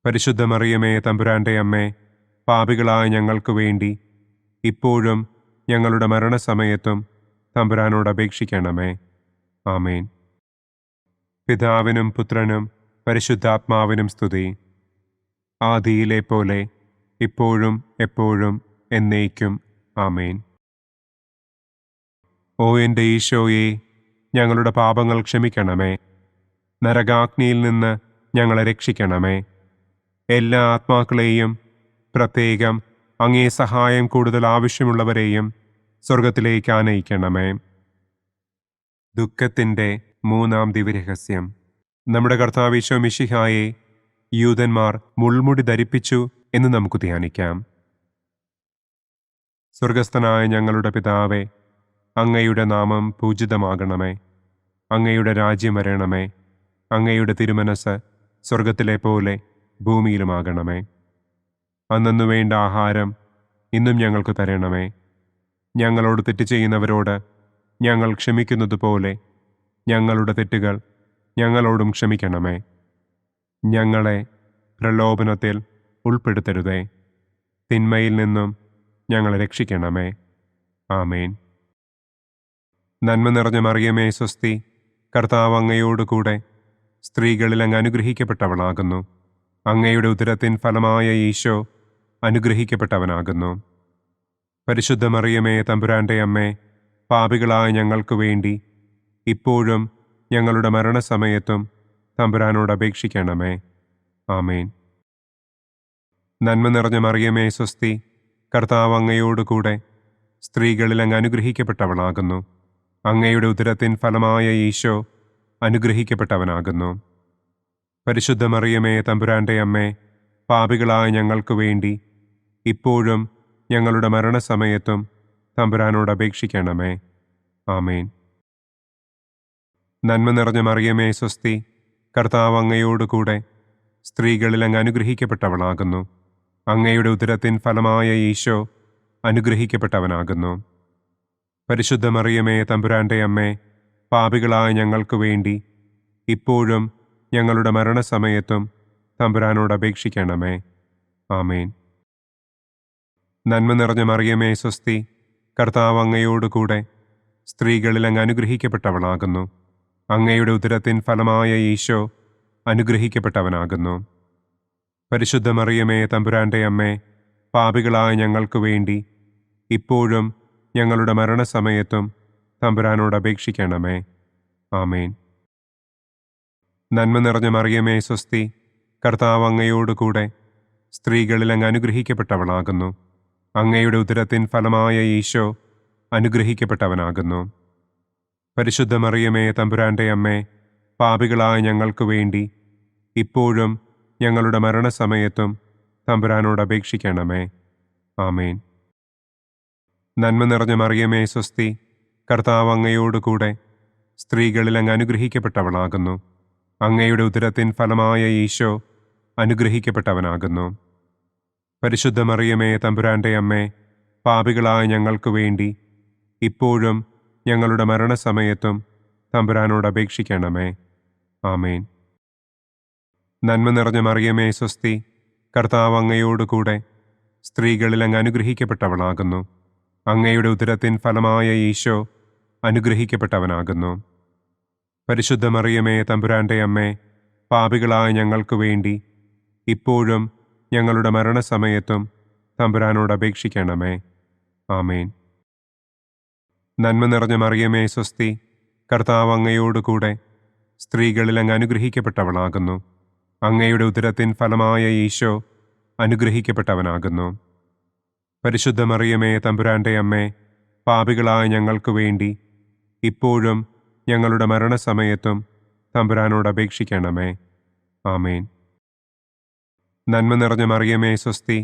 പരിശുദ്ധ മറിയമേ തമ്പുരാന്റെ അമ്മേ, പാപികളായ ഞങ്ങൾക്ക് വേണ്ടി ഇപ്പോഴും ഞങ്ങളുടെ മരണസമയത്തും തമ്പുരാനോട് അപേക്ഷിക്കണമേ. ആമേൻ. പിതാവിനും പുത്രനും പരിശുദ്ധാത്മാവിനും സ്തുതി. ആദിയിലെ പോലെ ഇപ്പോഴും എപ്പോഴും എന്നേക്കും. ആമേൻ. ഓ എൻ്റെ ഈശോയെ, ഞങ്ങളുടെ പാപങ്ങൾ ക്ഷമിക്കണമേ. നരകാഗ്നിയിൽ നിന്ന് ഞങ്ങളെ രക്ഷിക്കണമേ. എല്ലാ ആത്മാക്കളെയും, പ്രത്യേകം അങ്ങേ സഹായം കൂടുതൽ ആവശ്യമുള്ളവരെയും സ്വർഗത്തിലേക്ക് ആനയിക്കണമേ. ദുഃഖത്തിൻ്റെ മൂന്നാം ദിവ്യരഹസ്യം. നമ്മുടെ കർത്താവ് ഈശോ മിശിഹായെ യൂദന്മാർ മുൾമുടി ധരിപ്പിച്ചു എന്ന് നമുക്ക് ധ്യാനിക്കാം. സ്വർഗസ്ഥനായ ഞങ്ങളുടെ പിതാവേ, അങ്ങയുടെ നാമം പൂജിതമാകണമേ. അങ്ങയുടെ രാജ്യം വരണമേ. അങ്ങയുടെ തിരുമനസ് സ്വർഗത്തിലെ പോലെ ഭൂമിയിലുമാകണമേ. അന്നന്നു വേണ്ട ആഹാരം ഇന്നും ഞങ്ങൾക്ക് തരണമേ. ഞങ്ങളോട് തെറ്റ് ചെയ്യുന്നവരോട് ഞങ്ങൾ ക്ഷമിക്കുന്നത് പോലെ ഞങ്ങളുടെ തെറ്റുകൾ ഞങ്ങളോടും ക്ഷമിക്കണമേ. ഞങ്ങളെ പ്രലോഭനത്തിൽ ഉൾപ്പെടുത്തരുതേ. തിന്മയിൽ നിന്നും ഞങ്ങളെ രക്ഷിക്കണമേ. ആമേൻ. നന്മ നിറഞ്ഞ മറിയമേ സ്വസ്തി, കർത്താവ് അങ്ങയോടുകൂടെ സ്ത്രീകളിൽ അങ്ങ് അനുഗ്രഹിക്കപ്പെട്ടവളാകുന്നു. അങ്ങയുടെ ഉദരത്തിൻ ഫലമായ ഈശോ അനുഗ്രഹിക്കപ്പെട്ടവനാകുന്നു. പരിശുദ്ധ മറിയമേ തമ്പുരാന്റെ അമ്മേ, പാപികളായ ഞങ്ങൾക്ക് വേണ്ടി ഇപ്പോഴും ഞങ്ങളുടെ മരണസമയത്തും തമ്പുരാനോട് അപേക്ഷിക്കണമേ. ആമേൻ. നന്മ നിറഞ്ഞ മറിയമേ സ്വസ്തി, കർത്താവ് അങ്ങയോടുകൂടെ സ്ത്രീകളിൽ അങ്ങ് അനുഗ്രഹിക്കപ്പെട്ടവളാകുന്നു. അങ്ങയുടെ ഉദരത്തിൻ ഫലമായ ഈശോ അനുഗ്രഹിക്കപ്പെട്ടവനാകുന്നു. പരിശുദ്ധ മറിയമേ തമ്പുരാന്റെ അമ്മേ, പാപികളായ ഞങ്ങൾക്ക് വേണ്ടി ഇപ്പോഴും ഞങ്ങളുടെ മരണസമയത്തും തമ്പുരാനോട് അപേക്ഷിക്കണമേ. ആമേൻ. നന്മ നിറഞ്ഞ മറിയമേ സ്വസ്തി, കർത്താവ് അങ്ങയോടുകൂടെ സ്ത്രീകളിൽ അങ്ങ് അനുഗ്രഹിക്കപ്പെട്ടവളാകുന്നു. അങ്ങയുടെ ഉദരത്തിൻ ഫലമായ ഈശോ അനുഗ്രഹിക്കപ്പെട്ടവനാകുന്നു. പരിശുദ്ധ മറിയമേ തമ്പുരാന്റെ അമ്മേ, പാപികളായ ഞങ്ങൾക്ക് വേണ്ടി ഇപ്പോഴും ഞങ്ങളുടെ മരണസമയത്തും തമ്പുരാനോട് അപേക്ഷിക്കണമേ. ആമേൻ. നന്മ നിറഞ്ഞ മറിയമേ സ്വസ്തി, കർത്താവ് അങ്ങയോടുകൂടെ സ്ത്രീകളിൽ അങ്ങ് അനുഗ്രഹിക്കപ്പെട്ടവളാകുന്നു. അങ്ങയുടെ ഉദരത്തിൻ ഫലമായ ഈശോ അനുഗ്രഹിക്കപ്പെട്ടവനാകുന്നു. പരിശുദ്ധ മറിയമേ തമ്പുരാന്റെ അമ്മേ, പാപികളായ ഞങ്ങൾക്ക് വേണ്ടി ഇപ്പോഴും ഞങ്ങളുടെ മരണസമയത്തും തമ്പുരാനോട് അപേക്ഷിക്കണമേ. ആമേൻ. നന്മ നിറഞ്ഞ മറിയമേ സ്വസ്തി, കർത്താവ് അങ്ങയോടുകൂടെ സ്ത്രീകളിൽ അങ്ങ് അനുഗ്രഹിക്കപ്പെട്ടവളാകുന്നു. അങ്ങയുടെ ഉദരത്തിൻ ഫലമായ ഈശോ അനുഗ്രഹിക്കപ്പെട്ടവനാകുന്നു. പരിശുദ്ധ മറിയമേ തമ്പുരാന്റെ അമ്മേ, പാപികളായ ഞങ്ങൾക്ക് വേണ്ടി ഇപ്പോഴും ഞങ്ങളുടെ മരണസമയത്തും തമ്പുരാനോട് അപേക്ഷിക്കണമേ. ആമേൻ. നന്മ നിറഞ്ഞ മറിയമേ സ്വസ്തി, കർത്താവ് അങ്ങയോട് കൂടെ സ്ത്രീകളിൽ അങ്ങ് അനുഗ്രഹിക്കപ്പെട്ടവളാകുന്നു. അങ്ങയുടെ ഉദരത്തിൻ ഫലമായ ഈശോ അനുഗ്രഹിക്കപ്പെട്ടവനാകുന്നു. പരിശുദ്ധ മറിയമേ തമ്പുരാന്റെ അമ്മേ, പാപികളായ ഞങ്ങൾക്ക് വേണ്ടി ഇപ്പോഴും ഞങ്ങളുടെ മരണസമയത്തും തമ്പുരാനോട് അപേക്ഷിക്കണമേ. ആമേൻ. നന്മ നിറഞ്ഞ മറിയമേ സ്വസ്തി, കർത്താവ് അങ്ങയോട് കൂടെ സ്ത്രീകളിൽ അങ്ങ് അനുഗ്രഹിക്കപ്പെട്ടവളാകുന്നു. അങ്ങയുടെ ഉദരത്തിൻ ഫലമായ ഈശോ അനുഗ്രഹിക്കപ്പെട്ടവനാകുന്നു. പരിശുദ്ധ മറിയമേ തമ്പുരാന്റെ അമ്മേ, പാപികളായ ഞങ്ങൾക്ക് വേണ്ടി ഇപ്പോഴും ഞങ്ങളുടെ മരണസമയത്തും തമ്പുരാനോട് അപേക്ഷിക്കണമേ. ആമേൻ. നന്മ നിറഞ്ഞ മറിയമേ സ്വസ്തി, കർത്താവ് അങ്ങയോട് കൂടെ സ്ത്രീകളിൽ അങ്ങ് അനുഗ്രഹിക്കപ്പെട്ടവളാകുന്നു. അങ്ങയുടെ ഉദരത്തിൻ ഫലമായ ഈശോ അനുഗ്രഹിക്കപ്പെട്ടവനാകുന്നു. പരിശുദ്ധ മറിയമേ തമ്പുരാന്റെ അമ്മേ, പാപികളായ ഞങ്ങൾക്ക് വേണ്ടി ഇപ്പോഴും ഞങ്ങളുടെ മരണസമയത്തും തമ്പുരാനോട് അപേക്ഷിക്കണമേ. ആമേൻ. നന്മ നിറഞ്ഞ മറിയമേ സ്വസ്തി,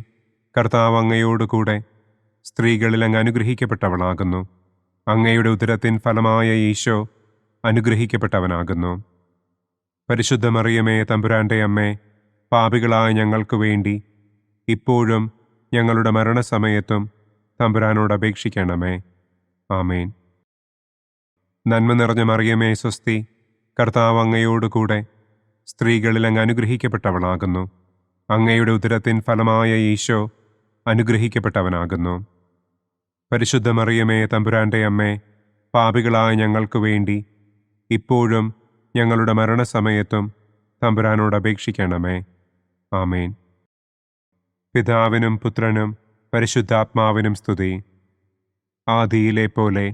കർത്താവ് അങ്ങയോട് കൂടെ സ്ത്രീകളിൽ അങ്ങ് അനുഗ്രഹിക്കപ്പെട്ടവളാകുന്നു. അങ്ങയുടെ ഉദരത്തിൻ ഫലമായ ഈശോ അനുഗ്രഹിക്കപ്പെട്ടവനാകുന്നു. പരിശുദ്ധ മറിയമേ തമ്പുരാന്റെ അമ്മേ, പാപികളായ ഞങ്ങൾക്ക് വേണ്ടി ഇപ്പോഴും ഞങ്ങളുടെ മരണസമയത്തും തമ്പുരാനോട് അപേക്ഷിക്കണമേ. ആമേൻ. നന്മ നിറഞ്ഞ മറിയമേ സ്വസ്തി, കർത്താവ് അങ്ങയോട് കൂടെ സ്ത്രീകളിൽ അങ്ങ് അനുഗ്രഹിക്കപ്പെട്ടവളാകുന്നു. അങ്ങയുടെ ഉദരത്തിൻ ഫലമായ ഈശോ അനുഗ്രഹിക്കപ്പെട്ടവനാകുന്നു. പരിശുദ്ധ മറിയമേ തമ്പുരാന്റെ അമ്മേ, പാപികളായ ഞങ്ങൾക്ക് വേണ്ടി ഇപ്പോഴും ഞങ്ങളുടെ മരണസമയത്തും തമ്പുരാനോട് അപേക്ഷിക്കണമേ. ആമേൻ. പിതാവിനും പുത്രനും പരിശുദ്ധാത്മാവിനും സ്തുതി. ആദിയിലെ പോലെ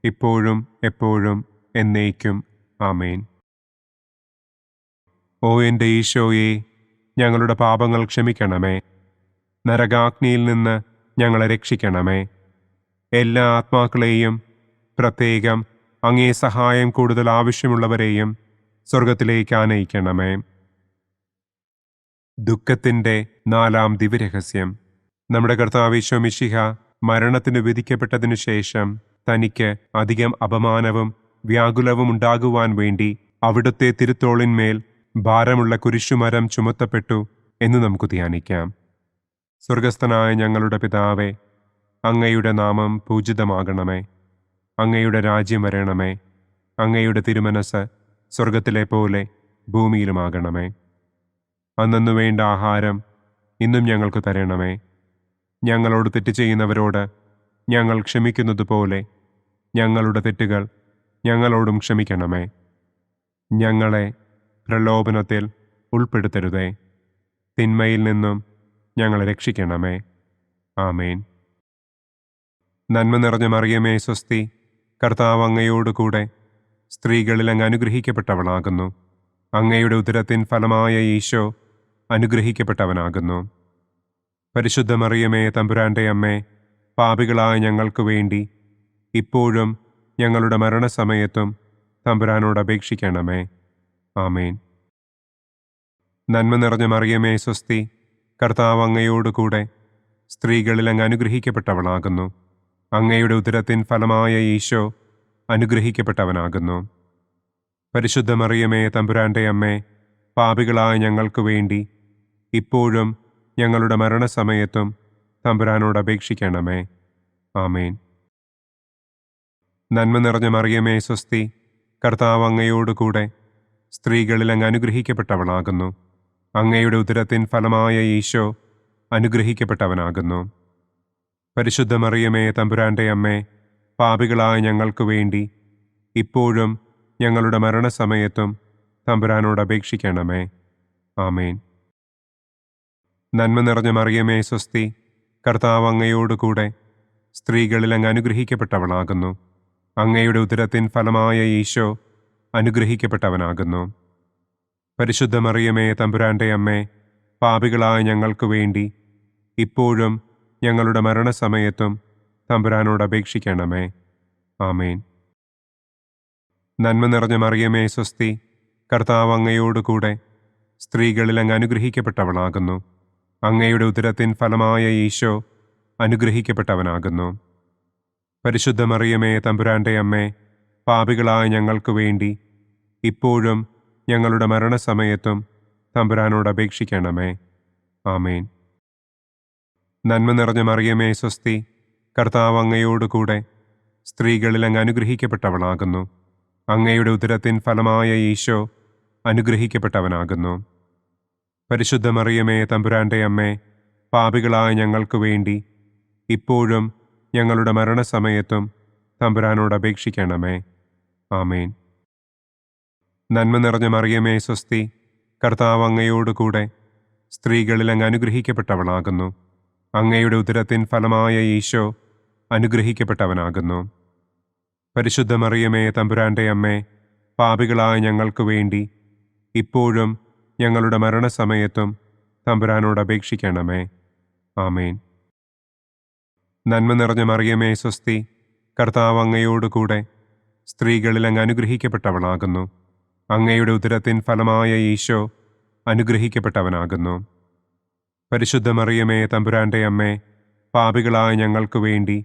ഇപ്പോഴും എപ്പോഴും എന്നേക്കും. ആമേൻ. ഓ എൻ്റെ ഈശോയെ, ഞങ്ങളുടെ പാപങ്ങൾ ക്ഷമിക്കണമേ. നരകാഗ്നിയിൽ നിന്ന് ഞങ്ങളെ രക്ഷിക്കണമേ. എല്ലാ ആത്മാക്കളെയും, പ്രത്യേകം അങ്ങേ സഹായം കൂടുതൽ ആവശ്യമുള്ളവരെയും സ്വർഗത്തിലേക്ക് ആനയിക്കണമേ. ദുഃഖത്തിൻ്റെ 4-ാം ദിവ്യരഹസ്യം. നമ്മുടെ കർത്താവ് ഈശോ മിശിഹ മരണത്തിന് വിധിക്കപ്പെട്ടതിനു ശേഷം തനിക്ക് അധികം അപമാനവും വ്യാകുലവും ഉണ്ടാകുവാൻ വേണ്ടി അവിടുത്തെ തിരുത്തോളിന്മേൽ ഭാരമുള്ള കുരിശുമരം ചുമത്തപ്പെട്ടു എന്ന് നമുക്ക് ധ്യാനിക്കാം. സ്വർഗസ്ഥനായ ഞങ്ങളുടെ പിതാവേ, അങ്ങയുടെ നാമം പൂജിതമാകണമേ. അങ്ങയുടെ രാജ്യം വരണമേ. അങ്ങയുടെ തിരുമനസ് സ്വർഗത്തിലെ പോലെ ഭൂമിയിലുമാകണമേ. അന്നന്നു വേണ്ട ആഹാരം ഇന്നും ഞങ്ങൾക്ക് തരണമേ. ഞങ്ങളോട് തെറ്റ് ചെയ്യുന്നവരോട് ഞങ്ങൾ ക്ഷമിക്കുന്നത് പോലെ ഞങ്ങളുടെ തെറ്റുകൾ ഞങ്ങളോടും ക്ഷമിക്കണമേ. ഞങ്ങളെ പ്രലോഭനത്തിൽ ഉൾപ്പെടുത്തരുതേ. തിന്മയിൽ നിന്നും ഞങ്ങളെ രക്ഷിക്കണമേ. ആമേൻ. നന്മ നിറഞ്ഞ മറിയമേ സ്വസ്തി, കർത്താവ് അങ്ങയോട് കൂടെ സ്ത്രീകളിൽ അങ്ങ് അനുഗ്രഹിക്കപ്പെട്ടവളാകുന്നു. അങ്ങയുടെ ഉദരത്തിൻ ഫലമായ ഈശോ അനുഗ്രഹിക്കപ്പെട്ടവനാകുന്നു. പരിശുദ്ധ മറിയമേ തമ്പുരാന്റെ അമ്മേ, പാപികളായ ഞങ്ങൾക്ക് വേണ്ടി ഇപ്പോഴും ഞങ്ങളുടെ മരണസമയത്തും തമ്പുരാനോട് അപേക്ഷിക്കണമേ. ആമേൻ. നന്മ നിറഞ്ഞ മറിയമേ സ്വസ്തി, കർത്താവ് അങ്ങയോട് കൂടെ സ്ത്രീകളിൽ അങ്ങ് അനുഗ്രഹിക്കപ്പെട്ടവളാകുന്നു. അങ്ങയുടെ ഉദരത്തിൻ ഫലമായ ഈശോ അനുഗ്രഹിക്കപ്പെട്ടവനാകുന്നു. പരിശുദ്ധ മറിയമേ തമ്പുരാന്റെ അമ്മേ, പാപികളായ ഞങ്ങൾക്ക് വേണ്ടി ഇപ്പോഴും ഞങ്ങളുടെ മരണസമയത്തും തമ്പുരാനോട് അപേക്ഷിക്കണമേ. ആമേൻ. നന്മ നിറഞ്ഞ മറിയമേ സ്വസ്തി, കർത്താവ് അങ്ങയോട് കൂടെ സ്ത്രീകളിൽ അങ്ങ് അനുഗ്രഹിക്കപ്പെട്ടവളാകുന്നു. അങ്ങയുടെ ഉദരത്തിൻ ഫലമായ ഈശോ അനുഗ്രഹിക്കപ്പെട്ടവനാകുന്നു. പരിശുദ്ധ മറിയമേ തമ്പുരാന്റെ അമ്മേ, പാപികളായ ഞങ്ങൾക്ക് വേണ്ടി ഇപ്പോഴും ഞങ്ങളുടെ മരണസമയത്തും തമ്പുരാനോട് അപേക്ഷിക്കണമേ. ആമേൻ. നന്മ നിറഞ്ഞ മറിയമേ സ്വസ്തി, കർത്താവ് അങ്ങയോട് കൂടെ സ്ത്രീകളിൽ അങ്ങ് അനുഗ്രഹിക്കപ്പെട്ടവളാകുന്നു. അങ്ങയുടെ ഉദരത്തിൻ ഫലമായ ഈശോ അനുഗ്രഹിക്കപ്പെട്ടവനാകുന്നു. പരിശുദ്ധ മറിയമേ തമ്പുരാന്റെ അമ്മേ, പാപികളായ ഞങ്ങൾക്ക് വേണ്ടി ഇപ്പോഴും ഞങ്ങളുടെ മരണസമയത്തും തമ്പുരാനോട് അപേക്ഷിക്കണമേ. ആമേൻ. നന്മ നിറഞ്ഞ മറിയമേ സ്വസ്തി, കർത്താവ് അങ്ങയോട് കൂടെ സ്ത്രീകളിൽ അങ്ങ് അനുഗ്രഹിക്കപ്പെട്ടവളാകുന്നു. അങ്ങയുടെ ഉദരത്തിൻ ഫലമായ ഈശോ അനുഗ്രഹിക്കപ്പെട്ടവനാകുന്നു. പരിശുദ്ധ മറിയമേ, തമ്പുരാന്റെ അമ്മേ, പാപികളായ ഞങ്ങൾക്ക് വേണ്ടി ഇപ്പോഴും ഞങ്ങളുടെ മരണസമയത്തും തമ്പുരാനോട് അപേക്ഷിക്കണമേ. ആമേൻ. നന്മ നിറഞ്ഞ മറിയമേ, സ്വസ്തി. കർത്താവ് അങ്ങയോടുകൂടെ സ്ത്രീകളിൽ അങ്ങ് അനുഗ്രഹിക്കപ്പെട്ടവളാകുന്നു. അങ്ങയുടെ ഉദരത്തിൻ ഫലമായ ഈശോ അനുഗ്രഹിക്കപ്പെട്ടവനാകുന്നു. പരിശുദ്ധ മറിയമേ, തമ്പുരാന്റെ അമ്മേ, പാപികളായ ഞങ്ങൾക്ക് വേണ്ടി ഇപ്പോഴും ഞങ്ങളുടെ മരണസമയത്തും തമ്പുരാനോട് അപേക്ഷിക്കണമേ. ആമേൻ. നന്മ നിറഞ്ഞ മറിയമേ, സ്വസ്തി. കർത്താവ് അങ്ങയോടുകൂടെ സ്ത്രീകളിൽ അങ്ങ് അനുഗ്രഹിക്കപ്പെട്ടവളാകുന്നു. അങ്ങയുടെ ഉദരത്തിൻ ഫലമായ ഈശോ അനുഗ്രഹിക്കപ്പെട്ടവനാകുന്നു. പരിശുദ്ധ മറിയമേ, തമ്പുരാന്റെ അമ്മേ, പാപികളായ ഞങ്ങൾക്ക് വേണ്ടി ഇപ്പോഴും ഞങ്ങളുടെ മരണസമയത്തും തമ്പുരാനോട് അപേക്ഷിക്കണമേ. ആമേൻ. നന്മ നിറഞ്ഞ മറിയമേ, സ്വസ്തി. കർത്താവ് അങ്ങയോടുകൂടെ സ്ത്രീകളിൽ അങ്ങ് അനുഗ്രഹിക്കപ്പെട്ടവളാകുന്നു. അങ്ങയുടെ ഉദരത്തിൻ ഫലമായ ഈശോ അനുഗ്രഹിക്കപ്പെട്ടവനാകുന്നു. പരിശുദ്ധ മറിയമേ, തമ്പുരാന്റെ അമ്മേ, പാപികളായ ഞങ്ങൾക്ക് വേണ്ടി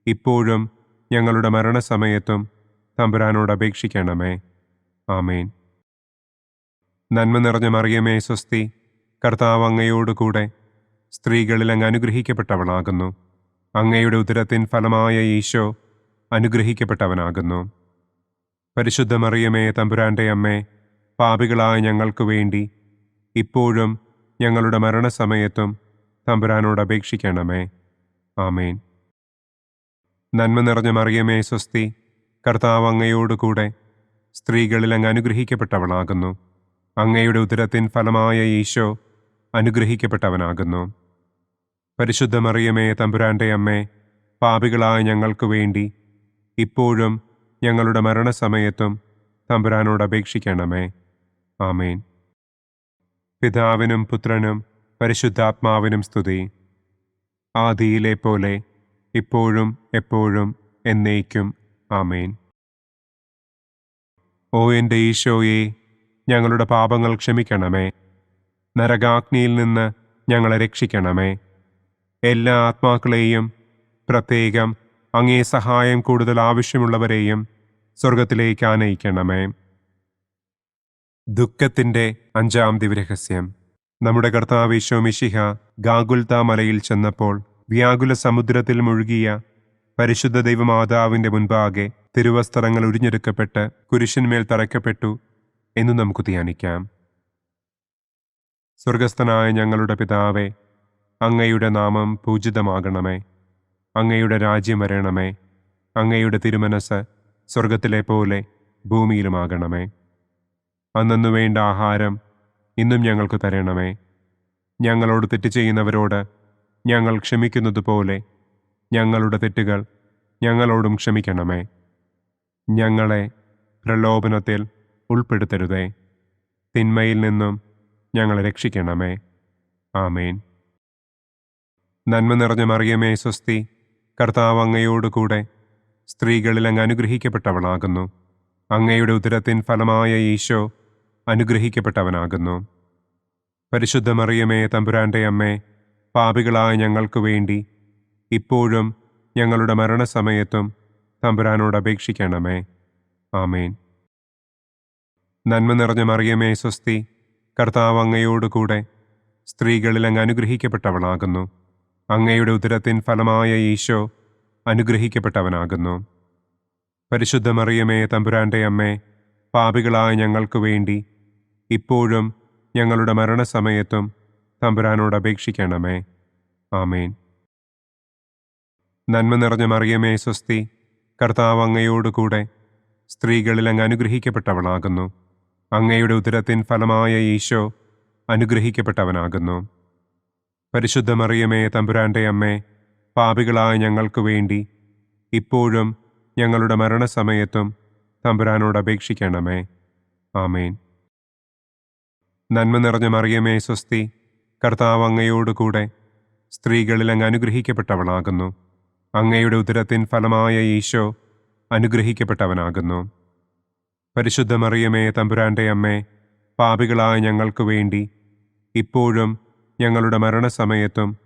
ഇപ്പോഴും ഞങ്ങളുടെ മരണസമയത്തും തമ്പുരാനോട് അപേക്ഷിക്കണമേ. ആമേൻ. നന്മ നിറഞ്ഞ മറിയമേ, സ്വസ്തി. കർത്താവ് അങ്ങയോടുകൂടെ സ്ത്രീകളിൽ അങ്ങ് അനുഗ്രഹിക്കപ്പെട്ടവളാകുന്നു. അങ്ങയുടെ ഉദരത്തിൻ ഫലമായ ഈശോ അനുഗ്രഹിക്കപ്പെട്ടവനാകുന്നു. പരിശുദ്ധ മറിയമേ, തമ്പുരാന്റെ അമ്മേ, പാപികളായ ഞങ്ങൾക്ക് വേണ്ടി ഇപ്പോഴും ഞങ്ങളുടെ മരണസമയത്തും തമ്പുരാനോട് അപേക്ഷിക്കണമേ. ആമേൻ. നന്മ നിറഞ്ഞ മറിയമേ, സ്വസ്തി. കർത്താവ് അങ്ങയോടുകൂടെ സ്ത്രീകളിൽ അങ്ങ് അനുഗ്രഹിക്കപ്പെട്ടവളാകുന്നു. അങ്ങയുടെ ഉദരത്തിൻ ഫലമായ ഈശോ അനുഗ്രഹിക്കപ്പെട്ടവനാകുന്നു. പരിശുദ്ധ മറിയമേ, തമ്പുരാന്റെ അമ്മേ, പാപികളായ ഞങ്ങൾക്ക് വേണ്ടി ഇപ്പോഴും ഞങ്ങളുടെ മരണസമയത്തും തമ്പുരാനോട് അപേക്ഷിക്കണമേ. ആമേൻ. പിതാവിനും പുത്രനും പരിശുദ്ധാത്മാവിനും സ്തുതി. ആദിയിലെ പോലെ ഇപ്പോഴും എപ്പോഴും എന്നേക്കും. ആമേൻ. ഓ എൻ്റെ ഈശോയെ, ഞങ്ങളുടെ പാപങ്ങൾ ക്ഷമിക്കണമേ. നരകാഗ്നിയിൽ നിന്ന് ഞങ്ങളെ രക്ഷിക്കണമേ. എല്ലാ ആത്മാക്കളെയും, പ്രത്യേകം അങ്ങേ സഹായം കൂടുതൽ ആവശ്യമുള്ളവരെയും സ്വർഗത്തിലേക്ക് ആനയിക്കണമേ. ദുഃഖത്തിൻ്റെ 5-ാം ദിവ്യരഹസ്യം. നമ്മുടെ കർത്താവ് ഈശോ മിശിഹ ഗാഗുൽത്ത മലയിൽ ചെന്നപ്പോൾ വ്യാകുല സമുദ്രത്തിൽ മുഴുകിയ പരിശുദ്ധ ദൈവമാതാവിൻ്റെ മുൻപാകെ തിരുവസ്ത്രങ്ങൾ ഉരിഞ്ഞെടുക്കപ്പെട്ട് കുരിശിന്മേൽ തറയ്ക്കപ്പെട്ടു എന്ന് നമുക്ക് ധ്യാനിക്കാം. സ്വർഗസ്ഥനായ ഞങ്ങളുടെ പിതാവേ, അങ്ങയുടെ നാമം പൂജിതമാകണമേ. അങ്ങയുടെ രാജ്യം വരണമേ. അങ്ങയുടെ തിരുമനസ് സ്വർഗത്തിലെ പോലെ ഭൂമിയിലുമാകണമേ. അന്നന്നു വേണ്ട ആഹാരം ഇന്നും ഞങ്ങൾക്ക് തരണമേ. ഞങ്ങളോട് തെറ്റ് ചെയ്യുന്നവരോട് ഞങ്ങൾ ക്ഷമിക്കുന്നത് പോലെ ഞങ്ങളുടെ തെറ്റുകൾ ഞങ്ങളോടും ക്ഷമിക്കണമേ. ഞങ്ങളെ പ്രലോഭനത്തിൽ ഉൾപ്പെടുത്തരുതേ. തിന്മയിൽ നിന്നും ഞങ്ങളെ രക്ഷിക്കണമേ. ആമേൻ. നന്മ നിറഞ്ഞ മറിയമേ, സ്വസ്തി. കർത്താവ് അങ്ങയോടുകൂടെ സ്ത്രീകളിൽ അങ്ങ് അനുഗ്രഹിക്കപ്പെട്ടവളാകുന്നു. അങ്ങയുടെ ഉദരത്തിൻ ഫലമായ ഈശോ അനുഗ്രഹിക്കപ്പെട്ടവനാകുന്നു. പരിശുദ്ധ മറിയമേ, തമ്പുരാന്റെ അമ്മേ, പാപികളായ ഞങ്ങൾക്ക് വേണ്ടി ഇപ്പോഴും ഞങ്ങളുടെ മരണസമയത്തും തമ്പുരാനോട് അപേക്ഷിക്കണമേ. ആമേൻ. നന്മ നിറഞ്ഞ മറിയമേ, സ്വസ്തി. കർത്താവ് അങ്ങയോടുകൂടെ സ്ത്രീകളിൽ അങ്ങ് അനുഗ്രഹിക്കപ്പെട്ടവളാകുന്നു. അങ്ങയുടെ ഉദരത്തിൻ ഫലമായ ഈശോ അനുഗ്രഹിക്കപ്പെട്ടവനാകുന്നു. പരിശുദ്ധ മറിയമേ, തമ്പുരാന്റെ അമ്മേ, പാപികളായ ഞങ്ങൾക്ക് വേണ്ടി ഇപ്പോഴും ഞങ്ങളുടെ മരണസമയത്തും തമ്പുരാനോട് അപേക്ഷിക്കണമേ. ആമേൻ. നന്മ നിറഞ്ഞ മറിയമേ, സ്വസ്തി. കർത്താവ് അങ്ങയോടുകൂടെ സ്ത്രീകളിൽ അങ്ങ് അനുഗ്രഹിക്കപ്പെട്ടവളാകുന്നു. അങ്ങയുടെ ഉദരത്തിൻ ഫലമായ ഈശോ അനുഗ്രഹിക്കപ്പെട്ടവനാകുന്നു. പരിശുദ്ധ മറിയമേ, തമ്പുരാന്റെ അമ്മേ, പാപികളായ ഞങ്ങൾക്ക് വേണ്ടി ഇപ്പോഴും ഞങ്ങളുടെ മരണസമയത്തും തമ്പുരാനോട് അപേക്ഷിക്കണമേ. ആമേൻ. നന്മ നിറഞ്ഞ മറിയമേ, സ്വസ്തി. കർത്താവ് അങ്ങയോടുകൂടെ സ്ത്രീകളിൽ അങ്ങ് അനുഗ്രഹിക്കപ്പെട്ടവളാകുന്നു. അങ്ങയുടെ ഉദരത്തിൻ ഫലമായ ഈശോ അനുഗ്രഹിക്കപ്പെട്ടവനാകുന്നു. പരിശുദ്ധ മറിയമേ, തമ്പുരാന്റെ അമ്മേ, പാപികളായ ഞങ്ങൾക്ക് വേണ്ടി ഇപ്പോഴും ഞങ്ങളുടെ മരണസമയത്തും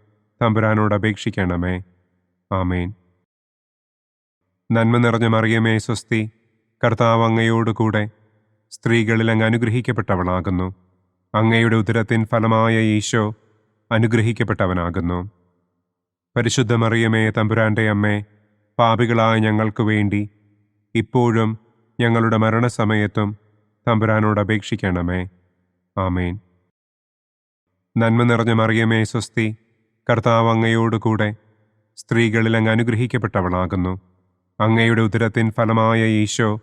തമ്പുരാനോട് അപേക്ഷിക്കണമേ. ആമേൻ. നന്മ നിറഞ്ഞ മറിയമേ സ്വസ്തി, കർത്താവ് അങ്ങയോടുകൂടെ സ്ത്രീകളിൽ അങ്ങ് അനുഗ്രഹിക്കപ്പെട്ടവളാകുന്നു. അങ്ങയുടെ ഉദരത്തിൻ ഫലമായ ഈശോ അനുഗ്രഹിക്കപ്പെട്ടവനാകുന്നു. പരിശുദ്ധ മറിയമേ തമ്പുരാന്റെ അമ്മേ, പാപികളായ ഞങ്ങൾക്ക് വേണ്ടി ഇപ്പോഴും ഞങ്ങളുടെ മരണസമയത്തും തമ്പുരാനോട് അപേക്ഷിക്കണമേ. ആമേൻ. നന്മ നിറഞ്ഞ മറിയമേ സ്വസ്തി, കർത്താവ് അങ്ങയോടുകൂടെ സ്ത്രീകളിൽ അങ്ങ് അനുഗ്രഹിക്കപ്പെട്ടവളാകുന്നു. അങ്ങയുടെ ഉദരത്തിൻ ഫലമായ ഈശോ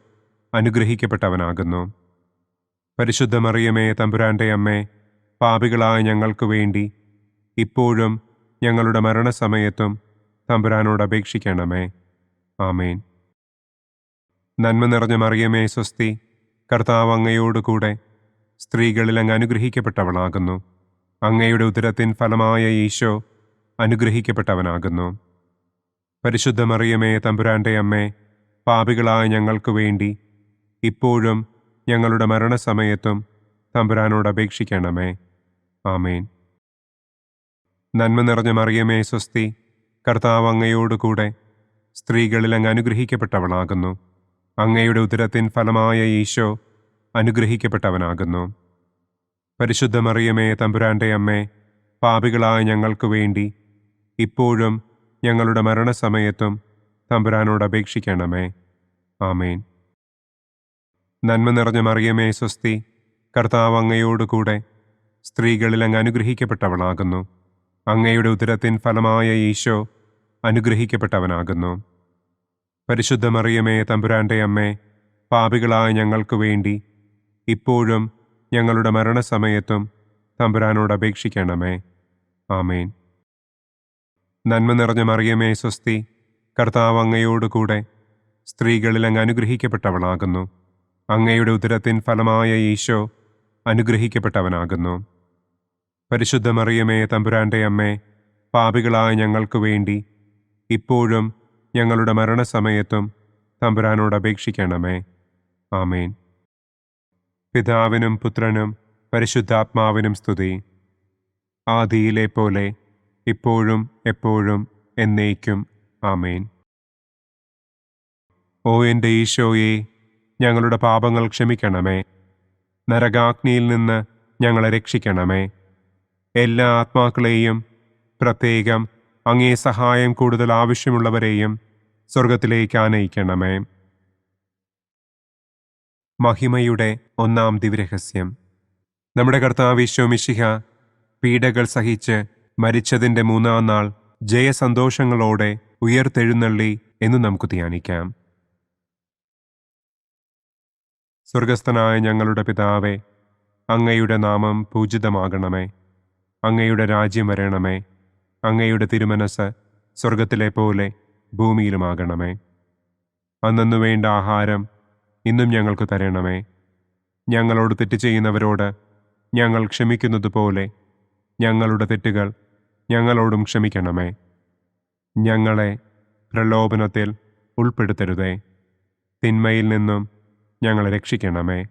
അനുഗ്രഹിക്കപ്പെട്ടവനാകുന്നു. പരിശുദ്ധ മറിയമേ തമ്പുരാന്റെ അമ്മേ, പാപികളായ ഞങ്ങൾക്ക് വേണ്ടി ഇപ്പോഴും ഞങ്ങളുടെ മരണസമയത്തും തമ്പുരാനോട് അപേക്ഷിക്കണമേ. ആമേൻ. നന്മ നിറഞ്ഞ മറിയമേ സ്വസ്തി, കർത്താവ് അങ്ങയോടുകൂടെ സ്ത്രീകളിൽ അങ്ങ് അനുഗ്രഹിക്കപ്പെട്ടവളാകുന്നു. അങ്ങയുടെ ഉദരത്തിൻ ഫലമായ ഈശോ അനുഗ്രഹിക്കപ്പെട്ടവനാകുന്നു. പരിശുദ്ധ മറിയമേ തമ്പുരാന്റെ അമ്മേ, പാപികളായ ഞങ്ങൾക്ക് വേണ്ടി ഇപ്പോഴും ഞങ്ങളുടെ മരണസമയത്തും തമ്പുരാനോട് അപേക്ഷിക്കണമേ. ആമേൻ. നന്മ നിറഞ്ഞ മറിയമേ സ്വസ്തി, കർത്താവ് അങ്ങയോടുകൂടെ സ്ത്രീകളിൽ അങ്ങ് അനുഗ്രഹിക്കപ്പെട്ടവളാകുന്നു. അങ്ങയുടെ ഉദരത്തിൻ ഫലമായ ഈശോ അനുഗ്രഹിക്കപ്പെട്ടവനാകുന്നു. പരിശുദ്ധ മറിയമേ തമ്പുരാന്റെ അമ്മേ, പാപികളായ ഞങ്ങൾക്ക് വേണ്ടി ഇപ്പോഴും ഞങ്ങളുടെ മരണസമയത്തും തമ്പുരാനോട് അപേക്ഷിക്കണമേ. ആമേൻ. നന്മ നിറഞ്ഞ മറിയമേ സ്വസ്തി, കർത്താവ് അങ്ങയോടുകൂടെ സ്ത്രീകളിൽ അങ്ങ് അനുഗ്രഹിക്കപ്പെട്ടവളാകുന്നു. അങ്ങയുടെ ഉദരത്തിൻ ഫലമായ ഈശോ അനുഗ്രഹിക്കപ്പെട്ടവനാകുന്നു. പരിശുദ്ധ മറിയമേ തമ്പുരാന്റെ അമ്മേ, പാപികളായ ഞങ്ങൾക്ക് വേണ്ടി ഇപ്പോഴും ഞങ്ങളുടെ മരണസമയത്തും തമ്പുരാനോട് അപേക്ഷിക്കണമേ. ആമേൻ. നന്മ നിറഞ്ഞ മറിയമേ സ്വസ്തി, കർത്താവ് അങ്ങയോടുകൂടെ സ്ത്രീകളിൽ അങ്ങ് അനുഗ്രഹിക്കപ്പെട്ടവളാകുന്നു. അങ്ങയുടെ ഉദരത്തിൻ ഫലമായ ഈശോ അനുഗ്രഹിക്കപ്പെട്ടവനാകുന്നു. പരിശുദ്ധ മറിയമേ തമ്പുരാന്റെ അമ്മേ, പാപികളായ ഞങ്ങൾക്ക് വേണ്ടി ഇപ്പോഴും ഞങ്ങളുടെ മരണസമയത്തും തമ്പുരാനോട് അപേക്ഷിക്കണമേ. ആമേൻ. പിതാവിനും പുത്രനും പരിശുദ്ധാത്മാവിനും സ്തുതി. ആദിയിലെ പോലെ ഇപ്പോഴും എപ്പോഴും എന്നേക്കും. ആമേൻ. ഓ എൻ്റെ ഈശോയെ, ഞങ്ങളുടെ പാപങ്ങൾ ക്ഷമിക്കണമേ. നരകാഗ്നിയിൽ നിന്ന് ഞങ്ങളെ രക്ഷിക്കണമേ. എല്ലാ ആത്മാക്കളെയും, പ്രത്യേകം അങ്ങേ സഹായം കൂടുതൽ ആവശ്യമുള്ളവരെയും സ്വർഗത്തിലേക്ക് ആനയിക്കണമേ. മഹിമയുടെ ഒന്നാം ദിവ്യരഹസ്യം. നമ്മുടെ കർത്താവ് ഈശോ മിശിഹ പീഡകൾ സഹിച്ച് മരിച്ചതിൻ്റെ മൂന്നാം നാൾ ജയസന്തോഷങ്ങളോടെ ഉയർത്തെഴുന്നള്ളി എന്ന് നമുക്ക് ധ്യാനിക്കാം. സ്വർഗസ്ഥനായ ഞങ്ങളുടെ പിതാവേ, അങ്ങയുടെ നാമം പൂജിതമാകണമേ. അങ്ങയുടെ രാജ്യം വരണമേ. അങ്ങയുടെ തിരുമനസ് സ്വർഗത്തിലെ പോലെ ഭൂമിയിലുമാകണമേ. അന്നന്നു വേണ്ട ആഹാരം ഇന്നും ഞങ്ങൾക്ക് തരണമേ. ഞങ്ങളോട് തെറ്റ് ചെയ്യുന്നവരോട് ഞങ്ങൾ ക്ഷമിക്കുന്നത് പോലെ ഞങ്ങളുടെ തെറ്റുകൾ ഞങ്ങളോടും ക്ഷമിക്കണമേ. ഞങ്ങളെ പ്രലോഭനത്തിൽ ഉൾപ്പെടുത്തരുതേ. തിന്മയിൽ നിന്നും ഞങ്ങളെ രക്ഷിക്കണമേ.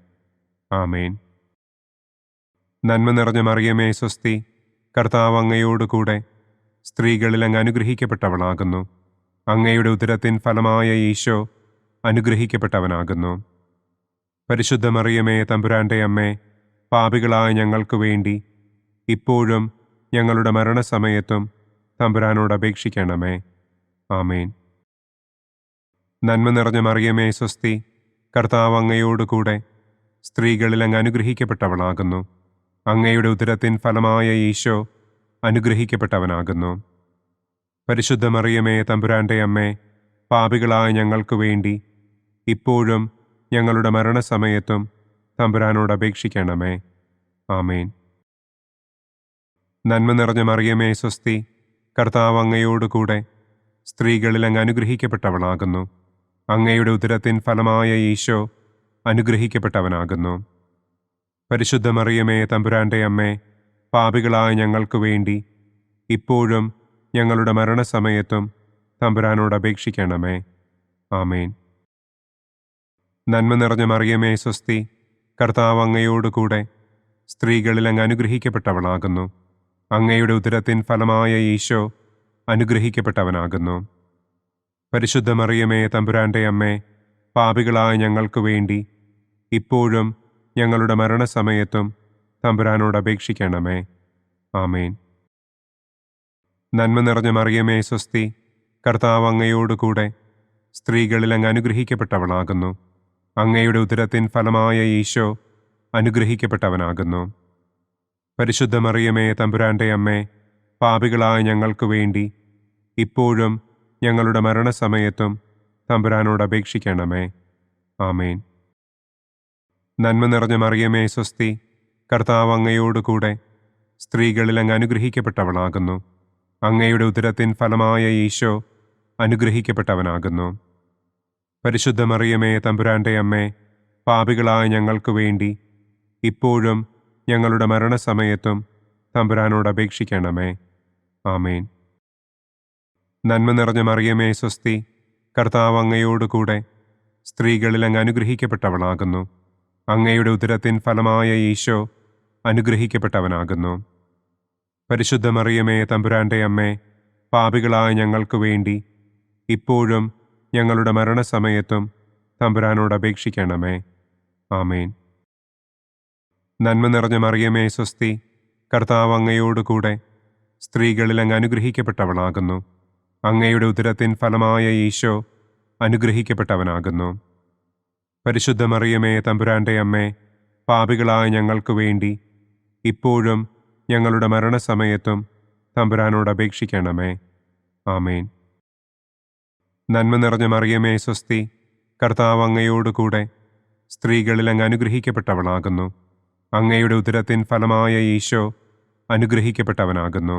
ആമേൻ. നന്മ നിറഞ്ഞ മറിയമേ സ്വസ്തി, കർത്താവ് അങ്ങയോടുകൂടെ സ്ത്രീകളിൽ അങ്ങ് അനുഗ്രഹിക്കപ്പെട്ടവളാകുന്നു. അങ്ങയുടെ ഉദരത്തിൻ ഫലമായ ഈശോ അനുഗ്രഹിക്കപ്പെട്ടവനാകുന്നു. പരിശുദ്ധ മറിയമേ തമ്പുരാന്റെ അമ്മേ, പാപികളായ ഞങ്ങൾക്ക് വേണ്ടി ഇപ്പോഴും ഞങ്ങളുടെ മരണസമയത്തും തമ്പുരാനോട് അപേക്ഷിക്കണമേ. ആമേൻ. നന്മ നിറഞ്ഞ മറിയമേ സ്വസ്തി, കർത്താവ് അങ്ങയോടുകൂടെ സ്ത്രീകളിൽ അങ്ങ് അനുഗ്രഹിക്കപ്പെട്ടവളാകുന്നു. അങ്ങയുടെ ഉദരത്തിൻ ഫലമായ ഈശോ അനുഗ്രഹിക്കപ്പെട്ടവനാകുന്നു. പരിശുദ്ധ മറിയമേ തമ്പുരാന്റെ അമ്മേ, പാപികളായ ഞങ്ങൾക്ക് വേണ്ടി ഇപ്പോഴും ഞങ്ങളുടെ മരണസമയത്തും തമ്പുരാനോട് അപേക്ഷിക്കണമേ. ആമേൻ. നന്മ നിറഞ്ഞ മറിയമേ സ്വസ്തി, കർത്താവ് അങ്ങയോടുകൂടെ സ്ത്രീകളിൽ അങ്ങ് അനുഗ്രഹിക്കപ്പെട്ടവളാകുന്നു. അങ്ങയുടെ ഉദരത്തിൻ ഫലമായ ഈശോ അനുഗ്രഹിക്കപ്പെട്ടവനാകുന്നു. പരിശുദ്ധ മറിയമേ തമ്പുരാന്റെ അമ്മേ, പാപികളായ ഞങ്ങൾക്ക് വേണ്ടി ഇപ്പോഴും ഞങ്ങളുടെ മരണസമയത്തും തമ്പുരാനോട് അപേക്ഷിക്കണമേ. ആമേൻ. നന്മ നിറഞ്ഞ മറിയമേ സ്വസ്തി, കർത്താവ് അങ്ങയോടുകൂടെ സ്ത്രീകളിൽ അങ്ങ് അനുഗ്രഹിക്കപ്പെട്ടവളാകുന്നു. അങ്ങയുടെ ഉദരത്തിൻ ഫലമായ ഈശോ അനുഗ്രഹിക്കപ്പെട്ടവനാകുന്നു. പരിശുദ്ധ മറിയമേ, തമ്പുരാന്റെ അമ്മേ, പാപികളായ ഞങ്ങൾക്ക് വേണ്ടി ഇപ്പോഴും ഞങ്ങളുടെ മരണസമയത്തും തമ്പുരാനോട് അപേക്ഷിക്കണമേ. ആമേൻ. നന്മ നിറഞ്ഞ മറിയമേ, സ്വസ്തി. കർത്താവ് അങ്ങയോടുകൂടെ സ്ത്രീകളിൽ അങ്ങ് അനുഗ്രഹിക്കപ്പെട്ടവളാകുന്നു. അങ്ങയുടെ ഉദരത്തിൻ ഫലമായ ഈശോ അനുഗ്രഹിക്കപ്പെട്ടവനാകുന്നു. പരിശുദ്ധ മറിയമേ, തമ്പുരാന്റെ അമ്മേ, പാപികളായ ഞങ്ങൾക്ക് വേണ്ടി ഇപ്പോഴും ഞങ്ങളുടെ മരണസമയത്തും തമ്പുരാനോട് അപേക്ഷിക്കണമേ. ആമേൻ. നന്മ നിറഞ്ഞ മറിയമേ, സ്വസ്തി. കർത്താവ് അങ്ങയോടുകൂടെ സ്ത്രീകളിൽ അങ്ങ് അനുഗ്രഹിക്കപ്പെട്ടവളാകുന്നു. അങ്ങയുടെ ഉദരത്തിൻ ഫലമായ ഈശോ അനുഗ്രഹിക്കപ്പെട്ടവനാകുന്നു. പരിശുദ്ധ മറിയമേ, തമ്പുരാന്റെ അമ്മേ, പാപികളായ ഞങ്ങൾക്ക് വേണ്ടി ഇപ്പോഴും ഞങ്ങളുടെ മരണസമയത്തും തമ്പുരാനോട് അപേക്ഷിക്കണമേ. ആമേൻ. നന്മ നിറഞ്ഞ മറിയമേ, സ്വസ്തി. കർത്താവ് അങ്ങയോടുകൂടെ സ്ത്രീകളിൽ അങ്ങ് അനുഗ്രഹിക്കപ്പെട്ടവളാകുന്നു. അങ്ങയുടെ ഉദരത്തിൻ ഫലമായ ഈശോ അനുഗ്രഹിക്കപ്പെട്ടവനാകുന്നു. പരിശുദ്ധ മറിയമേ, തമ്പുരാന്റെ അമ്മേ, പാപികളായ ഞങ്ങൾക്ക് വേണ്ടി ഇപ്പോഴും ഞങ്ങളുടെ മരണസമയത്തും തമ്പുരാനോട് അപേക്ഷിക്കണമേ. ആമേൻ. നന്മ നിറഞ്ഞ മറിയമേ, സ്വസ്തി. കർത്താവ് അങ്ങയോടുകൂടെ സ്ത്രീകളിൽ അങ്ങ് അനുഗ്രഹിക്കപ്പെട്ടവളാകുന്നു. അങ്ങയുടെ ഉദരത്തിൻ ഫലമായ ഈശോ അനുഗ്രഹിക്കപ്പെട്ടവനാകുന്നു. പരിശുദ്ധ മറിയമേ, തമ്പുരാന്റെ അമ്മേ, പാപികളായ ഞങ്ങൾക്ക് വേണ്ടി ഇപ്പോഴും ഞങ്ങളുടെ മരണസമയത്തും തമ്പുരാനോട് അപേക്ഷിക്കണമേ. ആമേൻ. നന്മ നിറഞ്ഞ മറിയമേ, സ്വസ്തി. കർത്താവ് അങ്ങയോടുകൂടെ സ്ത്രീകളിൽ അങ്ങ് അനുഗ്രഹിക്കപ്പെട്ടവളാകുന്നു. അങ്ങയുടെ ഉദരത്തിൻ ഫലമായ ഈശോ അനുഗ്രഹിക്കപ്പെട്ടവനാകുന്നു.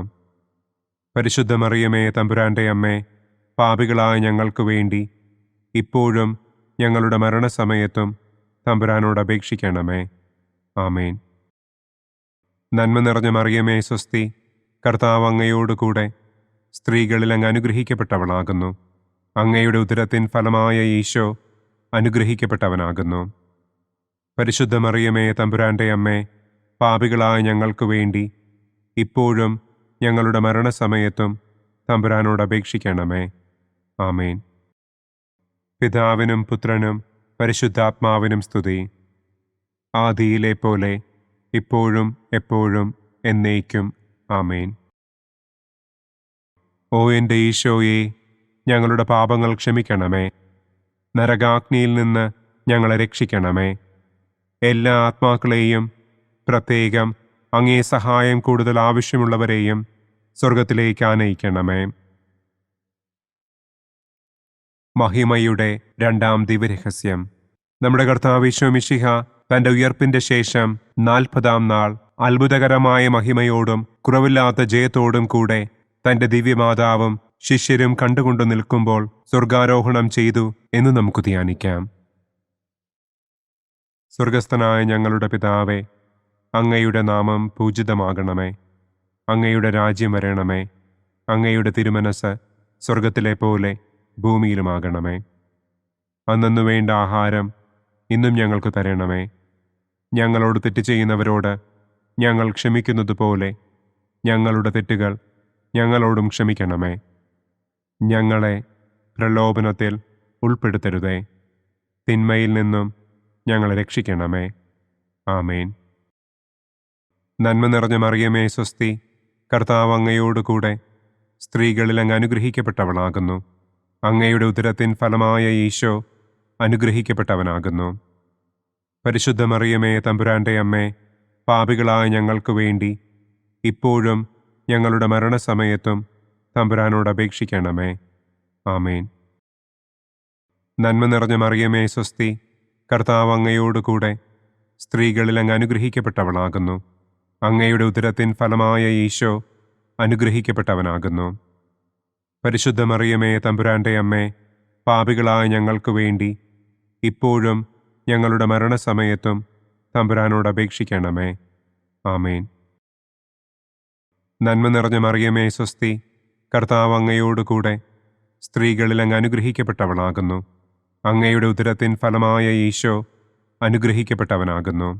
പരിശുദ്ധ മറിയമേ, തമ്പുരാന്റെ അമ്മേ, പാപികളായ ഞങ്ങൾക്ക് വേണ്ടി ഇപ്പോഴും ഞങ്ങളുടെ മരണസമയത്തും തമ്പുരാനോട് അപേക്ഷിക്കണമേ. ആമേൻ. നന്മ നിറഞ്ഞ മറിയമേ, സ്വസ്തി. കർത്താവ് അങ്ങയോടുകൂടെ സ്ത്രീകളിൽ അങ്ങ് അനുഗ്രഹിക്കപ്പെട്ടവളാകുന്നു. അങ്ങയുടെ ഉദരത്തിൻ ഫലമായ ഈശോ അനുഗ്രഹിക്കപ്പെട്ടവനാകുന്നു. പരിശുദ്ധ മറിയമേ, തമ്പുരാന്റെ അമ്മേ, പാപികളായ ഞങ്ങൾക്ക് വേണ്ടി ഇപ്പോഴും ഞങ്ങളുടെ മരണസമയത്തും തമ്പുരാനോട് അപേക്ഷിക്കണമേ. ആമേൻ. പിതാവിനും പുത്രനും പരിശുദ്ധാത്മാവിനും സ്തുതി. ആദിയിലെ പോലെ ഇപ്പോഴും എപ്പോഴും എന്നേക്കും. ആമേൻ. ഓ എൻ്റെ ഈശോയെ, ഞങ്ങളുടെ പാപങ്ങൾ ക്ഷമിക്കണമേ. നരകാഗ്നിയിൽ നിന്ന് ഞങ്ങളെ രക്ഷിക്കണമേ. എല്ലാ ആത്മാക്കളെയും, പ്രത്യേകം അങ്ങേ സഹായം കൂടുതൽ ആവശ്യമുള്ളവരെയും സ്വർഗത്തിലേക്ക് ആനയിക്കണമേ. മഹിമയുടെ രണ്ടാം ദിവ്യരഹസ്യം. നമ്മുടെ കർത്താവ് ഈശോ മിശിഹ തന്റെ ഉയർപ്പിന്റെ ശേഷം 40-ാം നാൾ അത്ഭുതകരമായ മഹിമയോടും കുറവില്ലാത്ത ജയത്തോടും കൂടെ തന്റെ ദിവ്യമാതാവും ശിഷ്യരും കണ്ടുകൊണ്ടു നിൽക്കുമ്പോൾ സ്വർഗാരോഹണം ചെയ്തു എന്ന് നമുക്ക് ധ്യാനിക്കാം. സ്വർഗസ്ഥനായ ഞങ്ങളുടെ പിതാവേ, അങ്ങയുടെ നാമം പൂജിതമാകണമേ. അങ്ങയുടെ രാജ്യം വരണമേ. അങ്ങയുടെ തിരുമനസ് സ്വർഗത്തിലെ പോലെ ഭൂമിയിലുമാകണമേ. അന്നു വേണ്ട ആഹാരം ഇന്നും ഞങ്ങൾക്ക് തരണമേ. ഞങ്ങളോട് തെറ്റ് ചെയ്യുന്നവരോട് ഞങ്ങൾ ക്ഷമിക്കുന്നത് പോലെ ഞങ്ങളുടെ തെറ്റുകൾ ഞങ്ങളോടും ക്ഷമിക്കണമേ. ഞങ്ങളെ പ്രലോഭനത്തിൽ ഉൾപ്പെടുത്തരുതേ. തിന്മയിൽ നിന്നും ഞങ്ങളെ രക്ഷിക്കണമേ. ആമേൻ. നന്മ നിറഞ്ഞ മറിയമേ, സ്വസ്തി. കർത്താവ് അങ്ങയോടുകൂടെ സ്ത്രീകളിൽ അങ്ങ് അനുഗ്രഹിക്കപ്പെട്ടവളാകുന്നു. അങ്ങയുടെ ഉദരത്തിൻ ഫലമായ ഈശോ അനുഗ്രഹിക്കപ്പെട്ടവനാകുന്നു. പരിശുദ്ധ മറിയമേ, തമ്പുരാന്റെ അമ്മേ, പാപികളായ ഞങ്ങൾക്ക് വേണ്ടി ഇപ്പോഴും ഞങ്ങളുടെ മരണസമയത്തും തമ്പുരാനോട് അപേക്ഷിക്കണമേ. ആമേൻ. നന്മ നിറഞ്ഞ മറിയമേ, സ്വസ്തി. കർത്താവ് അങ്ങയോടുകൂടെ സ്ത്രീകളിൽ അങ്ങ് അനുഗ്രഹിക്കപ്പെട്ടവളാകുന്നു. അങ്ങയുടെ ഉദരത്തിൻ ഫലമായ ഈശോ അനുഗ്രഹിക്കപ്പെട്ടവനാകുന്നു. പരിശുദ്ധ മറിയമേ, തമ്പുരാന്റെ അമ്മേ, പാപികളായ ഞങ്ങൾക്ക് വേണ്ടി ഇപ്പോഴും ഞങ്ങളുടെ മരണസമയത്തും തമ്പുരാനോട് അപേക്ഷിക്കണമേ. ആമേൻ. നന്മ നിറഞ്ഞ മറിയമേ, സ്വസ്തി. കർത്താവ് അങ്ങയോടുകൂടെ സ്ത്രീകളിൽ അങ്ങ് അനുഗ്രഹിക്കപ്പെട്ടവളാകുന്നു. അങ്ങയുടെ ഉദരത്തിൻ ഫലമായ ഈശോ അനുഗ്രഹിക്കപ്പെട്ടവനാകുന്നു.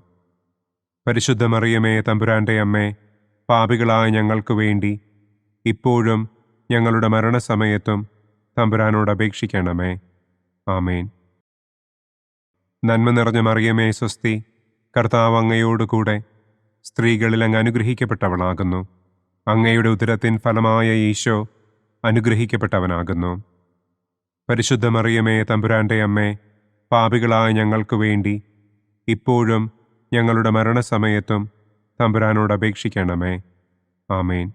പരിശുദ്ധ മറിയമേ തമ്പുരാന്റെ അമ്മേ, പാപികളായ ഞങ്ങൾക്ക് വേണ്ടി ഇപ്പോഴും ഞങ്ങളുടെ മരണസമയത്തും തമ്പുരാനോട് അപേക്ഷിക്കണമേ. ആമേൻ. നന്മ നിറഞ്ഞ മറിയമേ സ്വസ്തി, കർത്താവ് അങ്ങയോടുകൂടെ സ്ത്രീകളിൽ അങ്ങ് അനുഗ്രഹിക്കപ്പെട്ടവളാകുന്നു. അങ്ങയുടെ ഉദരത്തിൻ ഫലമായ ഈശോ അനുഗ്രഹിക്കപ്പെട്ടവനാകുന്നു. പരിശുദ്ധ മറിയമേ തമ്പുരാന്റെ അമ്മേ, പാപികളായ ഞങ്ങൾക്ക് വേണ്ടി ഇപ്പോഴും ഞങ്ങളുടെ മരണസമയത്തും തമ്പുരാനോട് അപേക്ഷിക്കണമേ. ആമേൻ.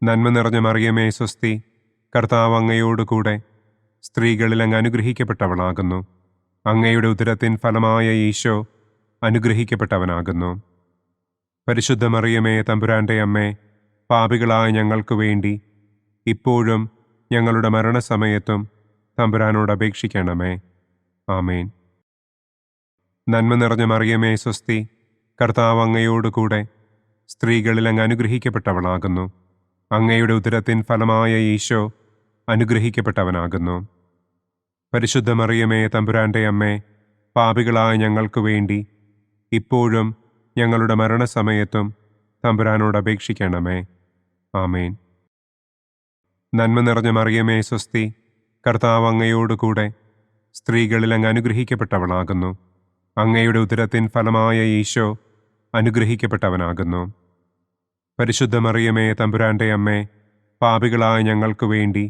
നന്മ നിറഞ്ഞ മറിയമേ സ്വസ്തി, കർത്താവ് അങ്ങയോടുകൂടെ സ്ത്രീകളിൽ അങ്ങ് അനുഗ്രഹിക്കപ്പെട്ടവളാകുന്നു. അങ്ങയുടെ ഉദരത്തിൻ ഫലമായ ഈശോ അനുഗ്രഹിക്കപ്പെട്ടവനാകുന്നു. പരിശുദ്ധ മറിയമേ തമ്പുരാന്റെ അമ്മേ, പാപികളായ ഞങ്ങൾക്ക് വേണ്ടി ഇപ്പോഴും ഞങ്ങളുടെ മരണസമയത്തും തമ്പുരാനോട് അപേക്ഷിക്കണമേ. ആമേൻ. നന്മ നിറഞ്ഞ മറിയമേ സ്വസ്തി, കർത്താവ് അങ്ങയോടുകൂടെ സ്ത്രീകളിൽ അങ്ങ് അനുഗ്രഹിക്കപ്പെട്ടവളാകുന്നു. അങ്ങയുടെ ഉദരത്തിൻ ഫലമായ ഈശോ അനുഗ്രഹിക്കപ്പെട്ടവനാകുന്നു. പരിശുദ്ധ മറിയമേ തമ്പുരാന്റെ അമ്മേ, പാപികളായ ഞങ്ങൾക്ക് വേണ്ടി ഇപ്പോഴും ഞങ്ങളുടെ മരണസമയത്തും തമ്പുരാനോട് അപേക്ഷിക്കണമേ. ആമേൻ. നന്മ നിറഞ്ഞ മറിയമേ സ്വസ്തി, കർത്താവ് അങ്ങയോടുകൂടെ സ്ത്രീകളിൽ അങ്ങ് അനുഗ്രഹിക്കപ്പെട്ടവളാകുന്നു. അങ്ങയുടെ ഉദരത്തിൻ ഫലമായ ഈശോ അനുഗ്രഹിക്കപ്പെട്ടവനാകുന്നു. പരിശുദ്ധ മറിയമേ തമ്പുരാന്റെ അമ്മേ, പാപികളായ ഞങ്ങൾക്ക് വേണ്ടി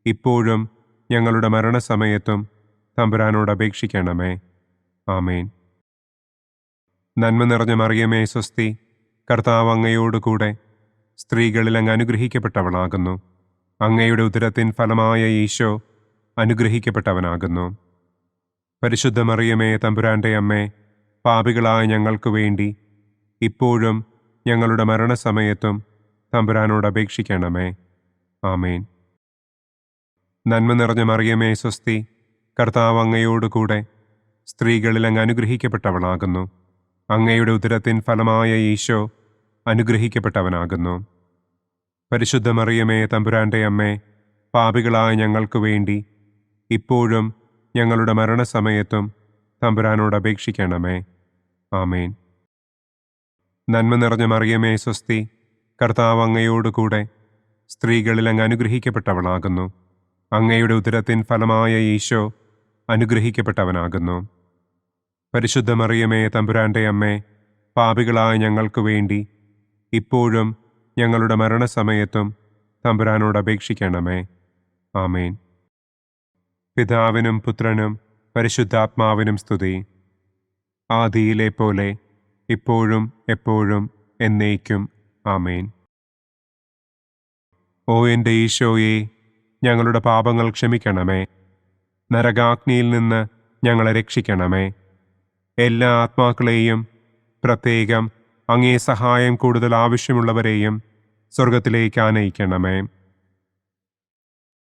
ഇപ്പോഴും ഞങ്ങളുടെ മരണസമയത്തും തമ്പുരാനോട് അപേക്ഷിക്കണമേ. ആമേൻ. നന്മ നിറഞ്ഞ മറിയമേ സ്വസ്തി, കർത്താവ് അങ്ങയോടുകൂടെ സ്ത്രീകളിൽ അങ്ങ് അനുഗ്രഹിക്കപ്പെട്ടവളാകുന്നു. അങ്ങയുടെ ഉദരത്തിൻ ഫലമായ ഈശോ അനുഗ്രഹിക്കപ്പെട്ടവനാകുന്നു. പരിശുദ്ധ മറിയമേ തമ്പുരാന്റെ അമ്മേ, പാപികളായ ഞങ്ങൾക്ക് വേണ്ടി ഇപ്പോഴും ഞങ്ങളുടെ മരണസമയത്തും തമ്പുരാനോട് അപേക്ഷിക്കണമേ. ആമേൻ. നന്മ നിറഞ്ഞ മറിയമേ സ്വസ്തി, കർത്താവ് അങ്ങയോടുകൂടെ സ്ത്രീകളിൽ അങ്ങ് അനുഗ്രഹിക്കപ്പെട്ടവളാകുന്നു. അങ്ങയുടെ ഉദരത്തിൻ ഫലമായ ഈശോ അനുഗ്രഹിക്കപ്പെട്ടവനാകുന്നു. പരിശുദ്ധ മറിയമേ തമ്പുരാന്റെ അമ്മേ, പാപികളായ ഞങ്ങൾക്ക് വേണ്ടി ഇപ്പോഴും ഞങ്ങളുടെ മരണസമയത്തും തമ്പുരാനോട് അപേക്ഷിക്കണമേ. ആമേൻ. നന്മ നിറഞ്ഞ മറിയമേ സ്വസ്തി, കർത്താവ് അങ്ങയോടുകൂടെ സ്ത്രീകളിൽ അങ്ങ് അനുഗ്രഹിക്കപ്പെട്ടവളാകുന്നു. അങ്ങയുടെ ഉദരത്തിൻ ഫലമായ ഈശോ അനുഗ്രഹിക്കപ്പെട്ടവനാകുന്നു. പരിശുദ്ധ മറിയമേ തമ്പുരാന്റെ അമ്മേ, പാപികളായ ഞങ്ങൾക്ക് വേണ്ടി ഇപ്പോഴും ഞങ്ങളുടെ മരണസമയത്തും തമ്പുരാനോട് അപേക്ഷിക്കണമേ. ആമേൻ. പിതാവിനും പുത്രനും പരിശുദ്ധാത്മാവിനും സ്തുതി. ആദിയിലെ പോലെ ഇപ്പോഴും എപ്പോഴും എന്നേക്കും. ആമേൻ. ഓ എൻ്റെ ഈശോയെ, ഞങ്ങളുടെ പാപങ്ങൾ ക്ഷമിക്കണമേ. നരകാഗ്നിയിൽ നിന്ന് ഞങ്ങളെ രക്ഷിക്കണമേ. എല്ലാ ആത്മാക്കളെയും, പ്രത്യേകം അങ്ങേ സഹായം കൂടുതൽ ആവശ്യമുള്ളവരെയും സ്വർഗത്തിലേക്ക് ആനയിക്കണമേ.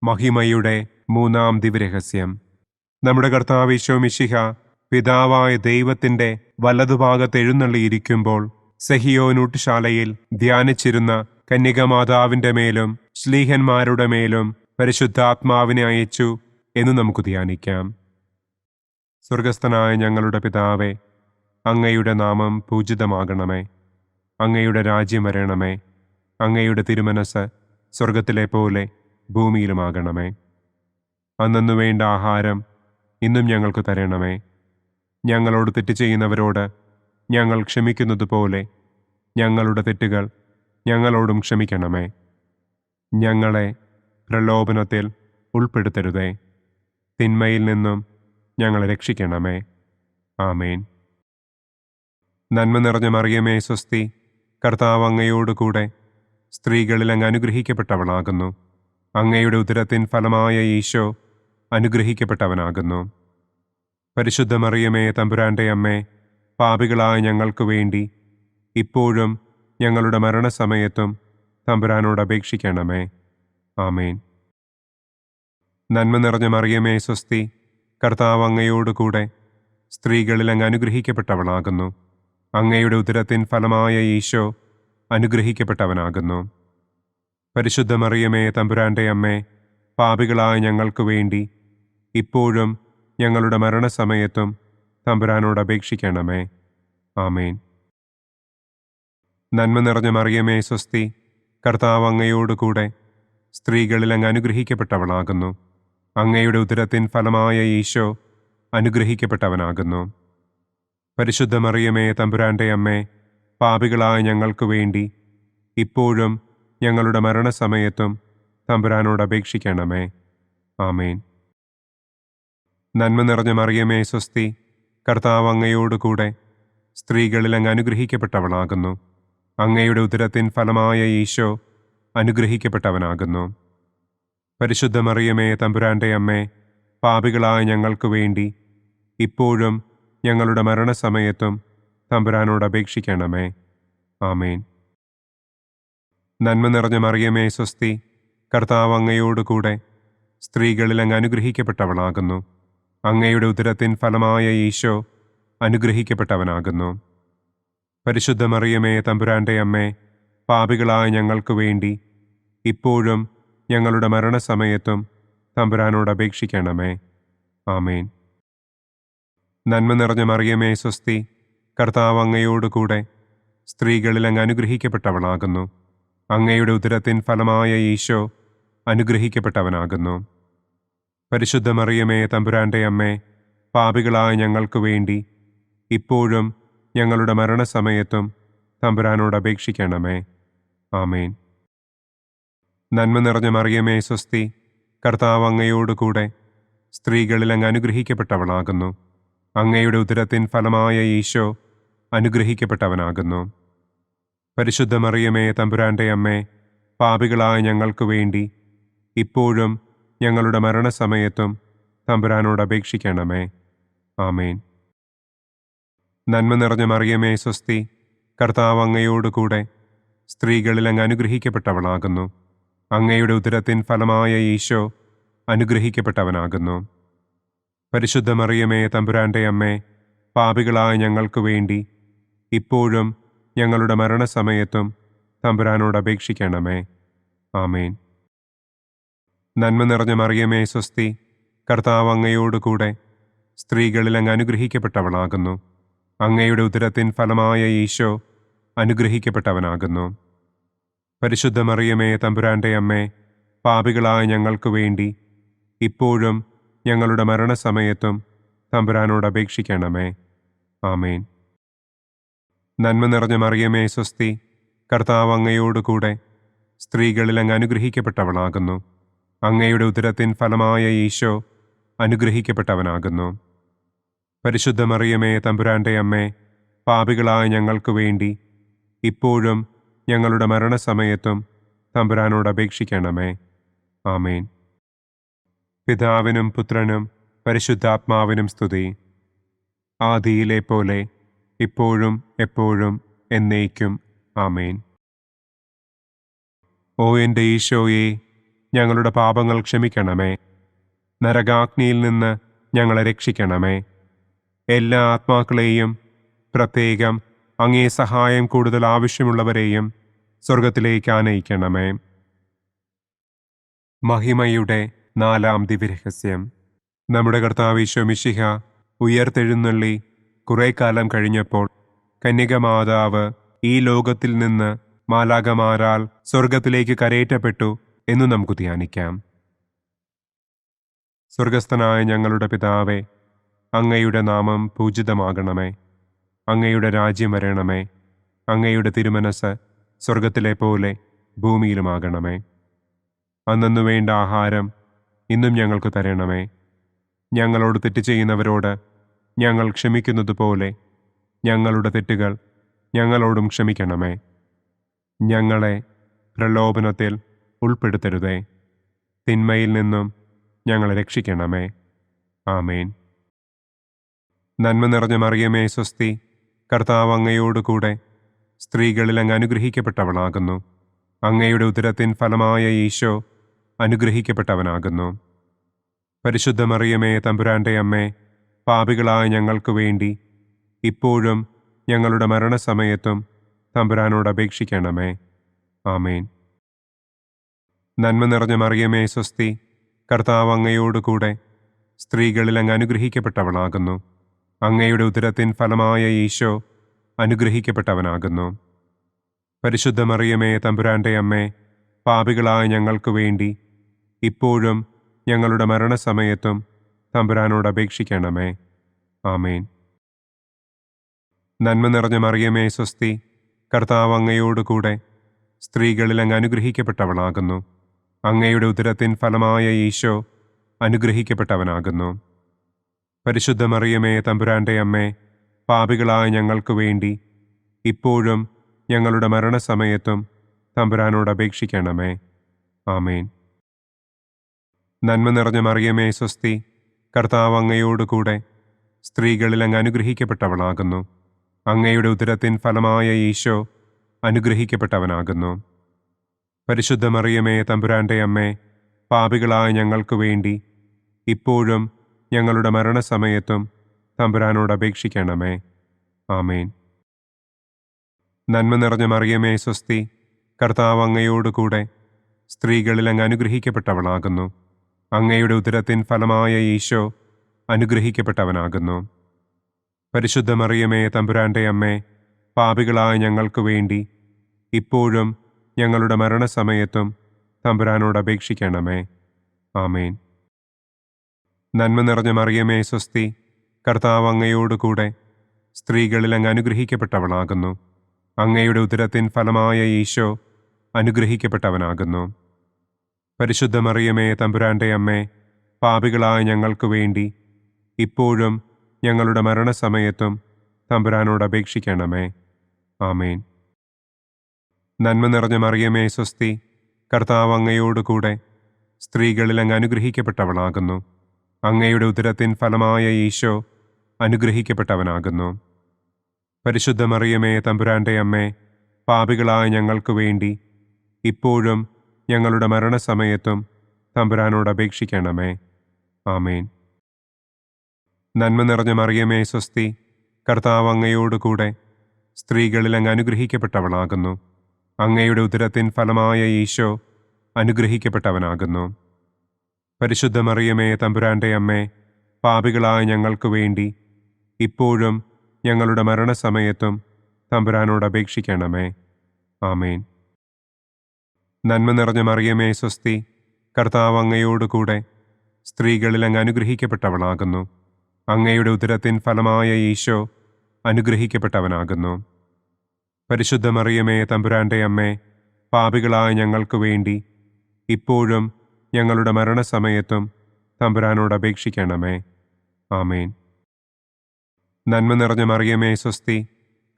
മഹിമയുടെ മൂന്നാം ദിവ്യരഹസ്യം. നമ്മുടെ കർത്താവ് ഈശോ മിശിഹ പിതാവായ ദൈവത്തിൻ്റെ വലതുഭാഗത്ത് എഴുന്നള്ളിയിരിക്കുമ്പോൾ സെഹിയോനൂട്ടുശാലയിൽ ധ്യാനിച്ചിരുന്ന കന്യകമാതാവിൻ്റെ മേലും ശ്ലീഹന്മാരുടെ മേലും പരിശുദ്ധാത്മാവിനെ അയച്ചു എന്ന് നമുക്ക് ധ്യാനിക്കാം. സ്വർഗസ്ഥനായ ഞങ്ങളുടെ പിതാവേ, അങ്ങയുടെ നാമം പൂജിതമാകണമേ. അങ്ങയുടെ രാജ്യം വരണമേ. അങ്ങയുടെ തിരുമനസ് സ്വർഗത്തിലെ പോലെ ഭൂമിയിലുമാകണമേ. അന്നു വേണ്ട ആഹാരം ഇന്നും ഞങ്ങൾക്ക് തരണമേ. ഞങ്ങളോട് തെറ്റ് ചെയ്യുന്നവരോട് ഞങ്ങൾ ക്ഷമിക്കുന്നത് പോലെ ഞങ്ങളുടെ തെറ്റുകൾ ഞങ്ങളോടും ക്ഷമിക്കണമേ. ഞങ്ങളെ പ്രലോഭനത്തിൽ ഉൾപ്പെടുത്തരുതേ. തിന്മയിൽ നിന്നും ഞങ്ങളെ രക്ഷിക്കണമേ. ആമേൻ. നന്മ നിറഞ്ഞ മറിയമേ സ്വസ്തി, കർത്താവ് അങ്ങയോടുകൂടെ സ്ത്രീകളിൽ അങ്ങ് അനുഗ്രഹിക്കപ്പെട്ടവളാകുന്നു. അങ്ങയുടെ ഉദരത്തിൻ ഫലമായ ഈശോ അനുഗ്രഹിക്കപ്പെട്ടവനാകുന്നു. പരിശുദ്ധ മറിയമേ തമ്പുരാന്റെ അമ്മേ, പാപികളായ ഞങ്ങൾക്ക് വേണ്ടി ഇപ്പോഴും ഞങ്ങളുടെ മരണസമയത്തും തമ്പുരാനോട് അപേക്ഷിക്കണമേ. ആമേൻ. നന്മ നിറഞ്ഞ മറിയമേ സ്വസ്തി, കർത്താവ് അങ്ങയോടുകൂടെ സ്ത്രീകളിൽ അങ്ങ് അനുഗ്രഹിക്കപ്പെട്ടവളാകുന്നു. അങ്ങയുടെ ഉദരത്തിൻ ഫലമായ ഈശോ അനുഗ്രഹിക്കപ്പെട്ടവനാകുന്നു. പരിശുദ്ധ മറിയമേ തമ്പുരാന്റെ അമ്മേ, പാപികളായ ഞങ്ങൾക്ക് വേണ്ടി ഇപ്പോഴും ഞങ്ങളുടെ മരണസമയത്തും തമ്പുരാനോട് അപേക്ഷിക്കണമേ. ആമേൻ. നന്മ നിറഞ്ഞ മറിയമേ സ്വസ്തി, കർത്താവ് അങ്ങയോടുകൂടെ സ്ത്രീകളിൽ അങ്ങ് അനുഗ്രഹിക്കപ്പെട്ടവളാകുന്നു. അങ്ങയുടെ ഉദരത്തിൻ ഫലമായ ഈശോ അനുഗ്രഹിക്കപ്പെട്ടവനാകുന്നു. പരിശുദ്ധ മറിയമേ തമ്പുരാന്റെ അമ്മേ, പാപികളായ ഞങ്ങൾക്ക് വേണ്ടി ഇപ്പോഴും ഞങ്ങളുടെ മരണസമയത്തും തമ്പുരാനോട് അപേക്ഷിക്കണമേ. ആമേൻ. നന്മ നിറഞ്ഞ മറിയമേ സ്വസ്തി, കർത്താവ് അങ്ങയോടുകൂടെ സ്ത്രീകളിൽ അങ്ങ് അനുഗ്രഹിക്കപ്പെട്ടവളാകുന്നു. അങ്ങയുടെ ഉദരത്തിൻ ഫലമായ ഈശോ അനുഗ്രഹിക്കപ്പെട്ടവനാകുന്നു. പരിശുദ്ധ മറിയമേ തമ്പുരാന്റെ അമ്മേ, പാപികളായ ഞങ്ങൾക്ക് വേണ്ടി ഇപ്പോഴും ഞങ്ങളുടെ മരണസമയത്തും തമ്പുരാനോട് അപേക്ഷിക്കണമേ. ആമേൻ. നന്മ നിറഞ്ഞ മറിയമേ സ്വസ്തി, കർത്താവ് അങ്ങയോടുകൂടെ സ്ത്രീകളിൽ അങ്ങ് അനുഗ്രഹിക്കപ്പെട്ടവളാകുന്നു. അങ്ങയുടെ ഉദരത്തിൻ ഫലമായ ഈശോ അനുഗ്രഹിക്കപ്പെട്ടവനാകുന്നു. പരിശുദ്ധ മറിയമേ തമ്പുരാന്റെ അമ്മേ, പാപികളായ ഞങ്ങൾക്ക് വേണ്ടി ഇപ്പോഴും ഞങ്ങളുടെ മരണസമയത്തും തമ്പുരാനോട് അപേക്ഷിക്കണമേ. ആമേൻ. നന്മ നിറഞ്ഞ മറിയമേ സ്വസ്തി, കർത്താവ് അങ്ങയോടുകൂടെ സ്ത്രീകളിൽ അങ്ങ് അനുഗ്രഹിക്കപ്പെട്ടവളാകുന്നു. അങ്ങയുടെ ഉദരത്തിൻ ഫലമായ ഈശോ അനുഗ്രഹിക്കപ്പെട്ടവനാകുന്നു. പരിശുദ്ധ മറിയമേ തമ്പുരാന്റെ അമ്മേ, പാപികളായ ഞങ്ങൾക്ക് വേണ്ടി ഇപ്പോഴും ഞങ്ങളുടെ മരണസമയത്തും തമ്പുരാനോട് അപേക്ഷിക്കണമേ. ആമേൻ. നന്മ നിറഞ്ഞ മറിയമേ സ്വസ്തി, കർത്താവ് അങ്ങയോടുകൂടെ സ്ത്രീകളിൽ അങ്ങ് അനുഗ്രഹിക്കപ്പെട്ടവളാകുന്നു. അങ്ങയുടെ ഉദരത്തിൻ ഫലമായ ഈശോ അനുഗ്രഹിക്കപ്പെട്ടവനാകുന്നു. പരിശുദ്ധ മറിയമേ തമ്പുരാന്റെ അമ്മേ, പാപികളായ ഞങ്ങൾക്ക് വേണ്ടി ഇപ്പോഴും ഞങ്ങളുടെ മരണസമയത്തും തമ്പുരാനോട് അപേക്ഷിക്കണമേ. ആമേൻ. നന്മ നിറഞ്ഞ മറിയമേ സ്വസ്തി, കർത്താവ് അങ്ങയോടുകൂടെ സ്ത്രീകളിൽ അങ്ങ് അനുഗ്രഹിക്കപ്പെട്ടവളാകുന്നു. അങ്ങയുടെ ഉദരത്തിൻ ഫലമായ ഈശോ അനുഗ്രഹിക്കപ്പെട്ടവനാകുന്നു. പരിശുദ്ധ മറിയമേ തമ്പുരാന്റെ അമ്മേ, പാപികളായ ഞങ്ങൾക്ക് വേണ്ടി ഇപ്പോഴും ഞങ്ങളുടെ മരണസമയത്തും തമ്പുരാനോട് അപേക്ഷിക്കണമേ. ആമേൻ. നന്മ നിറഞ്ഞ മറിയമേ സ്വസ്തി, കർത്താവ് അങ്ങയോടുകൂടെ സ്ത്രീകളിൽ അങ്ങ് അനുഗ്രഹിക്കപ്പെട്ടവളാകുന്നു. അങ്ങയുടെ ഉദരത്തിൻ ഫലമായ ഈശോ അനുഗ്രഹിക്കപ്പെട്ടവനാകുന്നു. പരിശുദ്ധ മറിയമേ തമ്പുരാന്റെ അമ്മേ, പാപികളായ ഞങ്ങൾക്ക് വേണ്ടി ഇപ്പോഴും ഞങ്ങളുടെ മരണസമയത്തും തമ്പുരാനോട് അപേക്ഷിക്കണമേ. ആമേൻ. നന്മ നിറഞ്ഞ മറിയമേ സ്വസ്തി, കർത്താവ് അങ്ങയോടുകൂടെ സ്ത്രീകളിൽ അങ്ങ് അനുഗ്രഹിക്കപ്പെട്ടവളാകുന്നു. അങ്ങയുടെ ഉദരത്തിൻ ഫലമായ ഈശോ അനുഗ്രഹിക്കപ്പെട്ടവനാകുന്നു. പരിശുദ്ധ മറിയമേ തമ്പുരാന്റെ അമ്മേ, പാപികളായ ഞങ്ങൾക്ക് വേണ്ടി ഇപ്പോഴും ഞങ്ങളുടെ മരണസമയത്തും തമ്പുരാനോട് അപേക്ഷിക്കണമേ. ആമേൻ. പിതാവിനും പുത്രനും പരിശുദ്ധാത്മാവിനും സ്തുതി. ആദിയിലെ പോലെ ഇപ്പോഴും എപ്പോഴും എന്നേക്കും. ആമേൻ. ഓ എൻ്റെ ഈശോയെ, ഞങ്ങളുടെ പാപങ്ങൾ ക്ഷമിക്കണമേ. നരകാഗ്നിയിൽ നിന്ന് ഞങ്ങളെ രക്ഷിക്കണമേ. എല്ലാ ആത്മാക്കളെയും, പ്രത്യേകം അങ്ങേ സഹായം കൂടുതൽ ആവശ്യമുള്ളവരെയും സ്വർഗത്തിലേക്ക് ആനയിക്കണമേ. മഹിമയുടെ 4-ാം ദിവ്യരഹസ്യം. നമ്മുടെ കർത്താവ് ഈശോ മിശിഹ ഉയർത്തെഴുന്നള്ളി കുറെ കാലം കഴിഞ്ഞപ്പോൾ കന്യകമാതാവ് ഈ ലോകത്തിൽ നിന്ന് മാലാഖമാരാൽ സ്വർഗത്തിലേക്ക് കരയേറ്റപ്പെട്ടു എന്നു നമുക്ക് ധ്യാനിക്കാം. സ്വർഗസ്ഥനായ ഞങ്ങളുടെ പിതാവേ, അങ്ങയുടെ നാമം പൂജിതമാകണമേ. അങ്ങയുടെ രാജ്യം വരണമേ. അങ്ങയുടെ തിരുമനസ് സ്വർഗത്തിലെ പോലെ ഭൂമിയിലുമാകണമേ. അന്നന്നു വേണ്ട ആഹാരം ഇന്നും ഞങ്ങൾക്ക് തരണമേ. ഞങ്ങളോട് തെറ്റ് ചെയ്യുന്നവരോട് ഞങ്ങൾ ക്ഷമിക്കുന്നത് പോലെ ഞങ്ങളുടെ തെറ്റുകൾ ഞങ്ങളോടും ക്ഷമിക്കണമേ. ഞങ്ങളെ പ്രലോഭനത്തിൽ ഉൾപ്പെടുത്തരുതേ. തിന്മയിൽ നിന്നും ഞങ്ങളെ രക്ഷിക്കണമേ. ആമേൻ. നന്മ നിറഞ്ഞ മറിയമേ സ്വസ്തി, കർത്താവ് അങ്ങയോടുകൂടെ സ്ത്രീകളിൽ അങ്ങ് അനുഗ്രഹിക്കപ്പെട്ടവളാകുന്നു. അങ്ങയുടെ ഉദരത്തിൻ ഫലമായ ഈശോ അനുഗ്രഹിക്കപ്പെട്ടവനാകുന്നു. പരിശുദ്ധ മറിയമേ തമ്പുരാന്റെ അമ്മേ, പാപികളായ ഞങ്ങൾക്ക് വേണ്ടി ഇപ്പോഴും ഞങ്ങളുടെ മരണസമയത്തും തമ്പുരാനോട് അപേക്ഷിക്കണമേ. ആമേൻ. നന്മ നിറഞ്ഞ മറിയമേ സ്വസ്തി, കർത്താവ് അങ്ങയോടുകൂടെ സ്ത്രീകളിൽ അങ്ങ് അനുഗ്രഹിക്കപ്പെട്ടവളാകുന്നു. അങ്ങയുടെ ഉദരത്തിൻ ഫലമായ ഈശോ അനുഗ്രഹിക്കപ്പെട്ടവനാകുന്നു. പരിശുദ്ധ മറിയമേ, തമ്പുരാന്റെ അമ്മേ, പാപികളായ ഞങ്ങൾക്ക് വേണ്ടി ഇപ്പോഴും ഞങ്ങളുടെ മരണസമയത്തും തമ്പുരാനോട് അപേക്ഷിക്കണമേ. ആമേൻ. നന്മ നിറഞ്ഞ മറിയമേ, സ്വസ്തി, കർത്താവ് അങ്ങയോടുകൂടെ സ്ത്രീകളിൽ അങ്ങ് അനുഗ്രഹിക്കപ്പെട്ടവളാകുന്നു. അങ്ങയുടെ ഉദരത്തിൻ ഫലമായ ഈശോ അനുഗ്രഹിക്കപ്പെട്ടവനാകുന്നു. പരിശുദ്ധ മറിയമേ, തമ്പുരാന്റെ അമ്മേ, പാപികളായ ഞങ്ങൾക്ക് വേണ്ടി ഇപ്പോഴും ഞങ്ങളുടെ മരണസമയത്തും തമ്പുരാനോട് അപേക്ഷിക്കണമേ. ആമേൻ. നന്മ നിറഞ്ഞ മറിയമേ, സ്വസ്തി, കർത്താവ് അങ്ങയോടുകൂടെ സ്ത്രീകളിൽ അങ്ങ് അനുഗ്രഹിക്കപ്പെട്ടവളാകുന്നു. അങ്ങയുടെ ഉദരത്തിൻ ഫലമായ ഈശോ അനുഗ്രഹിക്കപ്പെട്ടവനാകുന്നു. പരിശുദ്ധ മറിയമേ, തമ്പുരാന്റെ അമ്മേ, പാപികളായ ഞങ്ങൾക്ക് വേണ്ടി ഇപ്പോഴും ഞങ്ങളുടെ മരണസമയത്തും തമ്പുരാനോട് അപേക്ഷിക്കണമേ. ആമേൻ. നന്മ നിറഞ്ഞ മറിയമേ, സ്വസ്തി, കർത്താവ് അങ്ങയോടുകൂടെ സ്ത്രീകളിൽ അങ്ങ് അനുഗ്രഹിക്കപ്പെട്ടവളാകുന്നു. അങ്ങയുടെ ഉദരത്തിൻ ഫലമായ ഈശോ അനുഗ്രഹിക്കപ്പെട്ടവനാകുന്നു. പരിശുദ്ധ മറിയമേ, തമ്പുരാന്റെ അമ്മേ, പാപികളായ ഞങ്ങൾക്ക് വേണ്ടി ഇപ്പോഴും ഞങ്ങളുടെ മരണസമയത്തും തമ്പുരാനോട് അപേക്ഷിക്കണമേ. ആമേൻ. നന്മ നിറഞ്ഞ മറിയമേ, സ്വസ്തി, കർത്താവ് അങ്ങയോടുകൂടെ സ്ത്രീകളിൽ അങ്ങ് അനുഗ്രഹിക്കപ്പെട്ടവളാകുന്നു. അങ്ങയുടെ ഉദരത്തിൻ ഫലമായ ഈശോ അനുഗ്രഹിക്കപ്പെട്ടവനാകുന്നു. പരിശുദ്ധ മറിയമേ, തമ്പുരാന്റെ അമ്മേ, പാപികളായ ഞങ്ങൾക്ക് വേണ്ടി ഇപ്പോഴും ഞങ്ങളുടെ മരണസമയത്തും തമ്പുരാനോട് അപേക്ഷിക്കണമേ. ആമേൻ. നന്മ നിറഞ്ഞ മറിയമേ, സ്വസ്തി, കർത്താവ് അങ്ങയോടുകൂടെ സ്ത്രീകളിൽ അങ്ങ് അനുഗ്രഹിക്കപ്പെട്ടവളാകുന്നു. അങ്ങയുടെ ഉദരത്തിൻ ഫലമായ ഈശോ അനുഗ്രഹിക്കപ്പെട്ടവനാകുന്നു. പരിശുദ്ധ മറിയമേ, തമ്പുരാന്റെ അമ്മേ, പാപികളായ ഞങ്ങൾക്ക് വേണ്ടി ഇപ്പോഴും ഞങ്ങളുടെ മരണസമയത്തും തമ്പുരാനോട് അപേക്ഷിക്കണമേ. ആമേൻ. നന്മ നിറഞ്ഞ മറിയമേ, സ്വസ്തി, കർത്താവ് അങ്ങയോടുകൂടെ സ്ത്രീകളിൽ അങ്ങ് അനുഗ്രഹിക്കപ്പെട്ടവളാകുന്നു. അങ്ങയുടെ ഉദരത്തിൻ ഫലമായ ഈശോ അനുഗ്രഹിക്കപ്പെട്ടവനാകുന്നു. പരിശുദ്ധ മറിയമേ, തമ്പുരാന്റെ അമ്മേ, പാപികളായ ഞങ്ങൾക്ക് വേണ്ടി ഇപ്പോഴും ഞങ്ങളുടെ മരണസമയത്തും തമ്പുരാനോട് അപേക്ഷിക്കണമേ. ആമേൻ. നന്മ നിറഞ്ഞ മറിയമേ, സ്വസ്തി, കർത്താവ് അങ്ങയോടുകൂടെ സ്ത്രീകളിൽ അങ്ങ് അനുഗ്രഹിക്കപ്പെട്ടവളാകുന്നു. അങ്ങയുടെ ഉദരത്തിൻ ഫലമായ ഈശോ അനുഗ്രഹിക്കപ്പെട്ടവനാകുന്നു. പരിശുദ്ധ മറിയമേ, തമ്പുരാന്റെ അമ്മേ, പാപികളായ ഞങ്ങൾക്ക് വേണ്ടി ഇപ്പോഴും ഞങ്ങളുടെ മരണസമയത്തും തമ്പുരാനോട് അപേക്ഷിക്കണമേ. ആമേൻ. നന്മ നിറഞ്ഞ മറിയമേ, സ്വസ്തി,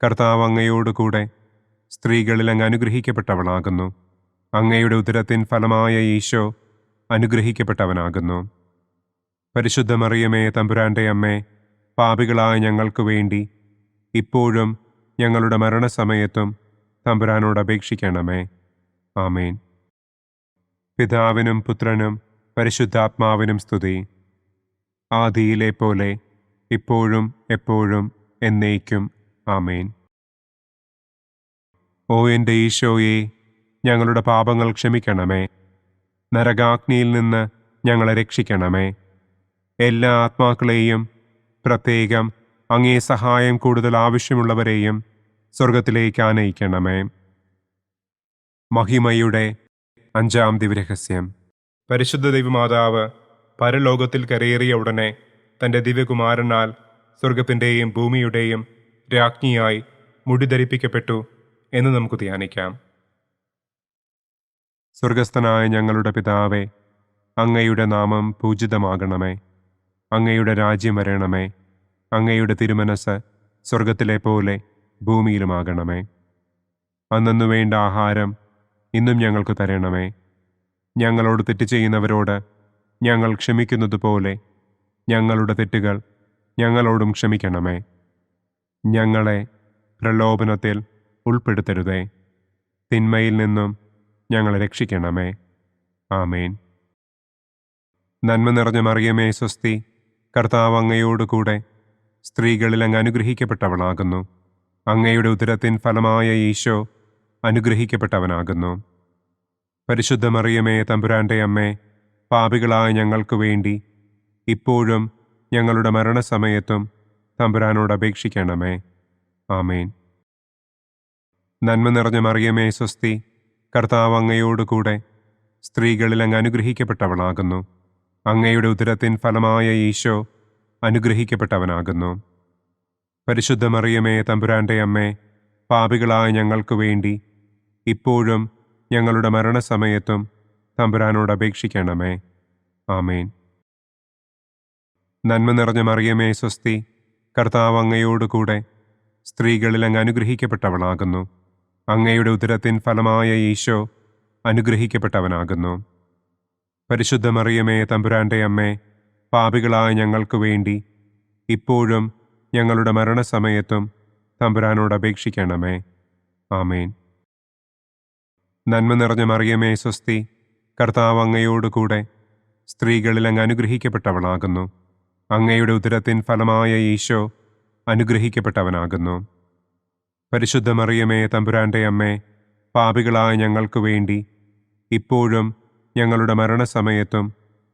കർത്താവ് അങ്ങയോടുകൂടെ സ്ത്രീകളിൽ അങ്ങ് അനുഗ്രഹിക്കപ്പെട്ടവളാകുന്നു. അങ്ങയുടെ ഉദരത്തിൻ ഫലമായ ഈശോ അനുഗ്രഹിക്കപ്പെട്ടവനാകുന്നു. പരിശുദ്ധ മറിയമേ, തമ്പുരാന്റെ അമ്മേ, പാപികളായ ഞങ്ങൾക്ക് വേണ്ടി ഇപ്പോഴും ഞങ്ങളുടെ മരണസമയത്തും തമ്പുരാനോട് അപേക്ഷിക്കണമേ. ആമേൻ. പിതാവിനും പുത്രനും പരിശുദ്ധാത്മാവിനും സ്തുതി. ആദിയിലെ പോലെ ഇപ്പോഴും എപ്പോഴും എന്നേക്കും. ആമേൻ. ഓ എൻ്റെ ഈശോയെ, ഞങ്ങളുടെ പാപങ്ങൾ ക്ഷമിക്കണമേ. നരകാഗ്നിയിൽ നിന്ന് ഞങ്ങളെ രക്ഷിക്കണമേ. എല്ലാ ആത്മാക്കളെയും, പ്രത്യേകം അങ്ങേ സഹായം കൂടുതൽ ആവശ്യമുള്ളവരെയും സ്വർഗത്തിലേക്ക് ആനയിക്കണമേ. മഹിമയുടെ 5-ാം ദിവ്യരഹസ്യം. പരിശുദ്ധ ദൈവമാതാവ് പരലോകത്തിൽ കരയേറിയ ഉടനെ തൻ്റെ ദിവ്യകുമാരനാൽ സ്വർഗത്തിൻ്റെയും ഭൂമിയുടെയും രാജ്ഞിയായി മുടിധരിപ്പിക്കപ്പെട്ടു എന്ന് നമുക്ക് ധ്യാനിക്കാം. സ്വർഗസ്ഥനായ ഞങ്ങളുടെ പിതാവേ, അങ്ങയുടെ നാമം പൂജിതമാകണമേ. അങ്ങയുടെ രാജ്യം വരണമേ. അങ്ങയുടെ തിരുമനസ് സ്വർഗത്തിലെ പോലെ ഭൂമിയിലുമാകണമേ. അന്നു വേണ്ട ആഹാരം ഇന്നും ഞങ്ങൾക്ക് തരണമേ. ഞങ്ങളോട് തെറ്റ് ചെയ്യുന്നവരോട് ഞങ്ങൾ ക്ഷമിക്കുന്നത് പോലെ ഞങ്ങളുടെ തെറ്റുകൾ ഞങ്ങളോടും ക്ഷമിക്കണമേ. ഞങ്ങളെ പ്രലോഭനത്തിൽ ഉൾപ്പെടുത്തരുതേ. തിന്മയിൽ നിന്നും ഞങ്ങളെ രക്ഷിക്കണമേ. ആമേൻ. നന്മ നിറഞ്ഞ മറിയമേ, സ്വസ്തി, കർത്താവ് അങ്ങയോടുകൂടെ സ്ത്രീകളിൽ അങ്ങ് അനുഗ്രഹിക്കപ്പെട്ടവളാകുന്നു. അങ്ങയുടെ ഉദരത്തിൻ ഫലമായ ഈശോ അനുഗ്രഹിക്കപ്പെട്ടവനാകുന്നു. പരിശുദ്ധ മറിയമേ, തമ്പുരാന്റെ അമ്മേ, പാപികളായ ഞങ്ങൾക്ക് വേണ്ടി ഇപ്പോഴും ഞങ്ങളുടെ മരണസമയത്തും തമ്പുരാനോട് അപേക്ഷിക്കണമേ. ആമേൻ. നന്മ നിറഞ്ഞ മറിയമേ സ്വസ്തി, കർത്താവ് അങ്ങയോടുകൂടെ സ്ത്രീകളിൽ അങ്ങ് അനുഗ്രഹിക്കപ്പെട്ടവളാകുന്നു. അങ്ങയുടെ ഉദരത്തിൻ ഫലമായ ഈശോ അനുഗ്രഹിക്കപ്പെട്ടവനാകുന്നു. പരിശുദ്ധ മറിയമേ തമ്പുരാന്റെ അമ്മേ, പാപികളായ ഞങ്ങൾക്ക് വേണ്ടി ഇപ്പോഴും ഞങ്ങളുടെ മരണസമയത്തും തമ്പുരാനോട് അപേക്ഷിക്കണമേ. ആമേൻ. നന്മ നിറഞ്ഞ മറിയമേ സ്വസ്തി, കർത്താവ് അങ്ങയോടുകൂടെ സ്ത്രീകളിൽ അങ്ങ് അനുഗ്രഹിക്കപ്പെട്ടവളാകുന്നു. അങ്ങയുടെ ഉദരത്തിൻ ഫലമായ ഈശോ അനുഗ്രഹിക്കപ്പെട്ടവനാകുന്നു. പരിശുദ്ധ മറിയമേ തമ്പുരാന്റെ അമ്മേ, പാപികളായ ഞങ്ങൾക്ക് വേണ്ടി ഇപ്പോഴും ഞങ്ങളുടെ മരണസമയത്തും തമ്പുരാനോട് അപേക്ഷിക്കണമേ. ആമേൻ. നന്മ നിറഞ്ഞ മറിയമേ സ്വസ്തി, കർത്താവ് അങ്ങയോടുകൂടെ സ്ത്രീകളിൽ അങ്ങ് അനുഗ്രഹിക്കപ്പെട്ടവളാകുന്നു. അങ്ങയുടെ ഉദരത്തിൻ ഫലമായ ഈശോ അനുഗ്രഹിക്കപ്പെട്ടവനാകുന്നു. പരിശുദ്ധ മറിയമേ തമ്പുരാന്റെ അമ്മേ, പാപികളായ ഞങ്ങൾക്ക് വേണ്ടി ഇപ്പോഴും ഞങ്ങളുടെ മരണസമയത്തും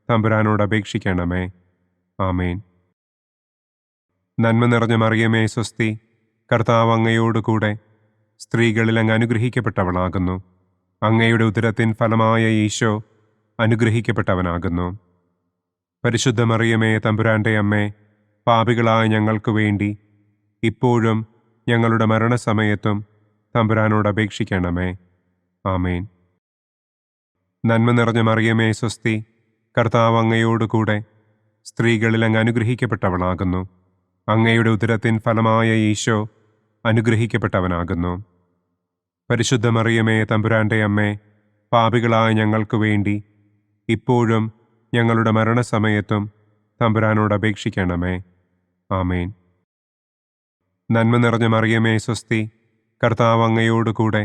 തമ്പുരാനോട് അപേക്ഷിക്കണമേ. ആമേൻ. നന്മ നിറഞ്ഞ മറിയമേ സ്വസ്തി, കർത്താവ് അങ്ങയോടുകൂടെ സ്ത്രീകളിൽ അങ്ങ് അനുഗ്രഹിക്കപ്പെട്ടവളാകുന്നു. അങ്ങയുടെ ഉദരത്തിൻ ഫലമായ ഈശോ അനുഗ്രഹിക്കപ്പെട്ടവനാകുന്നു. പരിശുദ്ധ മറിയമേ തമ്പുരാന്റെ അമ്മേ, പാപികളായ ഞങ്ങൾക്ക് വേണ്ടി ഇപ്പോഴും ഞങ്ങളുടെ മരണസമയത്തും തമ്പുരാനോട് അപേക്ഷിക്കണമേ. ആമേൻ. നന്മ നിറഞ്ഞ മറിയമേ സ്വസ്തി, കർത്താവ് അങ്ങയോടുകൂടെ സ്ത്രീകളിൽ അങ്ങ് അനുഗ്രഹിക്കപ്പെട്ടവളാകുന്നു. അങ്ങയുടെ ഉദരത്തിൻ ഫലമായ ഈശോ അനുഗ്രഹിക്കപ്പെട്ടവനാകുന്നു. പരിശുദ്ധ മറിയമേ തമ്പുരാന്റെ അമ്മേ, പാപികളായ ഞങ്ങൾക്ക് വേണ്ടി ഇപ്പോഴും ഞങ്ങളുടെ മരണസമയത്തും തമ്പുരാനോട് അപേക്ഷിക്കണമേ. ആമേൻ. നന്മ നിറഞ്ഞ മറിയമേ സ്വസ്തി, കർത്താവ് അങ്ങയോടുകൂടെ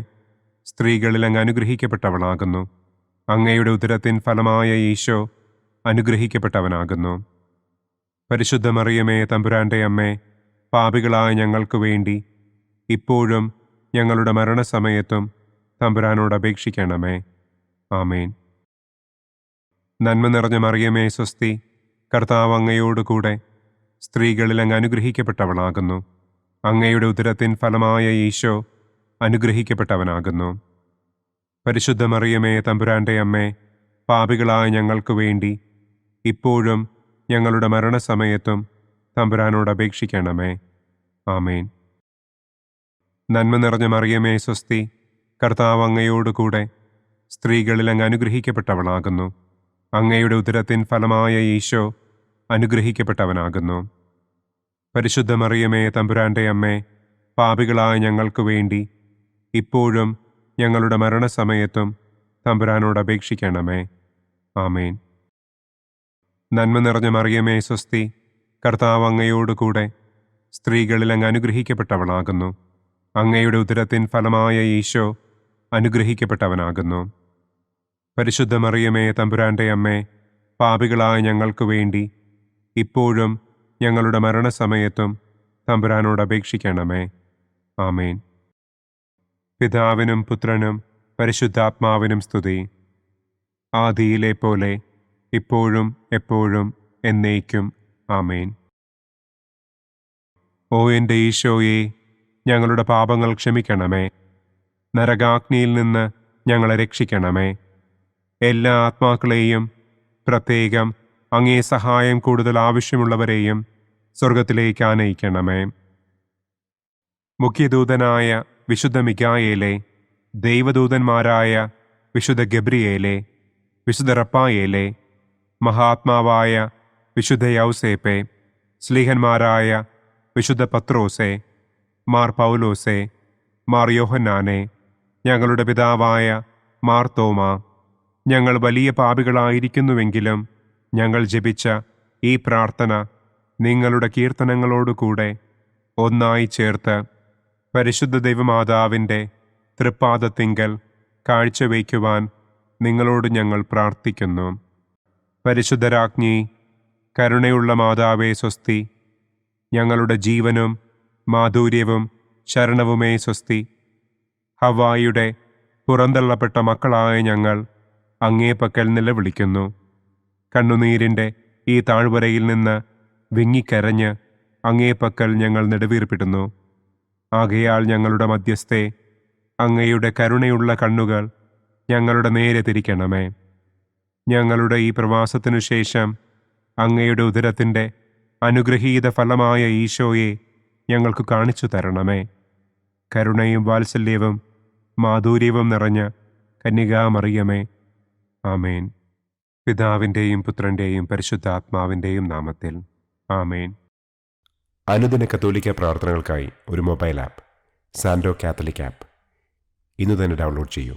സ്ത്രീകളിൽ അങ്ങ് അനുഗ്രഹിക്കപ്പെട്ടവളാകുന്നു. അങ്ങയുടെ ഉദരത്തിൻ ഫലമായ ഈശോ അനുഗ്രഹിക്കപ്പെട്ടവനാകുന്നു. പരിശുദ്ധ മറിയമേ തമ്പുരാന്റെ അമ്മേ, പാപികളായ ഞങ്ങൾക്ക് വേണ്ടി ഇപ്പോഴും ഞങ്ങളുടെ മരണസമയത്തും തമ്പുരാനോട് അപേക്ഷിക്കണമേ. ആമേൻ. നന്മ നിറഞ്ഞ മറിയമേ സ്വസ്തി, കർത്താവ് അങ്ങയോടുകൂടെ സ്ത്രീകളിൽ അങ്ങ് അനുഗ്രഹിക്കപ്പെട്ടവളാകുന്നു. അങ്ങയുടെ ഉദരത്തിൻ ഫലമായ ഈശോ അനുഗ്രഹിക്കപ്പെട്ടവനാകുന്നു. പരിശുദ്ധ മറിയമേ തമ്പുരാന്റെ അമ്മേ, പാപികളായ ഞങ്ങൾക്ക് വേണ്ടി ഇപ്പോഴും ഞങ്ങളുടെ മരണസമയത്തും തമ്പുരാനോട് അപേക്ഷിക്കണമേ. ആമേൻ. നന്മ നിറഞ്ഞ മറിയമേ സ്വസ്തി, കർത്താവ് അങ്ങയോടുകൂടെ സ്ത്രീകളിൽ അങ്ങ് അനുഗ്രഹിക്കപ്പെട്ടവളാകുന്നു. അങ്ങയുടെ ഉദരത്തിൻ ഫലമായ ഈശോ അനുഗ്രഹിക്കപ്പെട്ടവനാകുന്നു. പരിശുദ്ധ മറിയമേ തമ്പുരാന്റെ അമ്മേ, പാപികളായ ഞങ്ങൾക്ക് വേണ്ടി ഇപ്പോഴും ഞങ്ങളുടെ മരണസമയത്തും തമ്പുരാനോട് അപേക്ഷിക്കണമേ. ആമേൻ. നന്മ നിറഞ്ഞ മറിയമേ സ്വസ്തി, കർത്താവ് അങ്ങയോടുകൂടെ സ്ത്രീകളിൽ അങ്ങ് അനുഗ്രഹിക്കപ്പെട്ടവളാകുന്നു. അങ്ങയുടെ ഉദരത്തിൻ ഫലമായ ഈശോ അനുഗ്രഹിക്കപ്പെട്ടവനാകുന്നു. പരിശുദ്ധ മറിയമേ തമ്പുരാന്റെ അമ്മേ, പാപികളായ ഞങ്ങൾക്ക് വേണ്ടി ഇപ്പോഴും ഞങ്ങളുടെ മരണസമയത്തും തമ്പുരാനോട് അപേക്ഷിക്കണമേ. ആമേൻ. പിതാവിനും പുത്രനും പരിശുദ്ധാത്മാവിനും സ്തുതി. ആദിയിലെ പോലെ ഇപ്പോഴും എപ്പോഴും എന്നേക്കും. ആമേൻ. ഓ എൻ്റെ ഈശോയെ, ഞങ്ങളുടെ പാപങ്ങൾ ക്ഷമിക്കണമേ. നരകാഗ്നിയിൽ നിന്ന് ഞങ്ങളെ രക്ഷിക്കണമേ. എല്ലാ ആത്മാക്കളെയും, പ്രത്യേകം അങ്ങേ സഹായം കൂടുതൽ ആവശ്യമുള്ളവരെയും സ്വർഗത്തിലേക്ക് ആനയിക്കണമേ. മുഖ്യദൂതനായ വിശുദ്ധ മിഖായേലേ, ദൈവദൂതന്മാരായ വിശുദ്ധ ഗബ്രിയേലേ, വിശുദ്ധ റപ്പായേലേ, മഹാത്മാവായ വിശുദ്ധ യൗസേപ്പേ, സ്ലീഹന്മാരായ വിശുദ്ധ പത്രോസേ, മാർ പൗലോസേ, മാർ യോഹന്നാനെ, ഞങ്ങളുടെ പിതാവായ മാർ തോമാ, ഞങ്ങൾ വലിയ പാപികളായിരിക്കുന്നുവെങ്കിലും ഞങ്ങൾ ജപിച്ച ഈ പ്രാർത്ഥന നിങ്ങളുടെ കീർത്തനങ്ങളോടുകൂടെ ഒന്നായി ചേർത്ത് പരിശുദ്ധ ദൈവമാതാവിൻ്റെ തൃപ്പാദത്തിങ്കൽ കാഴ്ചവയ്ക്കുവാൻ നിങ്ങളോട് ഞങ്ങൾ പ്രാർത്ഥിക്കുന്നു. പരിശുദ്ധരാജ്ഞി, കരുണയുള്ള മാതാവേ സ്വസ്തി. ഞങ്ങളുടെ ജീവനും മാധുര്യവും ശരണവുമേ സ്വസ്തി. ഹവ്വായുടെ പുറന്തള്ളപ്പെട്ട മക്കളായ ഞങ്ങൾ അങ്ങേപ്പക്കൽ നിലവിളിക്കുന്നു. കണ്ണുനീരിൻ്റെ ഈ താഴ്വരയിൽ നിന്ന് വിങ്ങിക്കരഞ്ഞ് അങ്ങേപ്പക്കൽ ഞങ്ങൾ നെടുവീർപ്പിടുന്നു. ആകയാൽ ഞങ്ങളുടെ മധ്യസ്ഥെ, അങ്ങയുടെ കരുണയുള്ള കണ്ണുകൾ ഞങ്ങളുടെ നേരെ തിരിക്കണമേ. ഞങ്ങളുടെ ഈ പ്രവാസത്തിനു ശേഷം അങ്ങയുടെ ഉദരത്തിൻ്റെ അനുഗ്രഹീത ഫലമായ ഈശോയെ ഞങ്ങൾക്ക് കാണിച്ചു തരണമേ. കരുണയും വാത്സല്യവും മാധുര്യവും നിറഞ്ഞ കന്യകാമറിയമേ, ആമേൻ. പിതാവിൻ്റെയും പുത്രൻ്റെയും പരിശുദ്ധാത്മാവിൻ്റെയും നാമത്തിൽ, ആമേൻ. അനുദിന കത്തോലിക്ക പ്രാർത്ഥനകൾക്കായി ഒരു മൊബൈൽ ആപ്പ്, സാൻഡോ കാത്തലിക് ആപ്പ്, ഇന്ന് തന്നെ ഡൗൺലോഡ് ചെയ്യൂ.